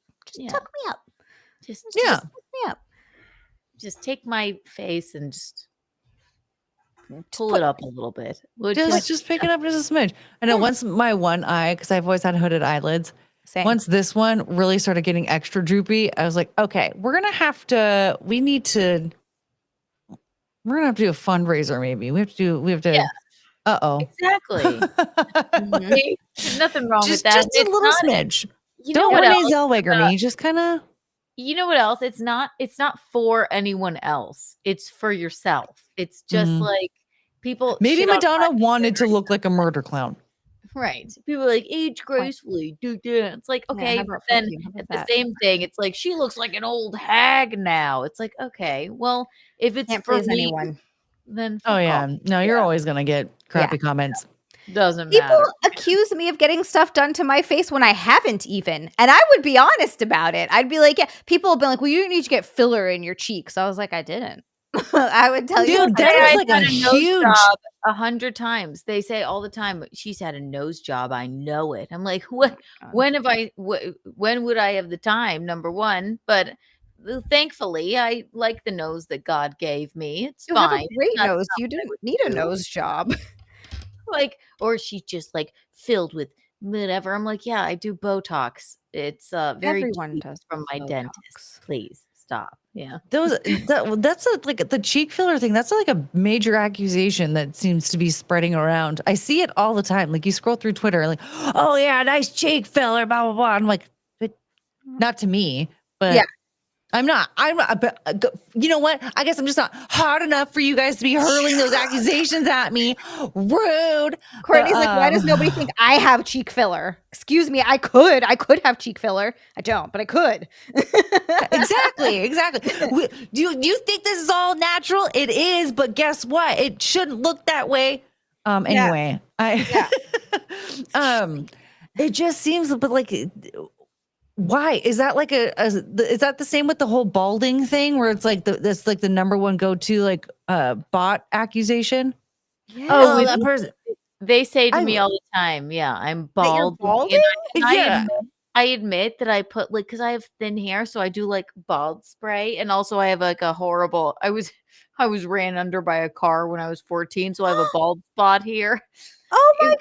tuck me up. Just Tuck me up. just take my face and just pull it up a little bit. just pick it up just a smidge. I know once my one eye, because I've always had hooded eyelids. Same. Once this one really started getting extra droopy, I was like, okay, we're gonna have to do a fundraiser. Maybe we have to. Yeah. Exactly. Mhm. See? There's nothing wrong with that. Just a It's little not- smidge. You know Don't what Renee else? Zellweger me. Just kind of. You know what else? It's not for anyone else. It's for yourself. It's just Mhm. like people. Maybe shit on Madonna plastic wanted to surgery. look like a murder clown. Right. People are like age gracefully. Do. It's like, Yeah, okay, how but about then fuck you? How about it's the that? same thing. It's like she looks like an old hag now. It's like, okay, well, if it's Can't for please me, anyone. then Oh fuck yeah, off. no, you're Yeah. always gonna get crappy comments. Doesn't People matter. accuse me of getting stuff done to my face when I haven't even. And I would be honest about it. I'd be like, yeah, people have been like, well, you need to get filler in your cheeks. I was like, I didn't. I would tell you. Dude, that is I've like had a nose huge. job 100 times. They say all the time, she's had a nose job. I know it. I'm like, what? When would I have the time? Number one, but thankfully, I like the nose that God gave me. It's You fine. have a great It's not nose. You something I didn't would need a do. nose job. Like, or she's just like filled with whatever. I'm like, yeah, I do Botox. It's very Everyone cheap does from my Botox. dentist. Please stop. Yeah. That's like the cheek filler thing. That's like a major accusation that seems to be spreading around. I see it all the time. Like you scroll through Twitter, like, oh yeah, nice cheek filler, blah blah blah. I'm like, but not to me, but Yeah. I'm not. But you know what? I guess I'm just not hot enough for you guys to be hurling those accusations at me. Rude. Courtney's like, why does nobody think I have cheek filler? Excuse me, I could have cheek filler. I don't, but I could. Exactly. Do you think this is all natural? It is, but guess what? It shouldn't look that way. Anyway, it just seems, but like, why is that like is that the same with the whole balding thing where it's like that's like the number one go-to like bot accusation? Oh, That person. they say to me all the time, yeah, I'm That you're bald. balding? I admit that I put like, because I have thin hair, so I do like bald spray, and also I have like a horrible. I was ran under by a car when I was 14, so I have a bald spot here. Oh my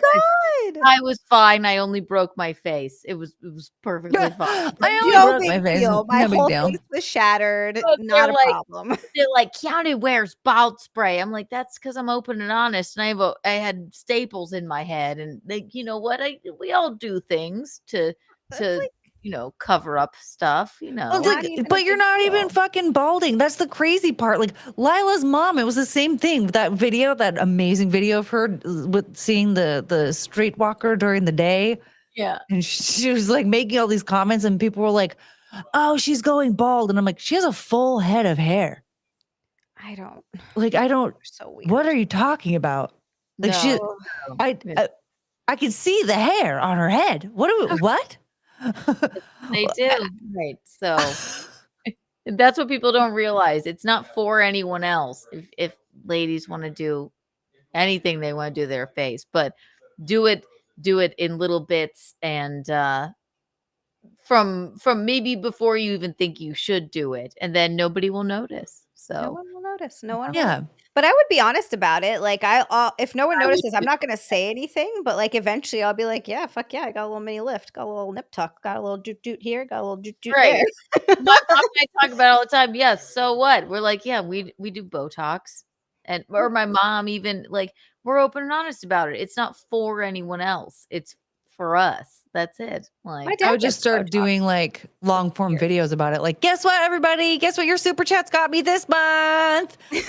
God. I was fine. I only broke my face. It was perfectly fine. I only No broke big my face. deal. My No big whole deal. face was shattered. But Not a they're like- problem. They're like, Keanu wears bald spray. I'm like, that's because I'm open and honest, and I had staples in my head, and like, you know what? We all do things to like- cover up stuff. Well, Not even a but you're big not even deal. fucking balding. That's the crazy part. Like Lila's mom, it was the same thing. That video, that amazing video of her with seeing the street walker during the day. Yeah. And she was like making all these comments, and people were like, "Oh, she's going bald," and I'm like, "She has a full head of hair." I don't. Like, I don't. So weird. What are you talking about? Like No. I could see the hair on her head. What? They do. Right. So that's what people don't realize. It's not for anyone else. If ladies want to do anything they want to do to their face, but do it in little bits, and from maybe before you even think you should do it, and then nobody will notice. No So one will notice. No one. Yeah. Will. But I would be honest about it. Like if no one I would notices, I'm too. not gonna say anything. But like eventually, I'll be like, yeah, fuck yeah, I got a little mini lift, got a little nip tuck, got a little doot doot here, got a little doot doot Right. there. My mom and I talk about it all the time. Yes. So what? We're like, yeah, we do Botox, and or my mom even, like, we're open and honest about it. It's not for anyone else. It's for us. That's it. My Like, dad I would just gets start Botox. doing like long form videos about it. Like, guess what, everybody? Guess what your super chats got me this month? Yay!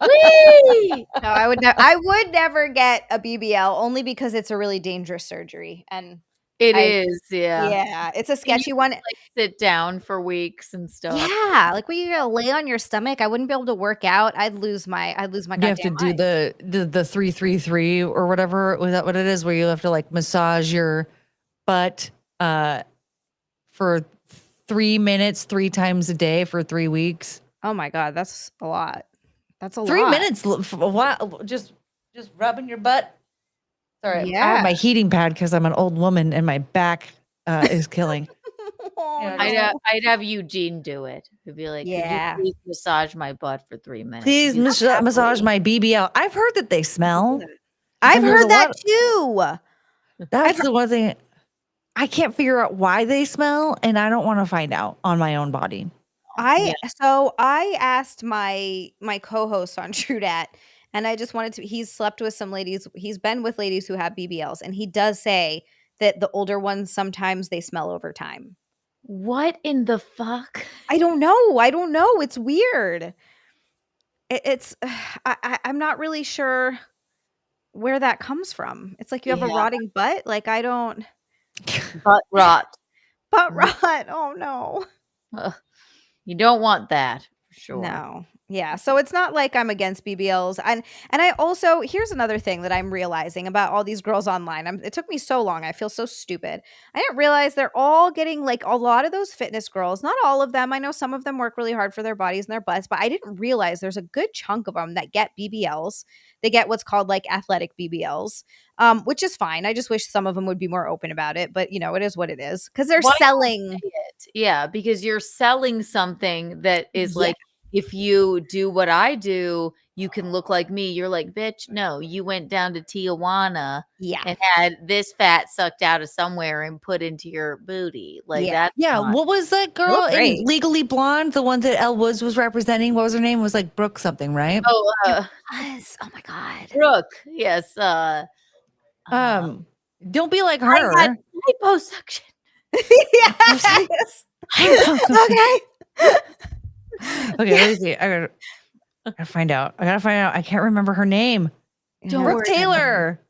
whee! No, I would never get a BBL only because it's a really dangerous surgery, and It I- is, yeah. yeah, it's a sketchy one. Like, sit down for weeks and stuff. Yeah, like when you gotta lay on your stomach, I wouldn't be able to work out. I'd lose my You have to goddamn do mind. the 333 or whatever. Was that what it is? Where you have to like massage your butt for 3 minutes 3 times a day for 3 weeks. Oh my God, that's a lot. That's a 3 lot. minutes for a while, just rubbing your butt. Sorry, I Yeah. have my heating pad because I'm an old woman and my back is killing. Oh, Yeah, no. I'd have Eugene do it. He'd be like, Yeah. could you please massage my butt for 3 minutes? Please He'd be like, massage my BBL. I've heard that they smell. I've there's a heard that lot- too. That's the one thing I can't figure out why they smell, and I don't want to find out on my own body. So I asked my co-host on True Dat, and I just wanted to. He's slept with some ladies. He's been with ladies who have BBLs, and he does say that the older ones sometimes they smell over time. what in the fuck? I don't know. It's weird. It's I'm not really sure where that comes from. It's like you have a Yeah. rotting butt. Like I don't Butt rot. butt rot. Oh no. Ugh. You don't want that, for sure. No. Yeah. So it's not like I'm against BBLs. And I also, here's another thing that I'm realizing about all these girls online. It took me so long. I feel so stupid. I didn't realize they're all getting like a lot of those fitness girls, not all of them. I know some of them work really hard for their bodies and their butts, but I didn't realize there's a good chunk of them that get BBLs. They get what's called like athletic BBLs, which is fine. I just wish some of them would be more open about it, but you know, it is what it is because they're Why not selling. say it? Yeah, because you're selling something that is Yeah. like, if you do what I do, you can look like me. You're like, bitch, no, you went down to Tijuana Yeah. and had this fat sucked out of somewhere and put into your booty. Like Yeah. that. Yeah, what was that girl in great. Legally Blonde? The one that Elle Woods was representing. What was her name? It was like Brooke something, right? Oh, Yes. Oh my God. Brooke. Yes. Don't be like I her. had liposuction. Yes. Okay. Okay, let me see. I gotta find out. I can't remember her name. Don't Brooke worry. Taylor.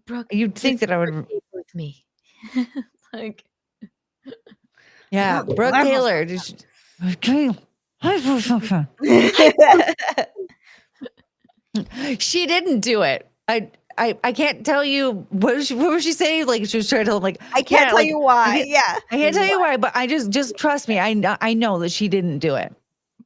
Brooke, You'd think that I would. with me. Like, Yeah, Brooke Taylor. She didn't do it. I can't tell you what was she saying? Like she was trying to tell him, like I can't tell like, you why. I can't tell you why, but I just trust me. I know that she didn't do it.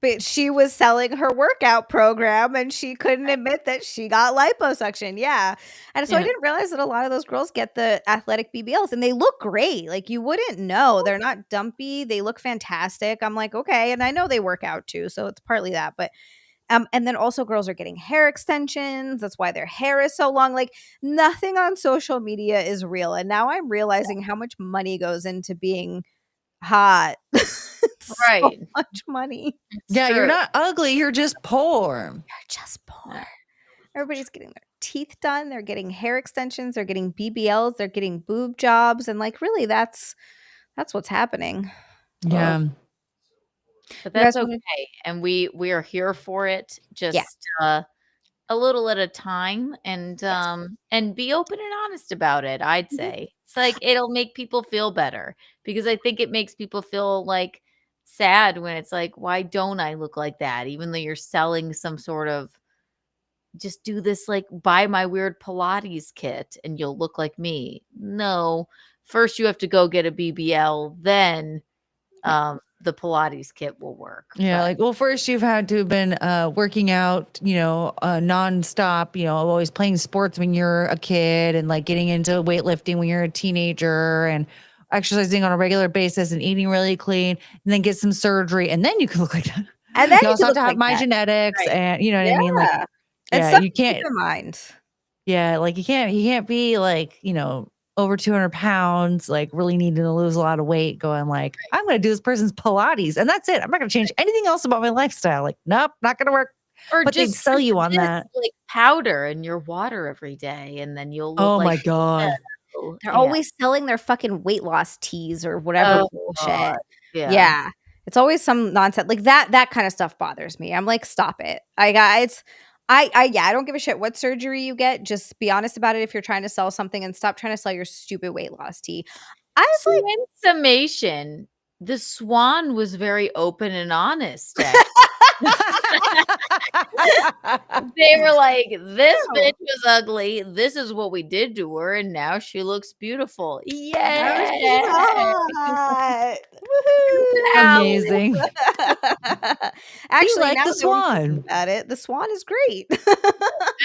But she was selling her workout program and she couldn't admit that she got liposuction. Yeah. And so I didn't realize that a lot of those girls get the athletic BBLs and they look great. Like you wouldn't know. They're not dumpy. They look fantastic. I'm like, okay. And I know they work out too. So it's partly that. But and then also girls are getting hair extensions. That's why their hair is so long. Like nothing on social media is real. And now I'm realizing how much money goes into being hot. right. So much money. Yeah, you're not ugly. You're just poor. You're just poor. Everybody's getting their teeth done. They're getting hair extensions. They're getting BBLs. They're getting boob jobs. And like, really, that's what's happening. Yeah. But that's okay. And we are here for it. Just a little at a time and be open and honest about it. I'd say it's like, it'll make people feel better because I think it makes people feel like sad when it's like, why don't I look like that? Even though you're selling some sort of, just do this, like buy my weird Pilates kit and you'll look like me. No, first you have to go get a BBL, then the Pilates kit will work. Yeah, like, well, first you've had to have been working out, nonstop, always playing sports when you're a kid and like getting into weightlifting when you're a teenager and exercising on a regular basis and eating really clean and then get some surgery and then you can look like that. And then you also have to have like my that. genetics Right. and you know what I mean? Like, yeah, you can't. Keep in mind. Yeah, like you can't be like, over 200 pounds, like really needing to lose a lot of weight, going like, I'm going to do this person's Pilates and that's it. I'm not going to change anything else about my lifestyle. Like, nope, not going to work. Or but just they'd sell you on that. Like powder in your water every day, and then you'll look Oh like my God. They're always selling their fucking weight loss teas or whatever bullshit. God. Yeah. It's always some nonsense. Like that kind of stuff bothers me. I'm like, stop it. I don't give a shit what surgery you get. Just be honest about it if you're trying to sell something and stop trying to sell your stupid weight loss tea. I was So like, in summation, the Swan was very open and honest. They were like, this bitch was ugly. This is what we did to her, and now she looks beautiful. Yeah. Amazing. Actually, like now the that we Swan. think about it, the Swan is great.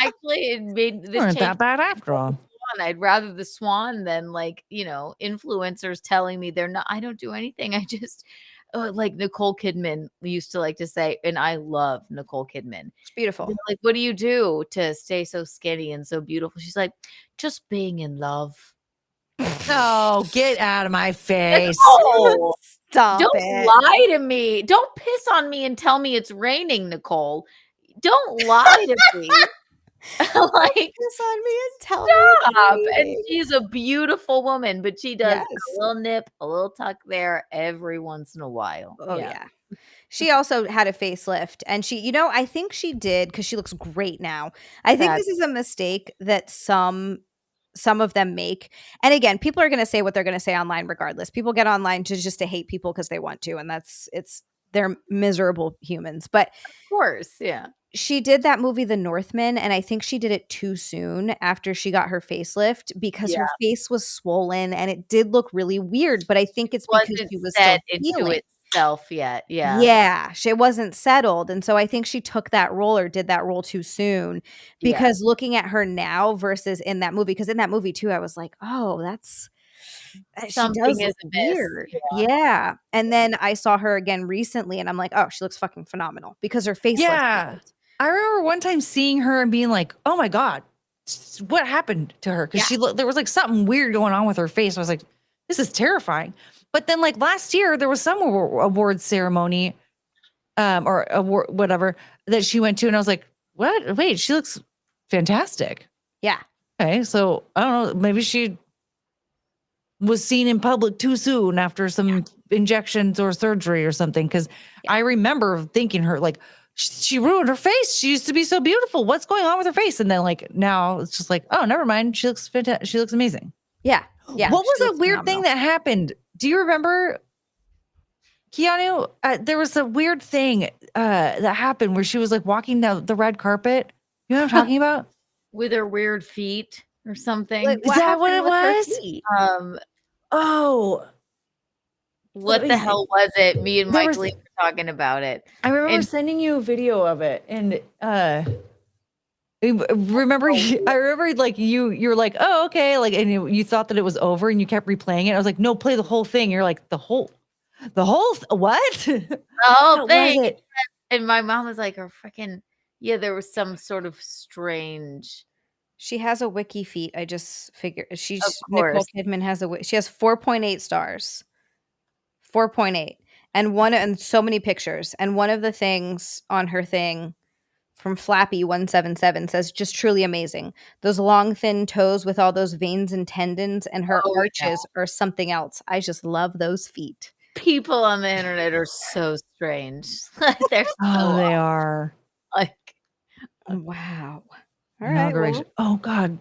Actually, it made this Weren't change. that bad after all. I'd rather the Swan than influencers telling me they're not. I don't do anything. I just like Nicole Kidman used to like to say, and I love Nicole Kidman. It's beautiful. They're like, what do you do to stay so skinny and so beautiful? She's like, just being in love. No, get out of my face. Oh, stop don't it. lie to me. Don't piss on me and tell me it's raining, Nicole. Don't lie to me. Like, piss on me and tell stop. me. And she's a beautiful woman, but she does Yes. a little nip, a little tuck there every once in a while. Oh yeah. She also had a facelift and she, I think she did because she looks great now. I think this is a mistake that some of them make. And again, people are going to say what they're going to say online regardless. People get online just to hate people because they want to. And they're miserable humans. But of course, yeah. She did that movie, The Northman, and I think she did it too soon after she got her facelift because her face was swollen and it did look really weird. But I think it's because she was set still into healing. itself yet. Yeah. Yeah. She wasn't settled. And so I think she took that role or did that role too soon because looking at her now versus in that movie, because in that movie too, I was like, oh, that's something she does is look weird. Yeah. And then I saw her again recently and I'm like, oh, she looks fucking phenomenal because her face looks I remember one time seeing her and being like, oh my God, what happened to her? Because there was like something weird going on with her face. I was like, this is terrifying. But then like last year, there was some awards ceremony or award, whatever, that she went to. And I was like, what? Wait, she looks fantastic. Yeah. Okay. So I don't know. Maybe she was seen in public too soon after some injections or surgery or something. Because I remember thinking her like she ruined her face. She used to be so beautiful. What's going on with her face? And then like now it's just like, oh, never mind. She looks fantastic. She looks amazing. Yeah. What was a weird thing that happened? Do you remember, Keanu? There was a weird thing that happened where she was like walking down the red carpet. You know what I'm talking about? With her weird feet or something. Like, Is that what it was? Oh, What the hell was it? Me and Mike Lee were talking about it. I remember sending you a video of it, and I remember like you're like, oh, okay, like, and you thought that it was over, and you kept replaying it. I was like, no, play the whole thing. You're like, the whole what? The whole thing. And my mom was like, there was some sort of strange. She has a wiki feet. I just figured Nicole Kidman has she has 4.8 stars. 4.8 and so many pictures. And one of the things on her thing from Flappy177 says, just truly amazing. Those long, thin toes with all those veins and tendons, and her arches are something else. I just love those feet. People on the internet are so strange. They're they are. Like, wow. All right. Well, oh God.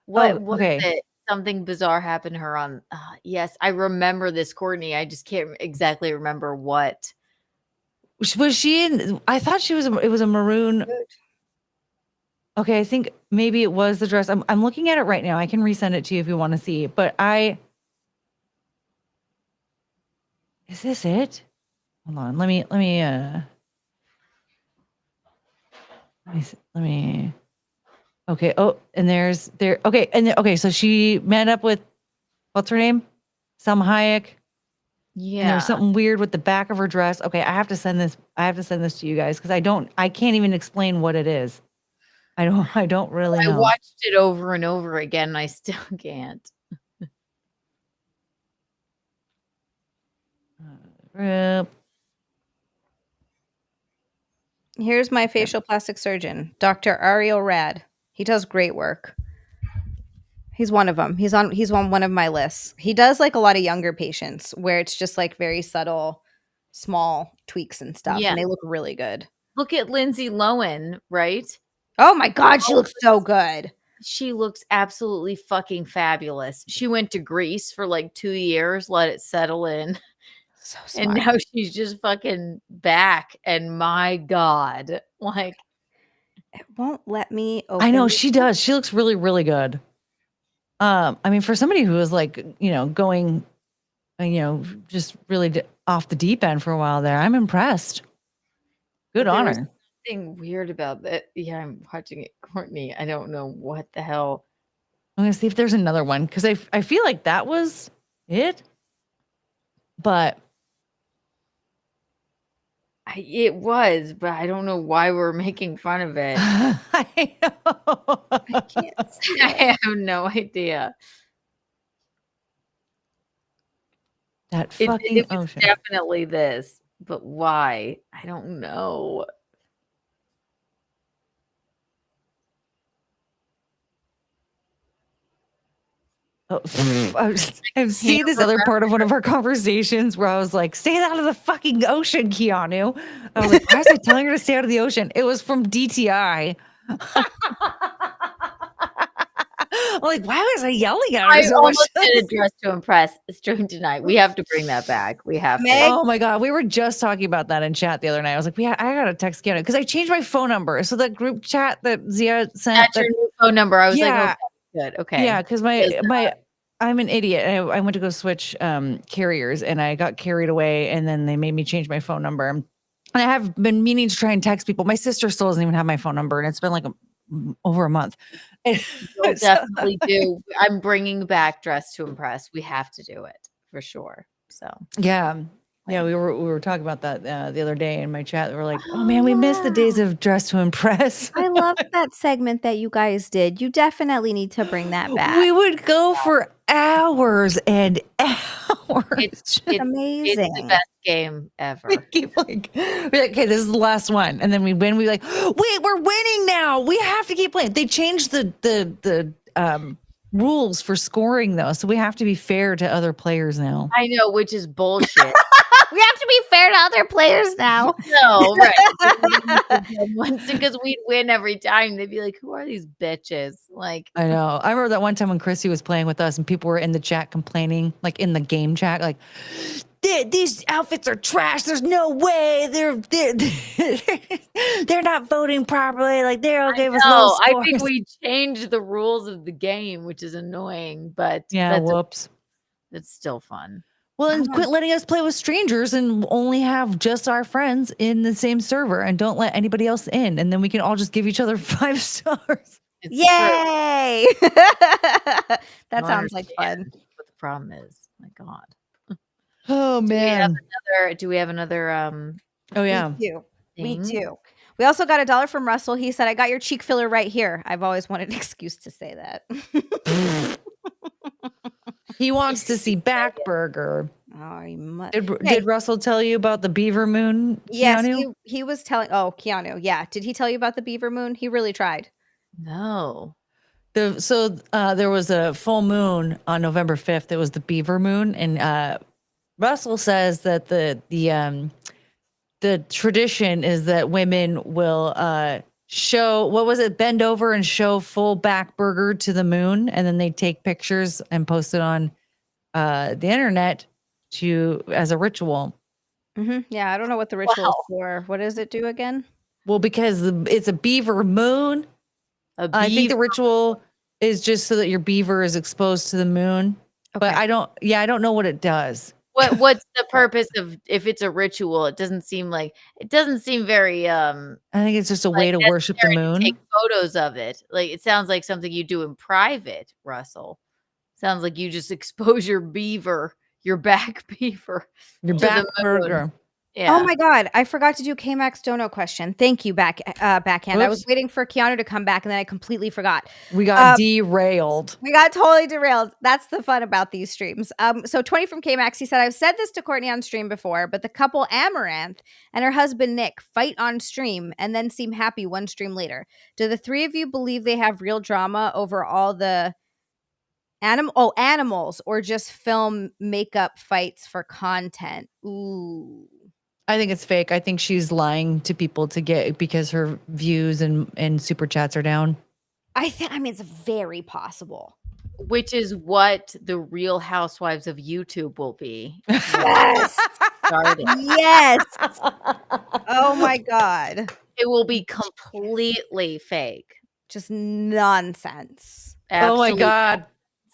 What was it? Something bizarre happened to her on. Yes, I remember this, Courtney. I just can't exactly remember what. Was she in? I thought she was. It was a maroon. Okay, I think maybe it was the dress. I'm looking at it right now. I can resend it to you if you want to see. But is this it? Hold on. Let me. Okay. Oh, and okay. And okay. So she met up with, what's her name? Salma Hayek. Yeah. And there's something weird with the back of her dress. Okay. I have to send this to you guys. Cause I can't even explain what it is. I don't really know. I watched it over and over again and I still can't. Here's my facial plastic surgeon, Dr. Ariel Rad. He does great work. He's one of them. He's on one of my lists. He does like a lot of younger patients where it's just like very subtle, small tweaks and stuff. Yeah. And they look really good. Look at Lindsay Lohan, right? Oh my God, she looks so good. She looks absolutely fucking fabulous. She went to Greece for like 2 years, let it settle in. So smart. And now she's just fucking back. And my God, like, it won't let me open. I know she does. She looks really, really good. I mean, for somebody who was like, going, just really off the deep end for a while there, I'm impressed. Good on her. Something weird about that. Yeah, I'm watching it, Courtney. I don't know what the hell. I'm gonna see if there's another one because I feel like that was it, but it was, but I don't know why we're making fun of it. I know. I can't see I have no idea. That fucking it was ocean. definitely this, but why? I don't know. Oh, I've seen this other part of one of our conversations where I was like, stay out of the fucking ocean, Keanu. I was like, why is I telling her to stay out of the ocean? It was from DTI. I'm like, why was I yelling at her? I so much? almost did a Dress to Impress stream tonight. We have to bring that back. We have to. Oh my God. We were just talking about that in chat the other night. I was like, I got to text Keanu because I changed my phone number. So that group chat that Zia sent. That's your new phone number. I was like, okay, good. Okay. Yeah, because I'm an idiot. I went to go switch carriers and I got carried away and then they made me change my phone number. And I have been meaning to try and text people. My sister still doesn't even have my phone number and it's been like over a month. You'll definitely do. I'm bringing back Dress to Impress. We have to do it for sure. So yeah, we were talking about that the other day in my chat. We were like, oh man, we missed the days of Dress to Impress. I love that segment that you guys did. You definitely need to bring that back. We would go for hours and hours. It's amazing. It's the best game ever. We keep we're like, okay, this is the last one, and then we win. We like, wait, we're winning now. We have to keep playing. They changed the rules for scoring though, so we have to be fair to other players now. I know, which is bullshit. We have to be fair to other players now. No, right. Once because we'd win every time. They'd be like, who are these bitches? Like, I know. I remember that one time when Chrissy was playing with us and people were in the chat complaining, like in the game chat, like these outfits are trash. There's no way they're not voting properly. Like they gave us low I scores. think we changed the rules of the game, which is annoying, but Yeah, whoops. It's still fun. Well, and quit letting us play with strangers and only have just our friends in the same server and don't let anybody else in. And then we can all just give each other 5 stars. It's Yay! true. That sounds like fun. What the problem is. My God. Oh, man. Do we have another Oh, yeah. We do. We also got $1 from Russell. He said, I got your cheek filler right here. I've always wanted an excuse to say that. He wants to see Backburger. Oh, he must. Did Russell tell you about the Beaver Moon? Yes, Keanu? he was telling. Oh, Keanu. Yeah. Did he tell you about the Beaver Moon? He really tried. No. There was a full moon on November 5th. It was the Beaver Moon, and Russell says that the tradition is that women will bend over and show full back burger to the moon, and then they take pictures and post it on the internet as a ritual. Mm-hmm. Yeah, I don't know what the ritual is for. What does it do again? Well, because it's a beaver moon. I think the ritual is just so that your beaver is exposed to the moon. Okay. But I don't know what it does. What's the purpose of if it's a ritual? It doesn't seem very I think it's just a way to worship the moon. Take photos of it. Like it sounds like something you do in private, Russell. Sounds like you just expose your back beaver. Your back burger. Yeah. Oh my God. I forgot to do K-Max Dono question. Thank you, backhand. Oops. I was waiting for Keanu to come back and then I completely forgot. We got derailed. We got totally derailed. That's the fun about these streams. So 20 from K-Max, he said, I've said this to Courtney on stream before, but the couple Amaranth and her husband Nick fight on stream and then seem happy one stream later. Do the three of you believe they have real drama over all the animals or just film makeup fights for content? Ooh. I think it's fake. I think she's lying to people because her views and super chats are down. I mean, it's very possible. Which is what the Real Housewives of YouTube will be. Yes. Yes. Oh my God. It will be completely fake. Just nonsense. Absolute. Oh my God.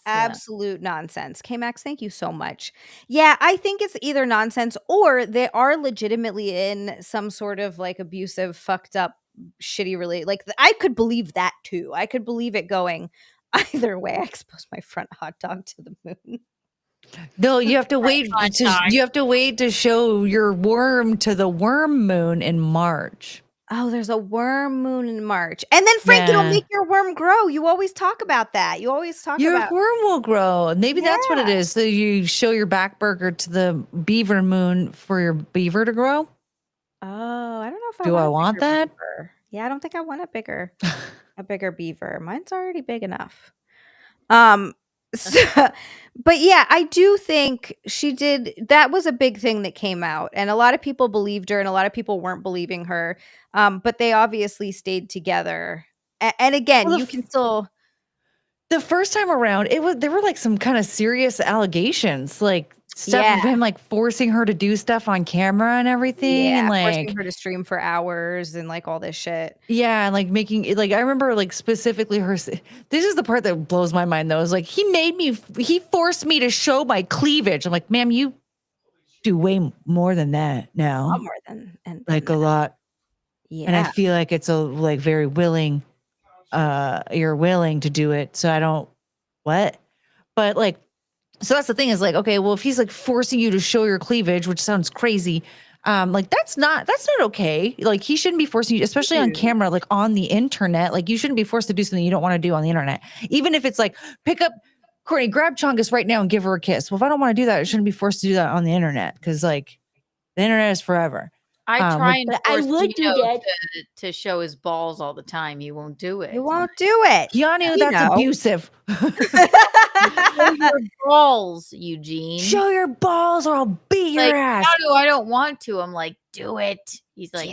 Absolute nonsense. K-Max, thank you so much. Yeah, I think it's either nonsense or they are legitimately in some sort of like abusive, fucked up, shitty Like I could believe that too. I could believe it going either way. I exposed my front hot dog to the moon. No, you have to wait. You have to wait to show your worm to the worm moon in March. Oh, there's a worm moon in March. And then, Frank, it'll make your worm grow. You always talk about that. You always talk about your worm will grow. Maybe that's what it is. So you show your back burger to the beaver moon for your beaver to grow? Oh, I don't know if Do I want that? Beaver. Yeah, I don't think I want a bigger beaver. Mine's already big enough. But yeah, I do think she did. That was a big thing that came out, and a lot of people believed her, and a lot of people weren't believing her. But they obviously stayed together. And again, you can still. The first time around, there were like some kind of serious allegations, like stuff of him like forcing her to do stuff on camera and everything, and like forcing her to stream for hours and like all this shit. Yeah, and like making it like I remember like specifically her. This is the part that blows my mind though. Is like he forced me to show my cleavage. I'm like, ma'am, you do way more than that now. A lot more than a lot. Yeah, and I feel like it's a like very willing. You're willing to do it, so I don't. What? But like. So that's the thing is like, okay, well, if he's like forcing you to show your cleavage, which sounds crazy, like that's not okay. Like he shouldn't be forcing you, especially on camera, like on the internet. Like you shouldn't be forced to do something you don't want to do on the internet. Even if it's like, pick up Courtney, grab Chongus right now and give her a kiss. Well, if I don't want to do that, I shouldn't be forced to do that on the internet because like the internet is forever. I try and but I force would do that. to show his balls all the time. He won't do it. You won't do it. Keanu, You that's know. abusive. Show your balls, Eugene. Show your balls or I'll beat your Like, ass. Keanu, I don't want to. I'm like, do it. He's like,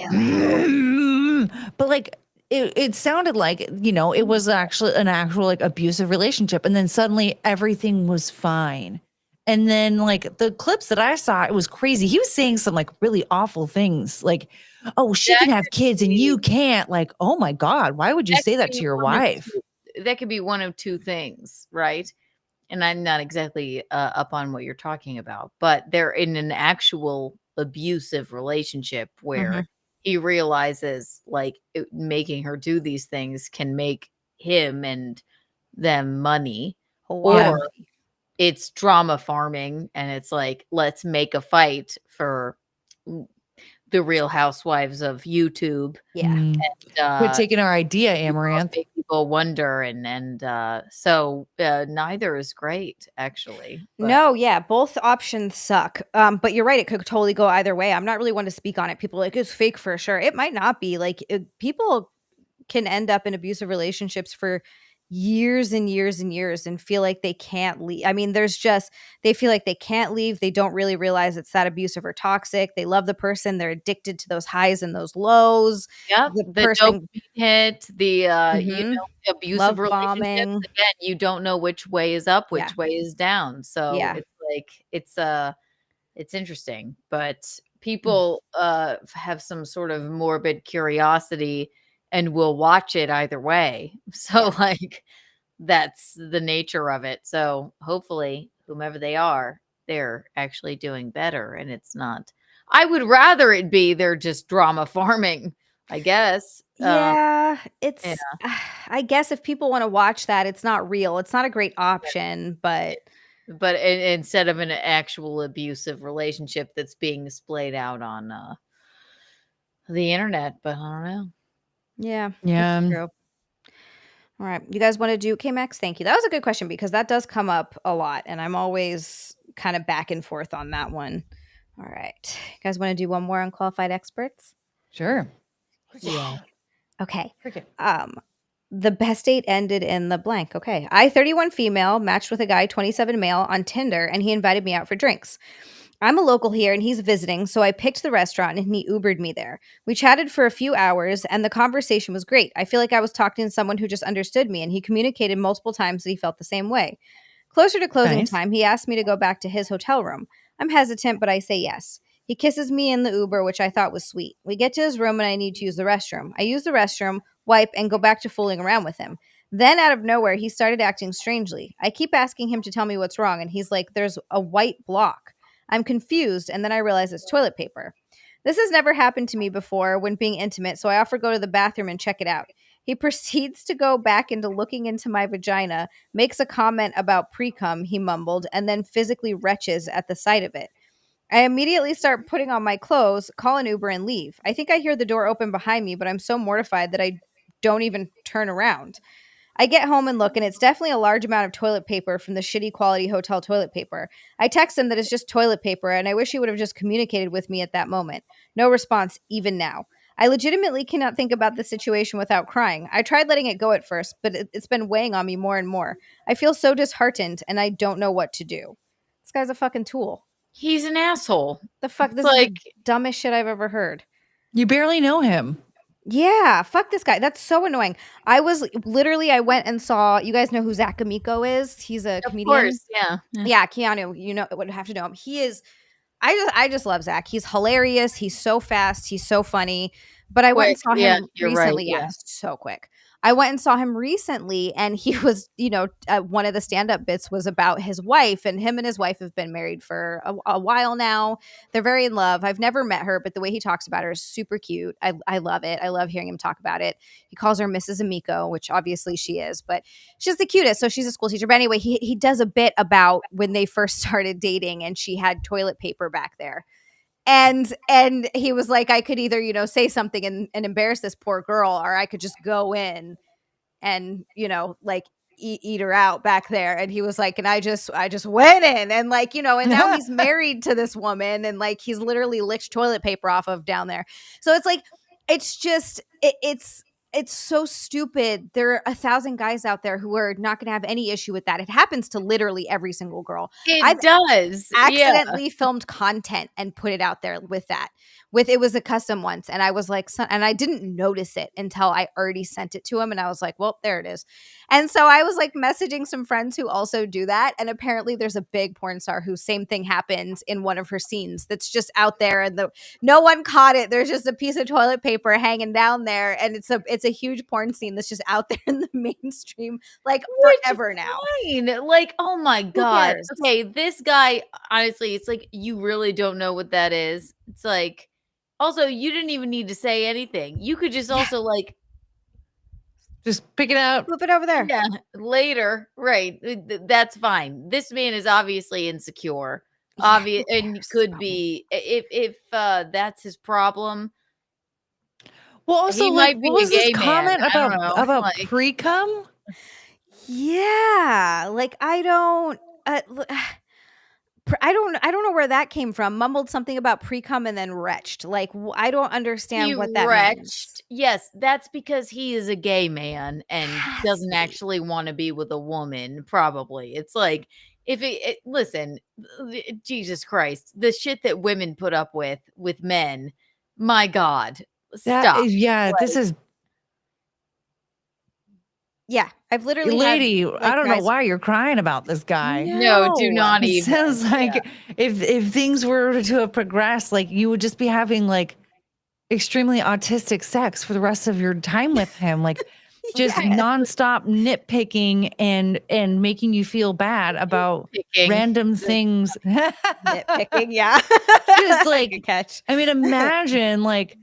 But like it sounded like, you know, it was actually an actual like abusive relationship. And then suddenly everything was fine. And then like the clips that I saw, it was crazy. He was saying some like really awful things like, oh, she can have kids and you can't. Like, oh my God, why would you say that to your wife? That could be one of two things, right? And I'm not exactly up on what you're talking about, but they're in an actual abusive relationship where he realizes like making her do these things can make him and them money, or it's drama farming and it's like, let's make a fight for the Real Housewives of YouTube. Yeah. Quit taking our idea, Amaranth. Make people wonder, and so neither is great, actually. But. No, yeah, both options suck. But you're right; it could totally go either way. I'm not really one to speak on it. People are like it's fake for sure. It might not be. Like people can end up in abusive relationships for years and years and years and feel like they can't leave. I mean, they feel like they can't leave. They don't really realize it's that abusive or toxic. They love the person. They're addicted to those highs and those lows. Yep. The The person dopamine hit, the abusive Love relationships. bombing. Again, you don't know which way is up, which way is down. So it's like it's interesting. But people have some sort of morbid curiosity and will watch it either way. So like that's the nature of it. So hopefully whomever they are, they're actually doing better and it's not. I would rather it be they're just drama farming, I guess. It's I guess if people want to watch that, it's not real. It's not a great option, but instead of an actual abusive relationship that's being displayed out on the internet, but I don't know. Yeah. Yeah. All right. You guys want to do K-Max? Thank you. That was a good question because that does come up a lot and I'm always kind of back and forth on that one. All right. You guys want to do one more Unqualified Experts? Sure. Yeah. Okay. Cricket. The best date ended in the blank. Okay. I, 31 female, matched with a guy, 27 male on Tinder and he invited me out for drinks. I'm a local here and he's visiting, so I picked the restaurant and he Ubered me there. We chatted for a few hours and the conversation was great. I feel like I was talking to someone who just understood me and he communicated multiple times that he felt the same way. Closer to closing time, he asked me to go back to his hotel room. I'm hesitant, but I say yes. He kisses me in the Uber, which I thought was sweet. We get to his room and I need to use the restroom. I use the restroom, wipe, and go back to fooling around with him. Then out of nowhere, he started acting strangely. I keep asking him to tell me what's wrong and he's like, there's a white block. I'm confused, and then I realize it's toilet paper. This has never happened to me before when being intimate, so I offer to go to the bathroom and check it out. He proceeds to go back into looking into my vagina, makes a comment about pre-cum, he mumbled, and then physically retches at the sight of it. I immediately start putting on my clothes, call an Uber, and leave. I think I hear the door open behind me, but I'm so mortified that I don't even turn around. I get home and look, and it's definitely a large amount of toilet paper from the shitty quality hotel toilet paper. I text him that it's just toilet paper, and I wish he would have just communicated with me at that moment. No response, even now. I legitimately cannot think about the situation without crying. I tried letting it go at first, but it's been weighing on me more and more. I feel so disheartened, and I don't know what to do. This guy's a fucking tool. He's an asshole. The fuck? This is the dumbest shit I've ever heard. You barely know him. Yeah, fuck this guy. That's so annoying. I went and saw, you guys know who Zach Amico is? He's a comedian. Of course, yeah. Yeah, Keanu, you know, would have to know him. He is, I just love Zach. He's hilarious. He's so fast. He's so funny. But I went and saw him recently. Right, yeah, so quick. I went and saw him recently, and he was, one of the stand-up bits was about his wife, and him and his wife have been married for a while now. They're very in love. I've never met her, but the way he talks about her is super cute. I love it. I love hearing him talk about it. He calls her Mrs. Amico, which obviously she is, but she's the cutest. So she's a school teacher. But anyway, he does a bit about when they first started dating, and she had toilet paper back there. And he was like, I could either, say something and embarrass this poor girl, or I could just go in and, eat her out back there. And he was like, and I just went in and like, and now he's married to this woman and like he's literally licked toilet paper off of down there. So it's like, it's just, it's so stupid. There are 1,000 guys out there who are not going to have any issue with that. It happens to literally every single girl. It does. Accidentally filmed content and put it out there with that. It was a custom once, and I was like, and I didn't notice it until I already sent it to him, and I was like, well, there it is. And so I was like messaging some friends who also do that, and apparently there's a big porn star whose same thing happened in one of her scenes that's just out there, and no one caught it. There's just a piece of toilet paper hanging down there, and it's a huge porn scene that's just out there in the mainstream like forever now. Fine. Like, oh my God. Okay, this guy, honestly, it's like you really don't know what that is. It's like, also, you didn't even need to say anything. You could just also like just pick it out, flip it over there. Yeah, later. Right. That's fine. This man is obviously insecure. Obvious, and could be if that's his problem. Well, also, he like, might be what was a gay this comment man. about like, pre-cum? Yeah, like I don't know where that came from. Mumbled something about pre-cum and then retched. Like I don't understand what that means. Yes, that's because he is a gay man and doesn't actually want to be with a woman. Probably, it's like if listen, Jesus Christ, the shit that women put up with men. My God, stop. This is. Yeah, I've literally lady, had, like, I don't know why you're crying about this guy. No, do not it even. Sounds like if things were to have progressed, like you would just be having like extremely autistic sex for the rest of your time with him, like just nonstop nitpicking and making you feel bad about random things. Nitpicking, yeah. Just like catch. I mean, imagine like.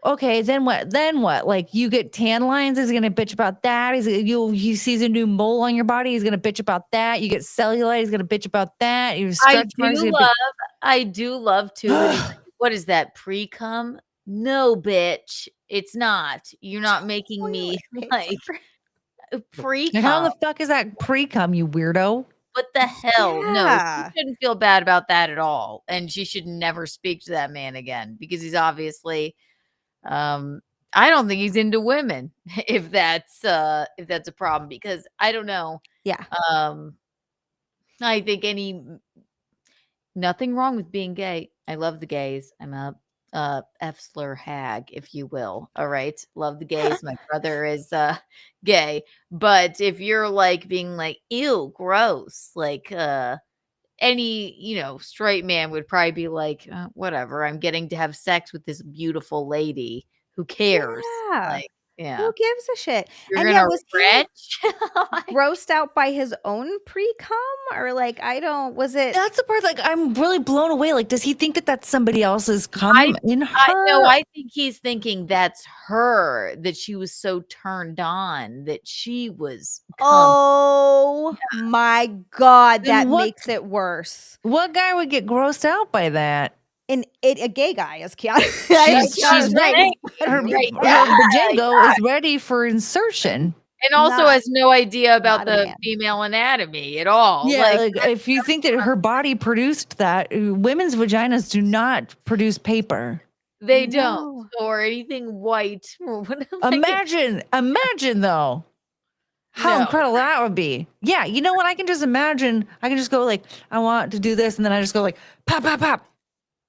Okay, then what? Like you get tan lines, he's gonna bitch about that. He sees a new mole on your body, he's gonna bitch about that. You get cellulite, he's gonna bitch about that. You stretch I do love too. That what is that? Pre-cum? No, bitch. It's not. You're not making me like pre-cum. How the fuck is that pre-cum, you weirdo? What the hell? No, she shouldn't feel bad about that at all. And she should never speak to that man again because he's obviously I don't think he's into women if that's a problem because I don't know. Yeah. I think nothing wrong with being gay. I love the gays. I'm a F-slur hag, if you will. All right. Love the gays. My brother is gay. But if you're like being like, ew, gross, like any, straight man would probably be like, whatever, I'm getting to have sex with this beautiful lady. Who cares? Yeah. Like, yeah. Who gives a shit? You're gonna was retch? grossed out by his own pre-cum? Or like, was it? That's the part, like, I'm really blown away. Like, does he think that that's somebody else's cum in her? No, I think he's thinking that's her, that she was so turned on that she was cum. Oh my God, that makes it worse. What guy would get grossed out by that? A gay guy is Keanu. She's ready. Her vajingo is ready for insertion. And also has no idea about the female anatomy at all. Yeah, like if you think that her body produced that, women's vaginas do not produce paper. They don't. Or anything white. Imagine though. How incredible that would be. Yeah, you know what? I can just imagine. I can just go like, I want to do this. And then I just go like, pop, pop, pop.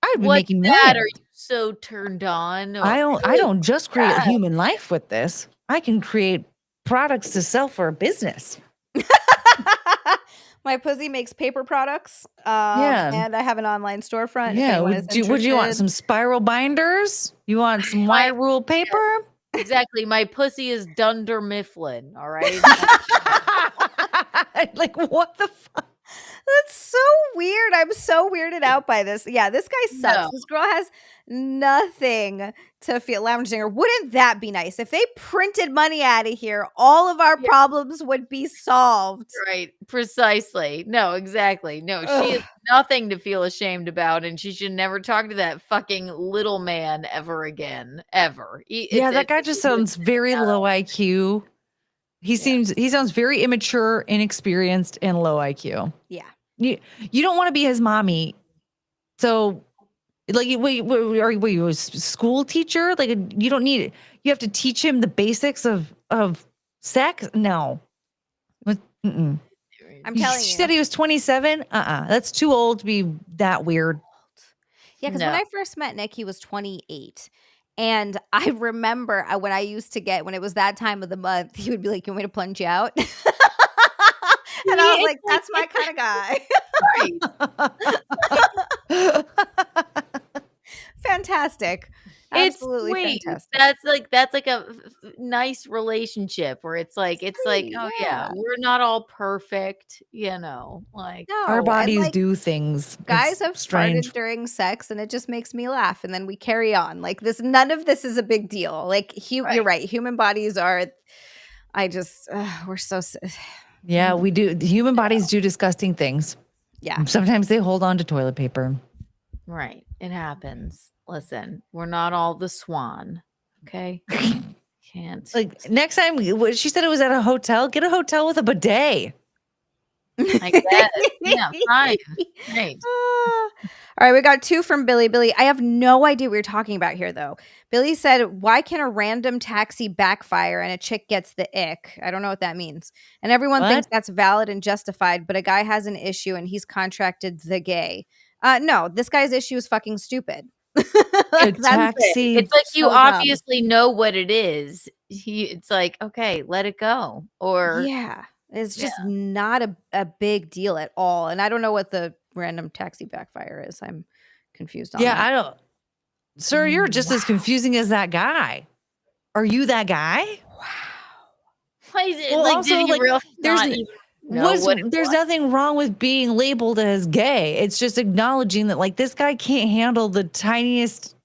I'd be making that? Are you so turned on? I don't just create a human life with this. I can create products to sell for a business. My pussy makes paper products. And I have an online storefront. Yeah. Would you want some spiral binders? You want some wide rule paper? Exactly. My pussy is Dunder Mifflin. All right. Like, what the fuck? That's so weird. I'm so weirded out by this. Yeah, this guy sucks. No. This girl has nothing to feel lounging. Or wouldn't that be nice? If they printed money out of here, all of our problems would be solved. Right. Precisely. No, exactly. No, she has nothing to feel ashamed about, and she should never talk to that fucking little man ever again. Ever. That guy just sounds very low IQ. He sounds very immature, inexperienced, and low IQ. Yeah. You don't want to be his mommy. So, like, wait, are you a school teacher? Like, you don't need it. You have to teach him the basics of sex. No, I'm telling you. She said he was 27. That's too old to be that weird. Yeah, because when I first met Nick, he was 28. And I remember when I used to when it was that time of the month, he would be like, "You want me to plunge you out?" And I was like, "That's my kind of guy." Fantastic. Absolutely it's sweet. fantastic. That's like a nice relationship where it's like, oh yeah, we're not all perfect, like No, our and, bodies like, do things. guys It's have strange. farted during sex, and it just makes me laugh, and then we carry on. Like this, none of this is a big deal. Like you're right. Human bodies are. We're so. Yeah, we do. The human bodies do disgusting things. Yeah. Sometimes they hold on to toilet paper. Right. It happens. Listen, we're not all the swan. Okay. Can't. Like next time, she said it was at a hotel. Get a hotel with a bidet. I guess. Yeah, fine. Right. All right, we got 2 from Billy. Billy, I have no idea what you're talking about here, though. Billy said, "Why can a random taxi backfire and a chick gets the ick?" I don't know what that means. And everyone thinks that's valid and justified, but a guy has an issue and he's contracted the gay. No, this guy's issue is fucking stupid. Like, taxi. It's like you so obviously know what it is. It's like, okay, let it go. Or yeah, it's just not a big deal at all. And I don't know what the random taxi backfire is. I'm confused on that. I don't. Sir, you're just as confusing as that guy. Are you that guy? Why is it, Well, like, also, did he like, real there's not even know what it there's was? nothing wrong with being labeled as gay. It's just acknowledging that like this guy can't handle the tiniest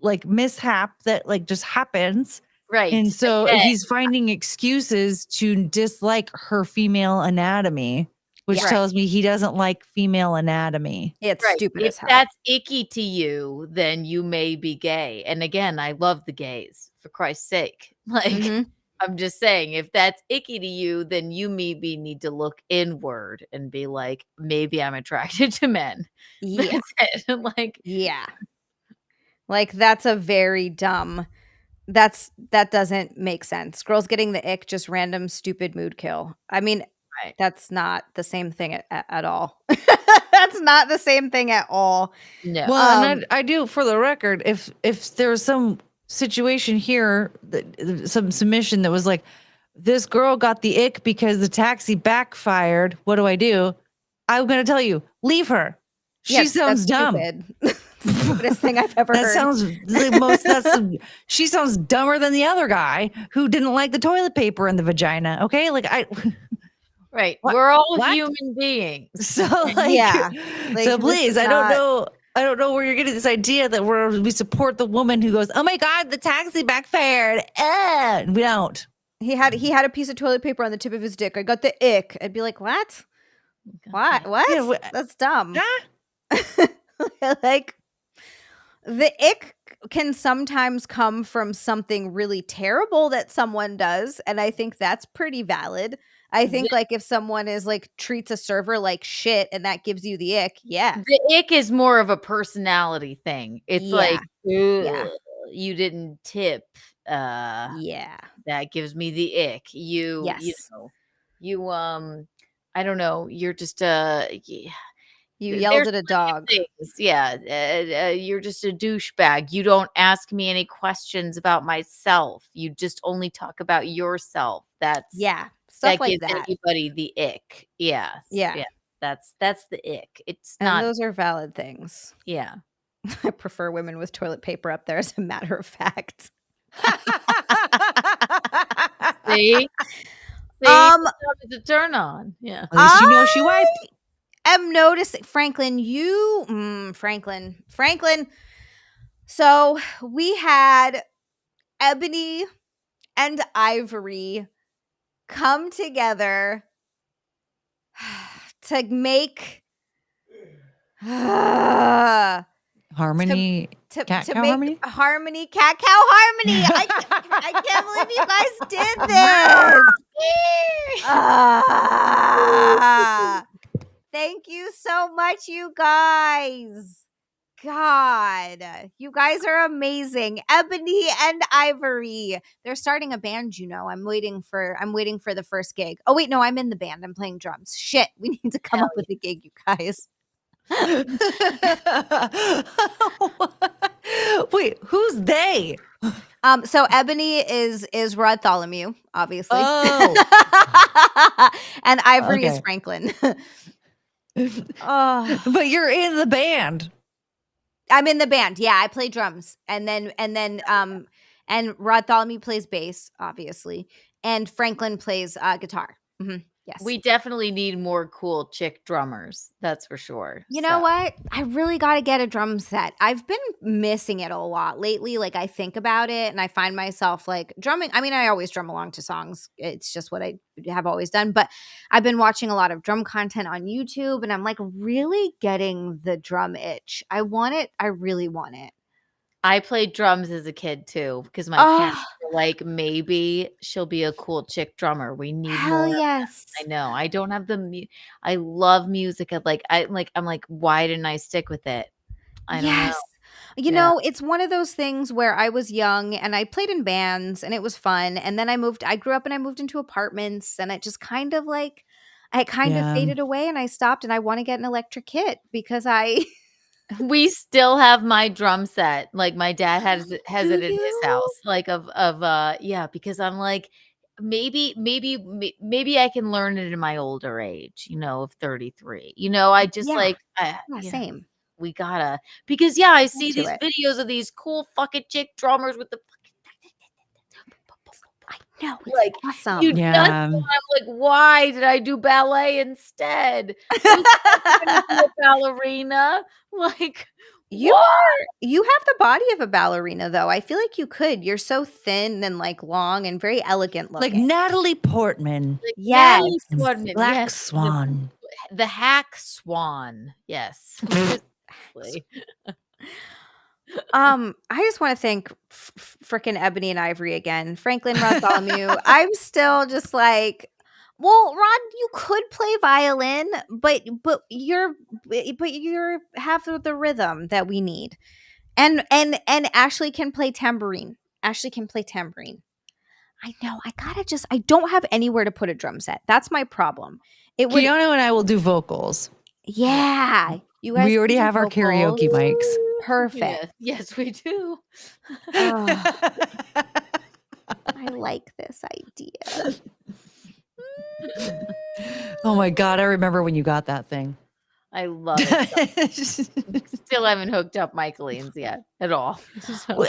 like mishap that like just happens. Right. And so Okay. he's finding excuses to dislike her female anatomy, which tells me he doesn't like female anatomy. It's stupid If as hell. that's icky to you, then you may be gay. And again, I love the gays, for Christ's sake. Like, I'm just saying, if that's icky to you, then you maybe need to look inward and be like, maybe I'm attracted to men. Yeah. That's it. Like, yeah. Like that's a very dumb. That doesn't make sense. Girls getting the ick, just random stupid mood kill. I mean, that's not the same thing at all. That's not the same thing at all. No. Well, and I do, for the record, if there's some situation here, some submission that was like, this girl got the ick because the taxi backfired. What do? I'm going to tell you, leave her. She sounds dumb. Stupidest thing I've ever heard. That sounds the most. She sounds dumber than the other guy who didn't like the toilet paper in the vagina. Okay, like right. What? We're all What? human beings. So like, Like, so please, I don't not- know. I don't know where you're getting this idea that we support the woman who goes, "Oh my God, the taxi backfired." We don't. He had a piece of toilet paper on the tip of his dick. I got the ick. I'd be like, what? What? Yeah, That's dumb. Huh? Like the ick can sometimes come from something really terrible that someone does, and I think that's pretty valid. I think like if someone is like treats a server like shit and that gives you the ick, The ick is more of a personality thing. It's like, you didn't tip. That gives me the ick. You know, I don't know. You're just you yelled at a dog. You're just a douchebag. You don't ask me any questions about myself. You just only talk about yourself. That's stuff like gives that. anybody the ick. Yeah. That's the ick. It's And not. those are valid things. Yeah. I prefer women with toilet paper up there, as a matter of fact. See, it's a turn on. Yeah. At least you know she wiped. I'm noticing, Franklin. Franklin. So we had Ebony and Ivory come together to make Harmony. to Cat make cow harmony? cat cow harmony. I can't believe you guys did this. Thank you so much, you guys. God, you guys are amazing. Ebony and Ivory. They're starting a band, you know. I'm waiting for the first gig. Oh wait, no, I'm in the band. I'm playing drums. Shit, we need to come up with a gig, you guys. Wait, who's they? So Ebony is Bartholomew, obviously. Oh. And Ivory is Okay. Franklin. Oh, But you're in the band. I'm in the band. Yeah, I play drums. And Bartholomew plays bass, obviously. And Franklin plays guitar. Yes. We definitely need more cool chick drummers. That's for sure. You know what? I really got to get a drum set. I've been missing it a lot lately. Like, I think about it and I find myself like drumming. I mean, I always drum along to songs. It's just what I have always done. But I've been watching a lot of drum content on YouTube and I'm like really getting the drum itch. I want it. I really want it. I played drums as a kid too because my parents were like, maybe she'll be a cool chick drummer. We need Hell more. yes. I know. I don't have I love music. I'm like, why didn't I stick with it? I don't know. You know, it's one of those things where I was young and I played in bands and it was fun. And then I grew up and I moved into apartments and it just kind of like, I kind of faded away and I stopped and I want to get an electric kit because We still have my drum set. Like my dad has it in his house. Like because I'm like, maybe I can learn it in my older age, of 33. I just same. We gotta because I see these videos of these cool fucking chick drummers with the I know, it's like awesome. you just, I'm like, why did I do ballet instead? A ballerina, like you have the body of a ballerina, though. I feel like you could. You're so thin and like long and very elegant looking, like Natalie Portman. Like yes, Natalie Portman, Black yes. Swan. The hack swan, yes. I just want to thank frickin' Ebony and Ivory again. Franklin, Bartholomew. I'm still just like, well, Rod, you could play violin, but you have the rhythm that we need. And Ashley can play tambourine. I know. I don't have anywhere to put a drum set. That's my problem. Keanu and I will do vocals. Yeah. You guys, we already have our karaoke mics. Perfect. Yes, we do. I like this idea. Oh my God. I remember when you got that thing. I love it. Still haven't hooked up Michaeline's yet at all. So.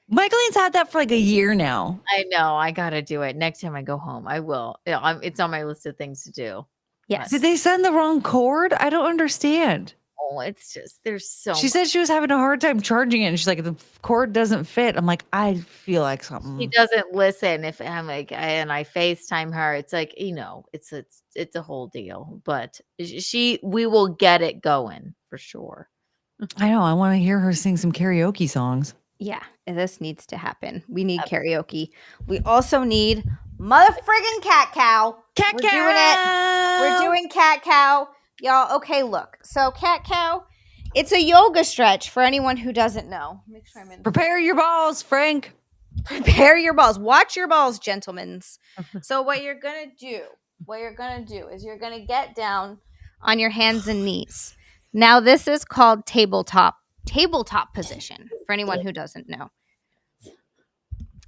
Michaeline's had that for like a year now. I know. I got to do it. Next time I go home, I will. It's on my list of things to do. Yes. Did they send the wrong cord? I don't understand. Oh, it's just, there's so She said she was having a hard time charging it. And she's like, the cord doesn't fit. I'm like, I feel like something. She doesn't listen. If I'm like, and I FaceTime her, it's like, it's a whole deal. But we will get it going for sure. I know. I want to hear her sing some karaoke songs. Yeah, this needs to happen. We need karaoke. We also need mother friggin' cat cow. We're doing it. We're doing cat cow. Y'all, okay, look. So cat cow, it's a yoga stretch for anyone who doesn't know. Make sure I'm in. Prepare your balls, Frank. Prepare your balls. Watch your balls, gentlemen. So what you're going to do is you're going to get down on your hands and knees. Now this is called tabletop position for anyone who doesn't know.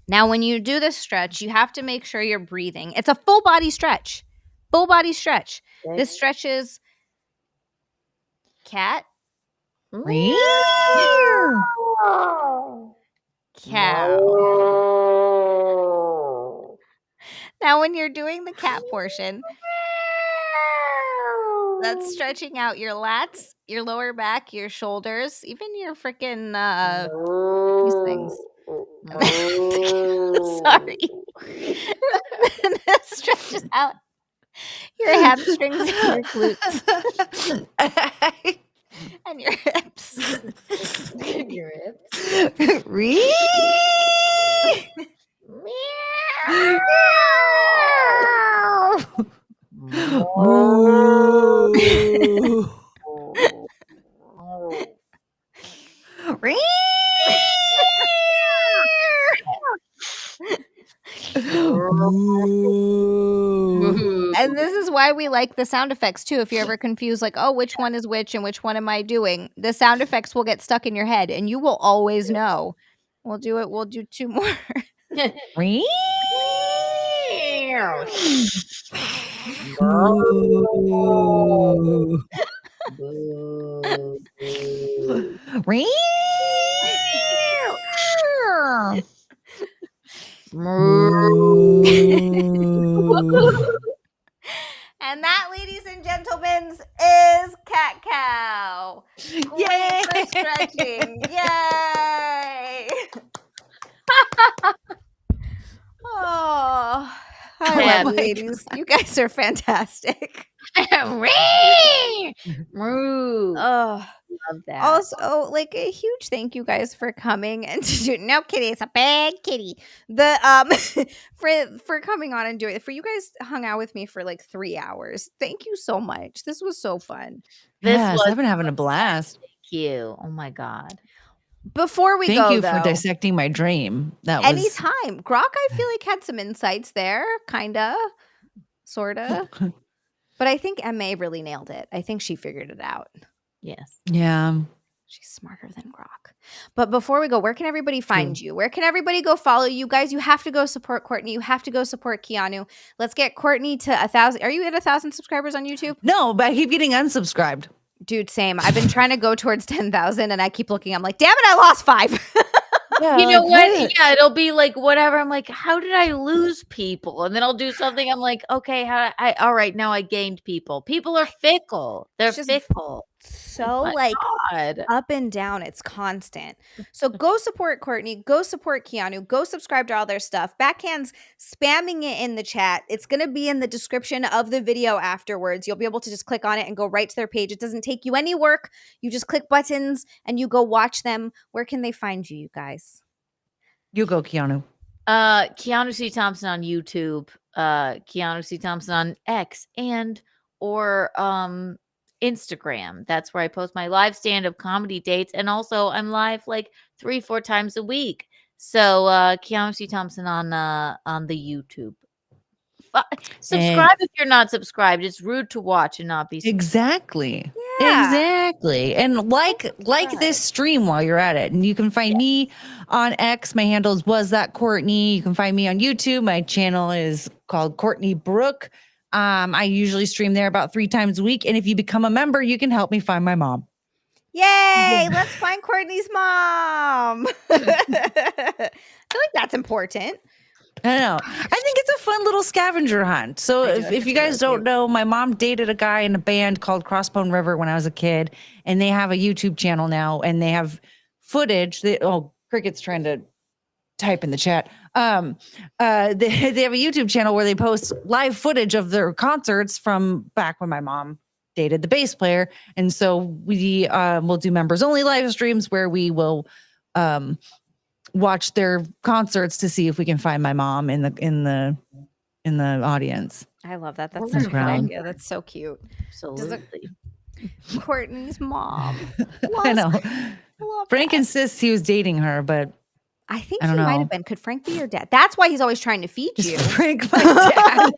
Now when you do this stretch, you have to make sure you're breathing. It's a full body stretch. Okay. This stretches cat, cow. Now when you're doing the cat portion, that's stretching out your lats, your lower back, your shoulders, even your freaking these things. Sorry. That stretches out your hamstrings and your glutes. And your hips. Your hips. Moo. Moo. And this is why we like the sound effects too. If you're ever confused, like, oh, which one is which and which one am I doing? The sound effects will get stuck in your head and you will always know. We'll do it. We'll do 2 more. And that, ladies and gentlemen, is Cat Cow. Yay! For stretching. Yay! Oh, I love you, ladies. You guys are fantastic. Oh, Love that. also, like a huge thank you guys for coming and to do. No, kitty, it's a bad kitty. The for coming on and doing it. For you guys hung out with me for like 3 hours. Thank you so much. This was so fun. Yes, I've been having a blast. Thank you. Oh my God. Before we Thank go, you though, for dissecting my dream. That was anytime. Grok, I feel like had some insights there, kinda, sorta. But I think MA really nailed it. I think she figured it out. Yes. yeah. She's smarter than Grok. But before we go, where can everybody find you? Where can everybody go follow you guys? You have to go support Courtney. You have to go support Keanu. Let's get Courtney to 1,000. Are you at 1,000 subscribers on YouTube? No, but I keep getting unsubscribed. Dude, same. I've been trying to go towards 10,000 and I keep looking. I'm like, damn it, I lost 5. Yeah, You know like, what? Yeah, it'll be like whatever. I'm like, how did I lose people? And then I'll do something. I'm like, okay, all right, now I gained people. People are fickle. They're just fickle. So My like God. up and down. It's constant. So go support Courtney. Go support Keanu. Go subscribe to all their stuff. Backhand's spamming it in the chat. It's going to be in the description of the video afterwards. You'll be able to just click on it and go right to their page. It doesn't take you any work. You just click buttons and you go watch them. Where can they find you, you guys? You go, Keanu. Keanu C. Thompson on YouTube, Keanu C. Thompson on X and or Instagram. That's where I post my live stand-up comedy dates. And also I'm live like 3-4 times a week. So Keanu C. Thompson on the YouTube. Subscribe if you're not subscribed. It's rude to watch and not be subscribed. Exactly. Yeah. Exactly. And like this stream while you're at it. And you can find me on X. My handle is Was That Courtney. You can find me on YouTube. My channel is called Courtney Brooke. I usually stream there about 3 times a week. And if you become a member, you can help me find my mom. Yay! Let's find Courtney's mom. I feel like that's important. I know. I think it's a fun little scavenger hunt. So if you guys don't know, my mom dated a guy in a band called Crossbone River when I was a kid, and they have a YouTube channel now, and they have footage. Cricket's trying to type in the chat. They have a YouTube channel where they post live footage of their concerts from back when my mom dated the bass player, and so we will do members only live streams where we will watch their concerts to see if we can find my mom in the audience. I love that. That's such a good idea. That's so cute. Absolutely. Courtney's mom. I know. Love Frank that. insists he was dating her, but I think I he don't might know. have been. Could Frank be your dad? That's why he's always trying to feed you. is Frank my dad?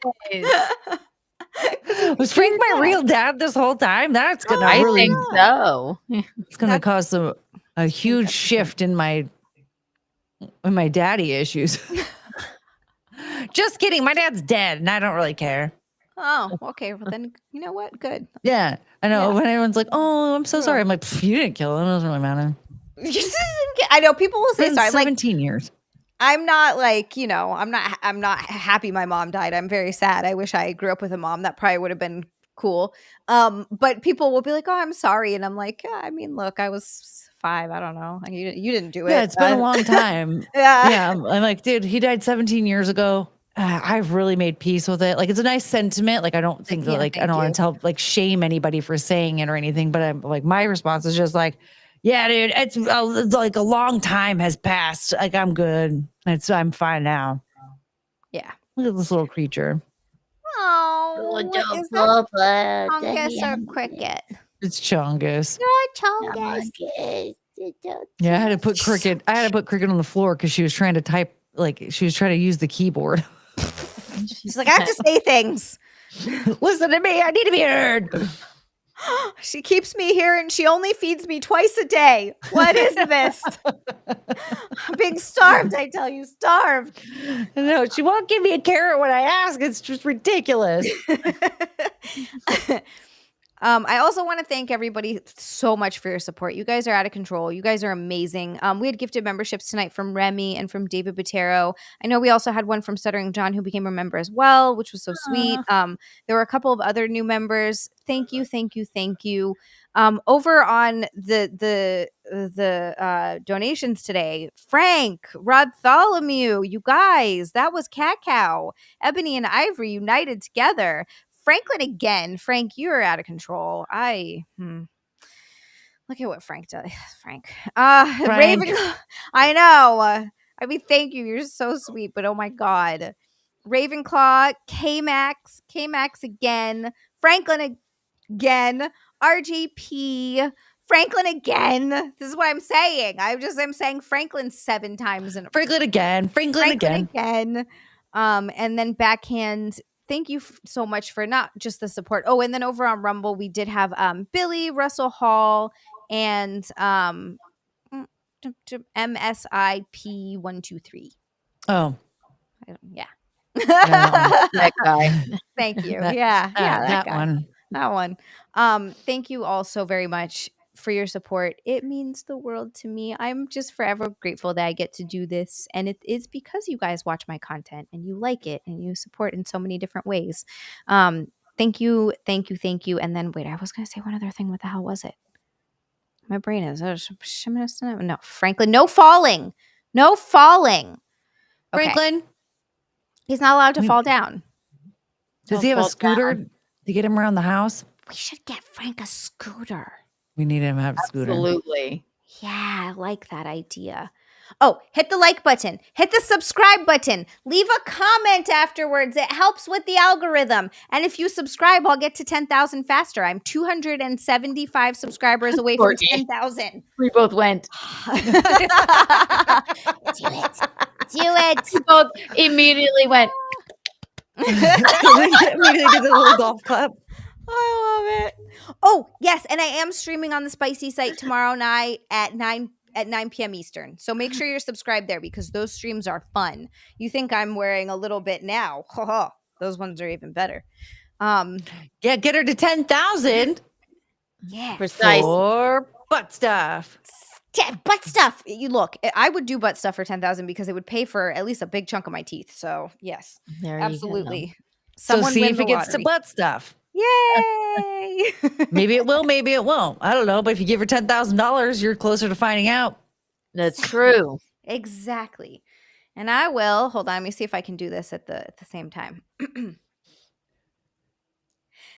Was Frank my real dad this whole time? That's gonna I really think so. it's gonna cause a huge shift in my daddy issues. Just kidding. My dad's dead and I don't really care. Oh, okay. Well, then you know what? Good. Yeah, I know. Yeah. When everyone's like, "Oh, I'm so sorry," I'm like, "Pff, "You didn't kill him. It doesn't really matter." I know people will say It's sorry. been Like 17 years. I'm not like, I'm not happy my mom died. I'm very sad. I wish I grew up with a mom. That probably would have been cool. But people will be like, "Oh, I'm sorry," and I'm like, yeah, I mean, look, I was 5. I don't know. Like, you didn't do it. Yeah, it's been a long time. Yeah. I'm like, dude, he died 17 years ago. I've really made peace with it. Like, it's a nice sentiment. Like, I don't think that, like, I don't want to shame anybody for saying it or anything. But I'm like, my response is just like, yeah, dude, it's like a long time has passed. Like, I'm good. I'm fine now. Yeah. Look at this little creature. Oh, Oh, is that Chongus or Cricket? It's Chongus. Chongus. Yeah, I had to put Cricket. I had to put Cricket on the floor because she was trying to type. Like she was trying to use the keyboard. She's like, I have to say things. Listen to me. I need to be heard. She keeps me here and she only feeds me twice a day. What is this? I'm being starved, I tell you, starved. No, she won't give me a carrot when I ask. It's just ridiculous. I also want to thank everybody so much for your support. You guys are out of control. You guys are amazing. We had gifted memberships tonight from Remy and from David Botero. I know we also had one from Stuttering John who became a member as well, which was so sweet. There were a couple of other new members. Thank you, thank you, thank you. Over on the donations today, Frank, Rodtholomew, you guys, that was Cat Cow, Ebony and Ivory united together. Franklin again. Frank, you're out of control. Look at what Frank does. Frank. Raven. I know. I mean, thank you. You're so sweet, but oh my God. Ravenclaw, K-Max again. Franklin again. RJP. Franklin again. This is what I'm saying. I'm saying Franklin 7 times. Franklin again. Franklin again. And then backhand. Thank you so much for not just the support. Oh, and then over on Rumble, we did have Billy, Russell Hall, and MSIP123. Oh. Yeah. That guy. Thank you. That That one. That one. Thank you all so very much for your support. It means the world to me. I'm just forever grateful that I get to do this. And it is because you guys watch my content and you like it and you support in so many different ways. Thank you. And then wait, I was going to say one other thing. What the hell was it? My brain is no, Franklin, no falling. Franklin. Okay. He's not allowed to fall down. Does he have a scooter to get him around the house? We should get Frank a scooter. We need him to have a scooter. Absolutely. Yeah, I like that idea. Oh, hit the like button. Hit the subscribe button. Leave a comment afterwards. It helps with the algorithm. And if you subscribe, I'll get to 10,000 faster. I'm 275 subscribers away from 10,000. We both went. Do it. We both immediately went. Immediately did the little golf clap. I love it. Oh, yes. And I am streaming on the Spicy site tomorrow night at 9 p.m. Eastern. So make sure you're subscribed there because those streams are fun. You think I'm wearing a little bit now. Those ones are even better. Yeah, get her to 10,000. Yeah. Precise. For butt stuff. Yeah, butt stuff. You look, I would do butt stuff for 10,000 because it would pay for at least a big chunk of my teeth. So yes, There you absolutely. So see win if the it gets to lottery. butt stuff. Yay! Maybe it will, maybe it won't. I don't know. But if you give her $10,000, you're closer to finding out. That's true. Exactly. And I will, hold on, let me see if I can do this at the same time.